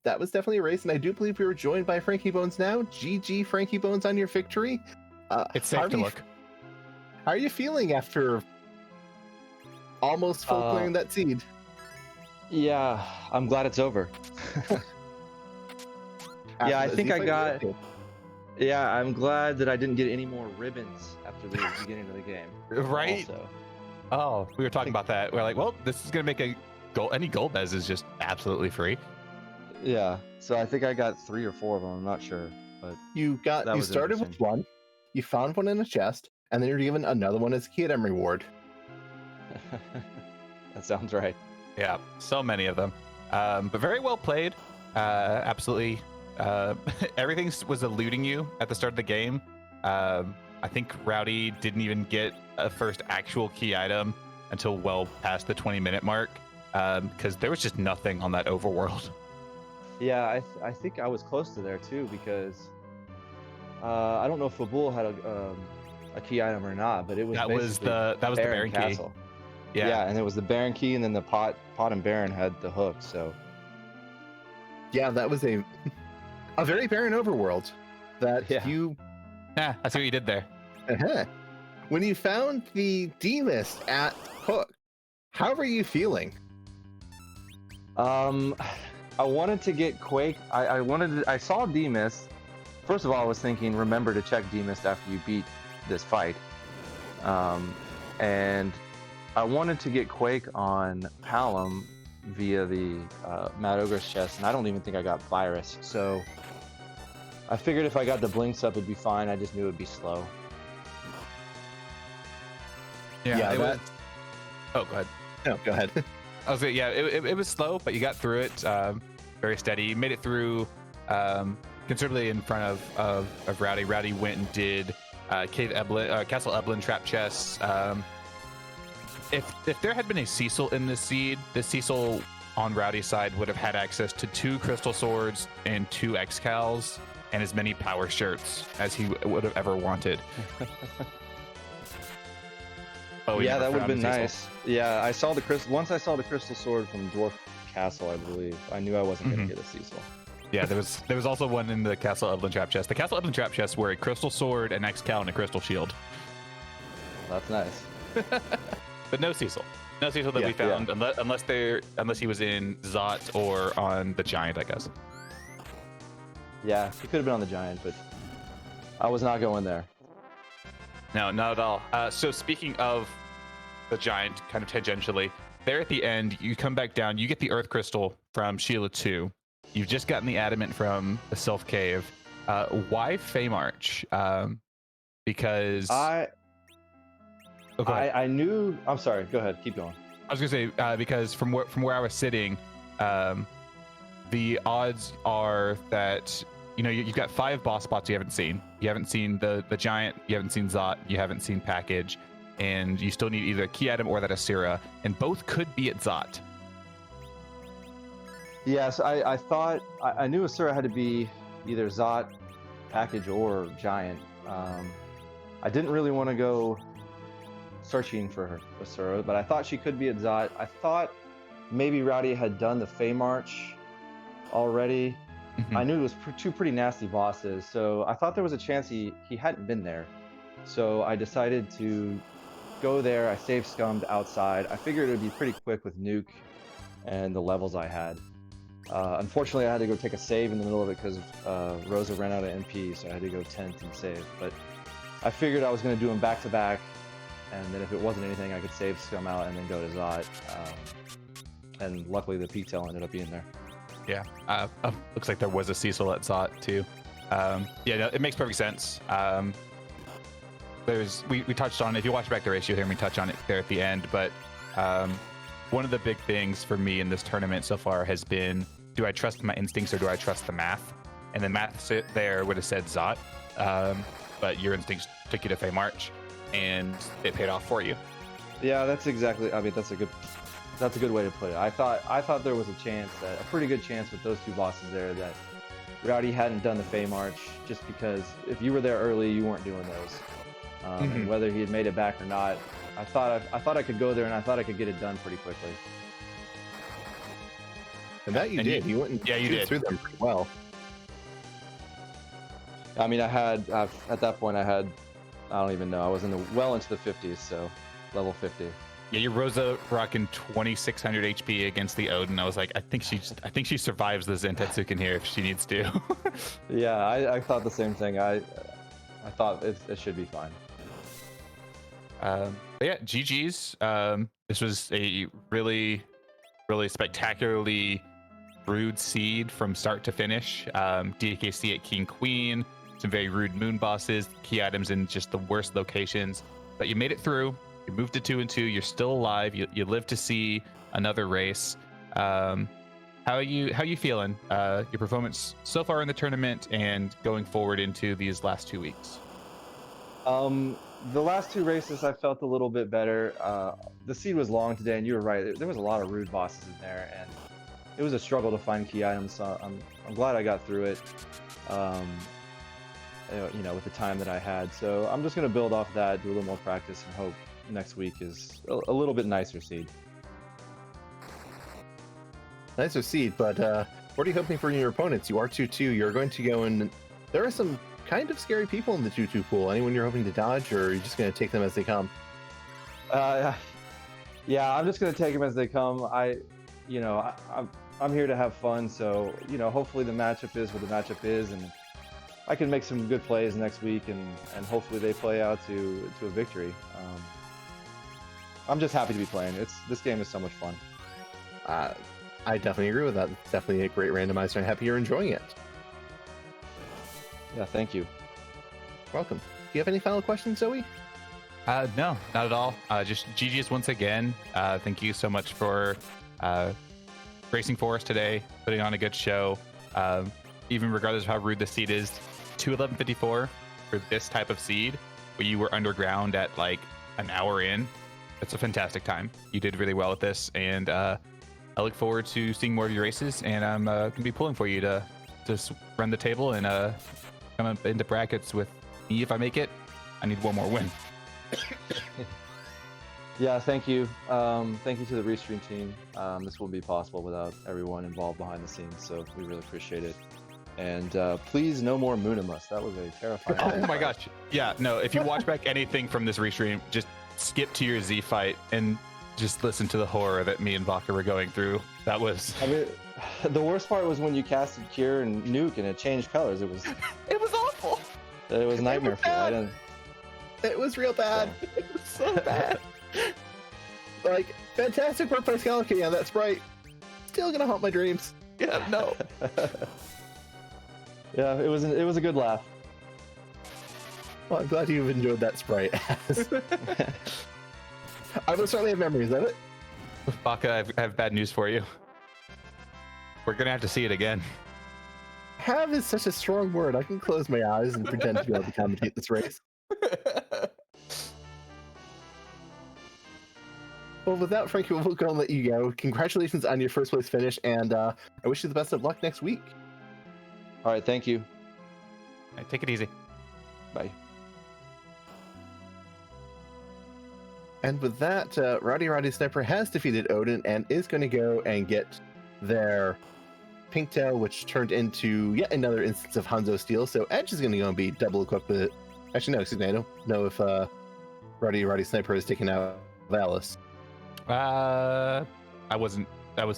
a race, and I do believe we were joined by Frankie Bones now. GG, Frankie Bones, on your victory. It's safe to look. How are you feeling after almost full clearing that seed? Yeah, I'm glad it's over. Yeah, I think I got... Yeah, I'm glad that I didn't get any more ribbons after the beginning of the game. Right? Also. Oh, we were talking about that. We're like, well, this is going to make a goal. Any gold bez is just absolutely free. Yeah, so I think I got 3 or 4 of them. I'm not sure, but you started with one, you found one in a chest, and then you're given another one as a key item reward. That sounds right. Yeah, so many of them. But very well played. Absolutely. Everything was eluding you at the start of the game. I think Rowdy didn't even get a first actual key item until well past the 20-minute mark, because there was just nothing on that overworld. Yeah, I think I was close to there too, because I don't know if Fabul had a key item or not, but it was the Baron Castle. Key. Yeah, and it was the Baron Key, and then the Pot and Baron had the hook. So yeah, that was a very barren overworld that you... Yeah, I see what you did there. When you found the D-Mist at Hook, how were you feeling? I wanted to get Quake. I saw D-Mist. First of all, I was thinking, remember to check D-Mist after you beat this fight. And I wanted to get Quake on Palom via the Mad Ogre's chest, and I don't even think I got Virus. So I figured if I got the Blinks up, it'd be fine. I just knew it'd be slow. Yeah, was... Oh, go ahead. No, go ahead. I was it was slow, but you got through it very steady. You made it through considerably in front of Rowdy. Rowdy went and did Castle Eblin trap chests. If there had been a Cecil in this seed, the Cecil on Rowdy's side would have had access to 2 crystal swords and 2 Excals and as many power shirts as he would have ever wanted. Oh yeah, that would have been nice. Yeah, I saw the once I saw the crystal sword from Dwarf Castle, I believe. I knew I wasn't going to get a Cecil. Yeah, there was also one in the Castle Eblin trap chest. The Castle Eblin trap chests were a crystal sword, an X-Cal, and a crystal shield. That's nice. But no Cecil. No Cecil that we found, unless he was in Zot or on the Giant, I guess. Yeah, he could have been on the Giant, but I was not going there. No, not at all. So speaking of the Giant, kind of tangentially, there at the end, you come back down, you get the Earth Crystal from Sheila 2. You've just gotten the Adamant from the Sylph Cave. Why Feymarch? Because... I knew... I'm sorry, go ahead, keep going. I was going to say, because from where I was sitting, the odds are that... You know, you've got 5 boss spots you haven't seen. You haven't seen the Giant, you haven't seen Zot, you haven't seen Package, and you still need either a key item or that Asira, and both could be at Zot. Yes, I thought... I knew Asira had to be either Zot, Package, or Giant. I didn't really want to go searching for her, Asura, but I thought she could be at Zot. I thought maybe Rowdy had done the Feymarch already. I knew it was 2 pretty nasty bosses, so I thought there was a chance he hadn't been there. So I decided to go there. I save scummed outside. I figured it would be pretty quick with Nuke and the levels I had. Unfortunately, I had to go take a save in the middle of it because Rosa ran out of MP, so I had to go tent and save. But I figured I was going to do them back to back, and then if it wasn't anything, I could save scum out and then go to Zot. And luckily, the P-tail ended up being there. Yeah, looks like there was a Cecil at Zot too. Yeah, no, it makes perfect sense. We touched on, if you watch back the ratio here, we touch on it there at the end, but one of the big things for me in this tournament so far has been, do I trust my instincts or do I trust the math? And the math there would have said Zot, but your instincts took you to Feymarch. and it paid off for you. Yeah, that's exactly. I mean, that's a good way to put it. I thought there was a chance, a pretty good chance with those two bosses there, that Rowdy hadn't done the Fey March, just because if you were there early, you weren't doing those. And whether he had made it back or not, I thought I could go there, and I thought I could get it done pretty quickly. And that you did. You went and you did through them pretty well. I mean, at that point, I don't even know. I was well into the 50s, so level 50. Yeah, your Rosa rocking 2600 HP against the Odin. I was like, I think she survives the Zentetsuken here if she needs to. Yeah, I thought the same thing. I thought it should be fine. But yeah, GG's. This was a really, really spectacularly rude seed from start to finish. DKC at King Queen, some very rude moon bosses, key items in just the worst locations. But you made it through. You moved to 2-2. You're still alive. You live to see another race. How are you feeling? Your performance so far in the tournament and going forward into these last 2 weeks. The last two races I felt a little bit better. The seed was long today, and you were right. There was a lot of rude bosses in there, and it was a struggle to find key items. So I'm glad I got through it. With the time that I had. So I'm just gonna build off that, do a little more practice, and hope next week is a little bit nicer seed. Nicer seed, but what are you hoping for your opponents? You are 2-2. You're going to go in. There are some kind of scary people in the 2-2 pool. Anyone you're hoping to dodge, or are you just going to take them as they come? Yeah, I'm just going to take them as they come. I'm here to have fun, so hopefully the matchup is what the matchup is, and I can make some good plays next week, and hopefully they play out to a victory. I'm just happy to be playing. This game is so much fun. I definitely agree with that. It's definitely a great randomizer. I'm happy you're enjoying it. Yeah, thank you. Welcome. Do you have any final questions, Zoe? No, not at all. Just GG's once again. Thank you so much for racing for us today, putting on a good show. Even regardless of how rude the seed is, 2:11:54 for this type of seed, where you were underground at like an hour in. It's a fantastic time. You did really well with this, and I look forward to seeing more of your races, and I'm going to be pulling for you to just run the table and come up into brackets with me if I make it. I need one more win. Yeah, thank you. Thank you to the Restream team. This wouldn't be possible without everyone involved behind the scenes, so we really appreciate it. And please, no more Moonimus. That was a terrifying. Oh my gosh. Yeah, no, if you watch back anything from this Restream, just skip to your Z fight and just listen to the horror that me and Vodka were going through. That was... I mean, the worst part was when you casted Cure and Nuke and it changed colors. It was awful. It was nightmare fuel. It was real bad. Yeah. It was so bad. Like, fantastic work by Scallican. Yeah, that's right. Still gonna haunt my dreams. Yeah, no. Yeah, it was a good laugh. Well, I'm glad you've enjoyed that sprite. I will certainly have memories of it. Baka, I have bad news for you. We're gonna have to see it again. Have is such a strong word. I can close my eyes and pretend to be able to commentate this race. Well, without Frankie, we'll go and let you go. Congratulations on your first place finish, and I wish you the best of luck next week. All right, thank you. All right, take it easy. Bye. And with that, RowdyRoddySniper has defeated Odin and is going to go and get their pink tail, which turned into yet another instance of Hanzo Steel. So Edge is going to go and be double equipped with it. Actually, no, excuse me. I don't know if RowdyRoddySniper has taken out Valis. I was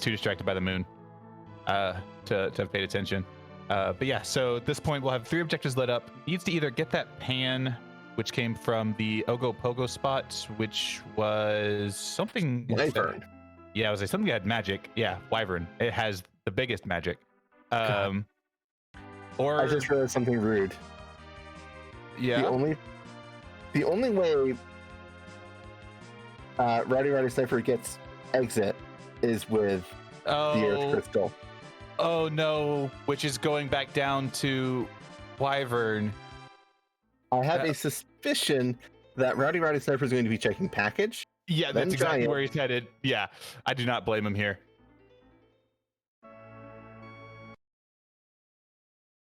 too distracted by the moon to have paid attention. But yeah, so at this point we'll have 3 objectives lit up. Needs to either get that pan, which came from the Ogopogo spot, which was something... Wyvern. Yeah, I was like, something that had magic. Yeah, Wyvern. It has the biggest magic. Or I just realized something rude. Yeah. The only way RowdyRoddySniper gets exit is with the Earth Crystal. Oh no, which is going back down to Wyvern. I have a suspicion that RowdyRoddySniper is going to be checking package. Yeah, Then that's exactly Giant. where he's headed. Yeah, I do not blame him here.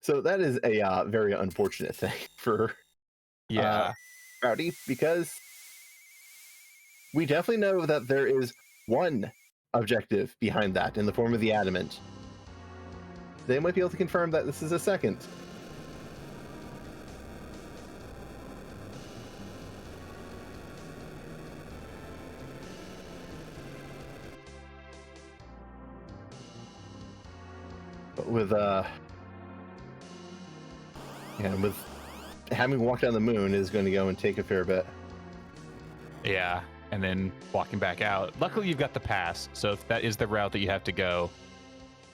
So that is a very unfortunate thing for Yeah. Rowdy, because we definitely know that there is one objective behind that in the form of the adamant. They might be able to confirm that this is a second. But with with having walked on the moon is going to go and take a fair bit. Yeah, and then walking back out. Luckily, you've got the pass, so if that is the route that you have to go,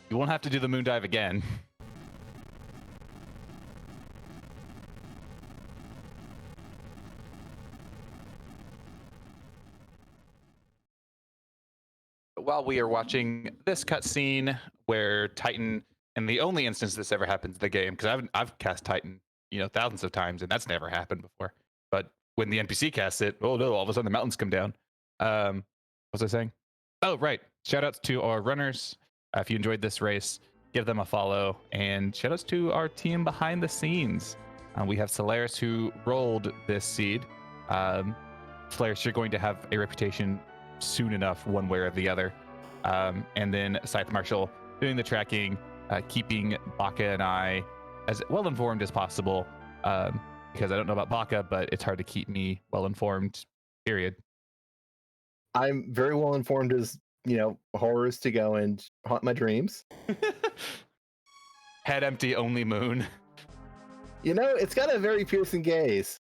you won't have to do the moon dive again. While we are watching this cutscene where Titan, and the only instance this ever happens in the game, because I've cast Titan, thousands of times, and that's never happened before. But when the NPC casts it, oh no, all of a sudden the mountains come down. What was I saying? Oh, right. Shout outs to our runners. If you enjoyed this race, give them a follow. And shout outs to our team behind the scenes. We have Solaris who rolled this seed. Solaris, you're going to have a reputation soon enough, one way or the other. And then Scythe Marshall doing the tracking, keeping Baka and I as well informed as possible. Because I don't know about Baka, but it's hard to keep me well informed, period. I'm very well informed as, horrors to go and haunt my dreams. Head empty, only moon. It's got a very piercing gaze.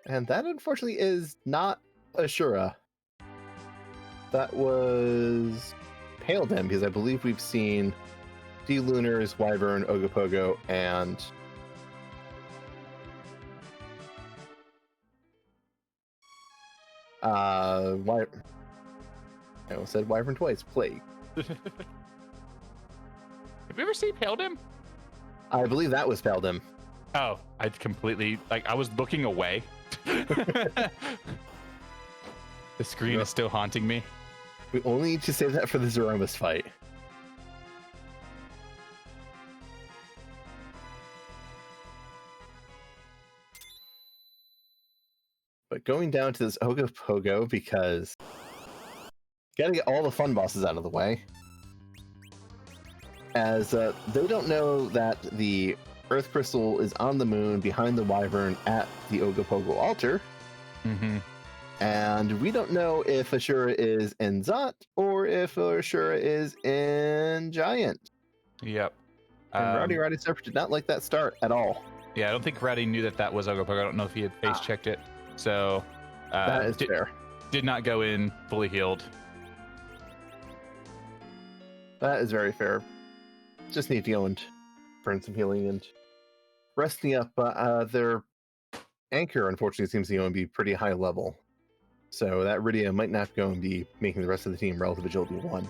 And that, unfortunately, is not Ashura. That was Paledem, because I believe we've seen D-Lunars, Wyvern, Ogopogo, and... I almost said Wyvern twice. Plague. Have you ever seen Paledem? I believe that was Paledem. Oh, I completely... I was looking away. The screen is still haunting me. We only need to save that for the Zeromus fight. But going down to this Ogopogo, because gotta get all the fun bosses out of the way. As they don't know that the Earth Crystal is on the moon behind the Wyvern at the Ogopogo altar. Mm-hmm. And we don't know if Ashura is in Zot or if Ashura is in Giant. Yep. And RowdyRoddySniper did not like that start at all. Yeah, I don't think Rowdy knew that was Ogopogo. I don't know if he had face checked it. So that is fair. Did not go in fully healed. That is very fair. Just need to go and burn some healing and resting up. Their anchor, unfortunately, seems to be pretty high level. So that Rydia might not go and be making the rest of the team relative agility 1.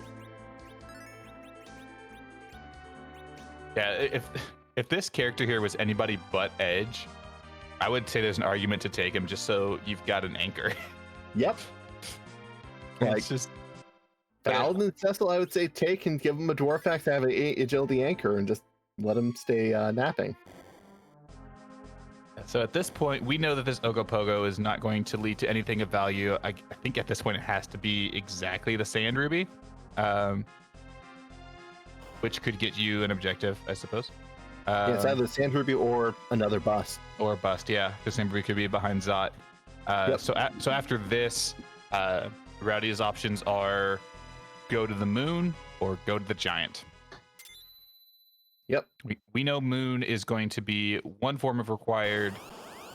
Yeah, if this character here was anybody but Edge, I would say there's an argument to take him just so you've got an anchor. Yep. It's just Paladin and Cecil, I would say take and give him a dwarf axe to have an 8 agility anchor and just let him stay napping. So at this point, we know that this Ogopogo is not going to lead to anything of value. I think at this point it has to be exactly the Sand Ruby, which could get you an objective, I suppose. Yeah, it's either the Sand Ruby or another bust. Or a bust, yeah. The Sand Ruby could be behind Zot. Yep. So after this, Rowdy's options are go to the moon or go to the Giant. Yep. We know moon is going to be one form of required.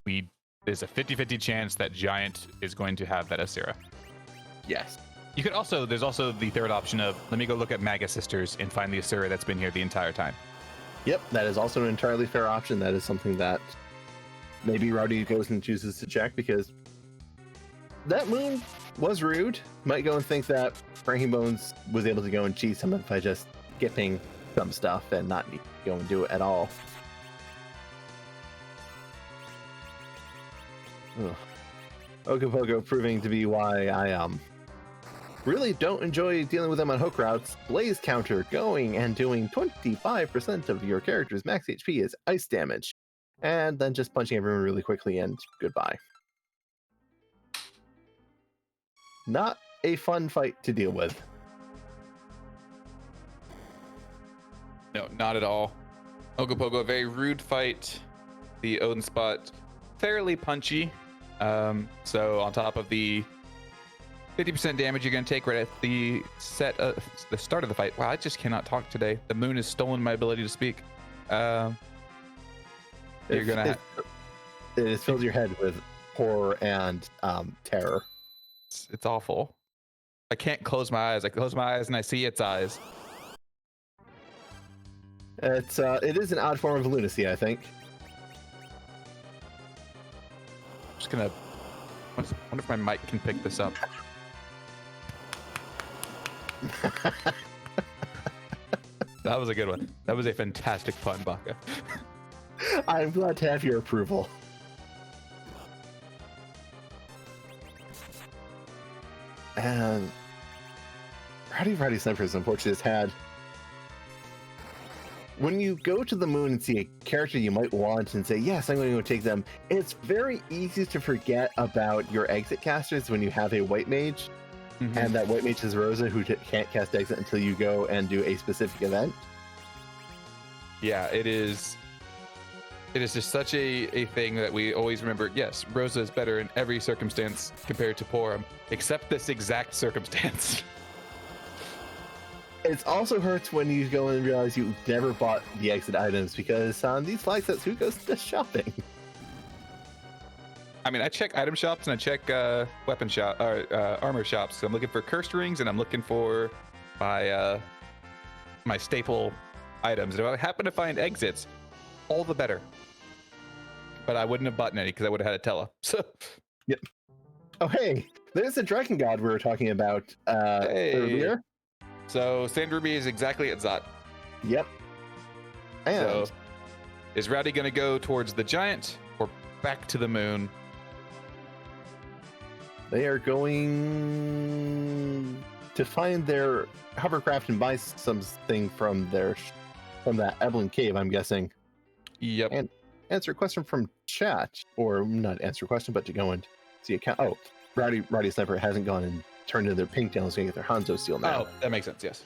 There's a 50-50 chance that Giant is going to have that Asura. Yes. You could also, there's also the third option of, let me go look at Maga Sisters and find the Asura that's been here the entire time. Yep, that is also an entirely fair option. That is something that maybe Rowdy goes and chooses to check, because that moon was rude. Might go and think that frankiebones was able to go and cheat some by just skipping some stuff and not go and do it at all. Ugh. Ogopogo proving to be why I really don't enjoy dealing with them on hook routes. Blaze counter going and doing 25% of your character's max HP is ice damage. And then just punching everyone really quickly and goodbye. Not a fun fight to deal with. No, not at all. Ogopogo, a very rude fight. The Odin spot, fairly punchy. So on top of the 50% damage you're going to take right at the start of the fight. Wow, I just cannot talk today. The moon has stolen my ability to speak. You're gonna. It has filled your head with horror and terror. It's awful. I can't close my eyes. I close my eyes and I see its eyes. It is an odd form of lunacy, I think. Just gonna. I wonder if my mic can pick this up. That was a good one. That was a fantastic pun, Baka. I'm glad to have your approval. And RowdyRoddySniper has unfortunately had. When you go to the moon and see a character you might want and say, yes, I'm going to go take them, it's very easy to forget about your exit casters when you have a white mage. Mm-hmm. And that white mage is Rosa, who can't cast exit until you go and do a specific event. Yeah, it is just such a thing that we always remember. Yes, Rosa is better in every circumstance compared to Porum, except this exact circumstance. It also hurts when you go and realize you never bought the exit items, because on these flag sets, who goes to shopping? I mean, I check item shops and I check weapon shop or armor shops. So I'm looking for cursed rings and I'm looking for my my staple items. And if I happen to find exits, all the better. But I wouldn't have bought any because I would have had a Tella. So, yep. Oh, hey, there's the Dragon God we were talking about earlier. So Sand Ruby is exactly at Zot. Yep. And so, is Rowdy going to go towards the giant or back to the moon? They are going to find their hovercraft and buy something from that Evelyn cave, I'm guessing. Yep. And answer a question from chat, or not answer a question, but to go and see account. Oh, RowdyRoddySniper hasn't gone and turned in their pink down, so they get their Hanzo seal now. Oh, that makes sense. Yes.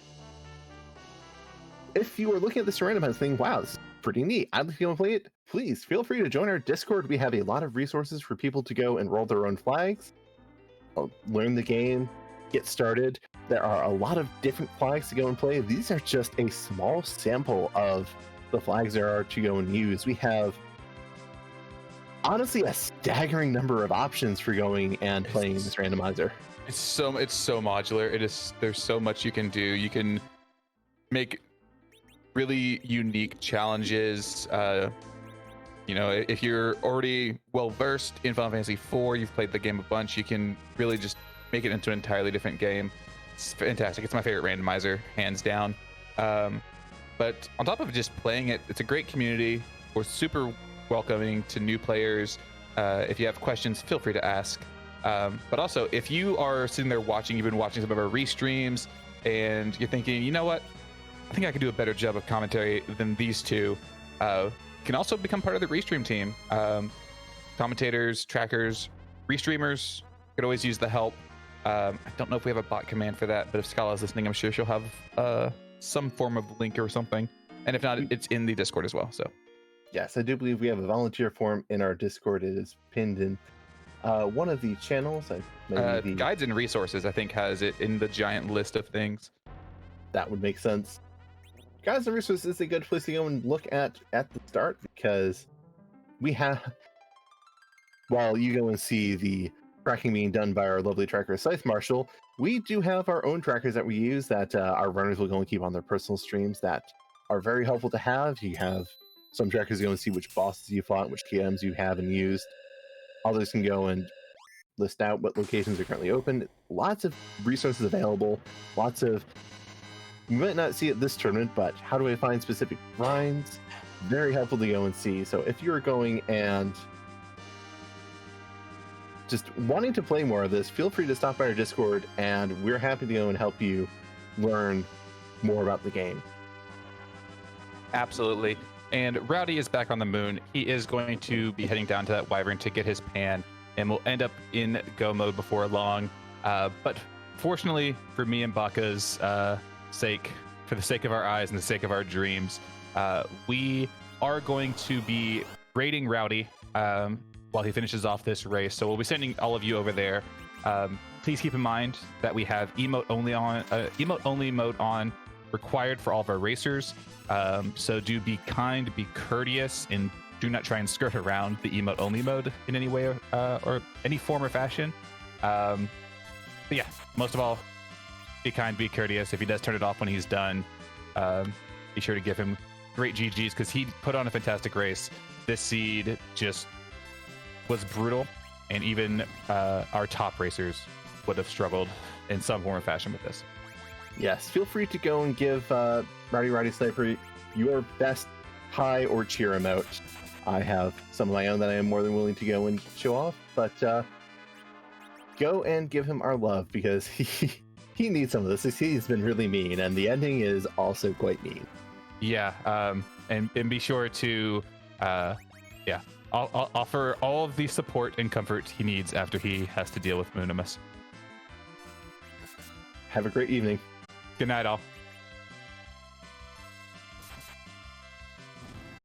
If you are looking at this random house thing, wow, this is pretty neat. I'd like to go and play it. Please feel free to join our Discord. We have a lot of resources for people to go and roll their own flags, learn the game, get started. There are a lot of different flags to go and play. These are just a small sample of the flags there are to go and use. We have honestly a staggering number of options for going and playing this randomizer. It's so modular. There's so much you can do. You can make really unique challenges. If you're already well versed in Final Fantasy IV, you've played the game a bunch, you can really just make it into an entirely different game. It's fantastic. It's my favorite randomizer, hands down. But on top of just playing it, it's a great community. We're super welcoming to new players. If you have questions, feel free to ask. But also, if you are sitting there watching, you've been watching some of our restreams, and you're thinking, you know what? I think I could do a better job of commentary than these two. You can also become part of the restream team. Commentators, trackers, restreamers could always use the help. I don't know if we have a bot command for that, but if Scala's listening, I'm sure she'll have some form of link or something. And if not, it's in the Discord as well. So, yes, I do believe we have a volunteer form in our Discord. It is pinned in one of the channels. Guides and resources, I think, has it in the giant list of things. That would make sense. Guides and resources is a good place to go and look at the start, because we have, while you go and see the tracking being done by our lovely tracker Scythe Marshall, we do have our own trackers that we use that our runners will go and keep on their personal streams that are very helpful to have. You have some trackers go and see which bosses you fought, which KMs you have and used. Others can go and list out what locations are currently open. Lots of resources available. Lots of, you might not see it this tournament, but how do I find specific grinds? Very helpful to go and see. So if you're going and just wanting to play more of this, feel free to stop by our Discord, and we're happy to go and help you learn more about the game. Absolutely. And Rowdy is back on the moon. He is going to be heading down to that wyvern to get his pan, and we'll end up in go mode before long. But fortunately for me and Baka's sake, for the sake of our eyes and the sake of our dreams, we are going to be raiding Rowdy while he finishes off this race. So we'll be sending all of you over there. Please keep in mind that we have emote only mode on, required for all of our racers. So do be kind, be courteous, and do not try and skirt around the emote only mode in any way or any form or fashion. But yeah, most of all, be kind, be courteous. If he does turn it off when he's done, be sure to give him great GGs, because he put on a fantastic race. This seed just was brutal, and even our top racers would have struggled in some form or fashion with this. Yes, feel free to go and give RowdyRoddySniper your best hi or cheer emote. I have some of my own that I am more than willing to go and show off, but go and give him our love, because he needs some of this. He's been really mean, and the ending is also quite mean. Yeah, and be sure to I'll offer all of the support and comfort he needs after he has to deal with Moonimus. Have a great evening. Good night, all.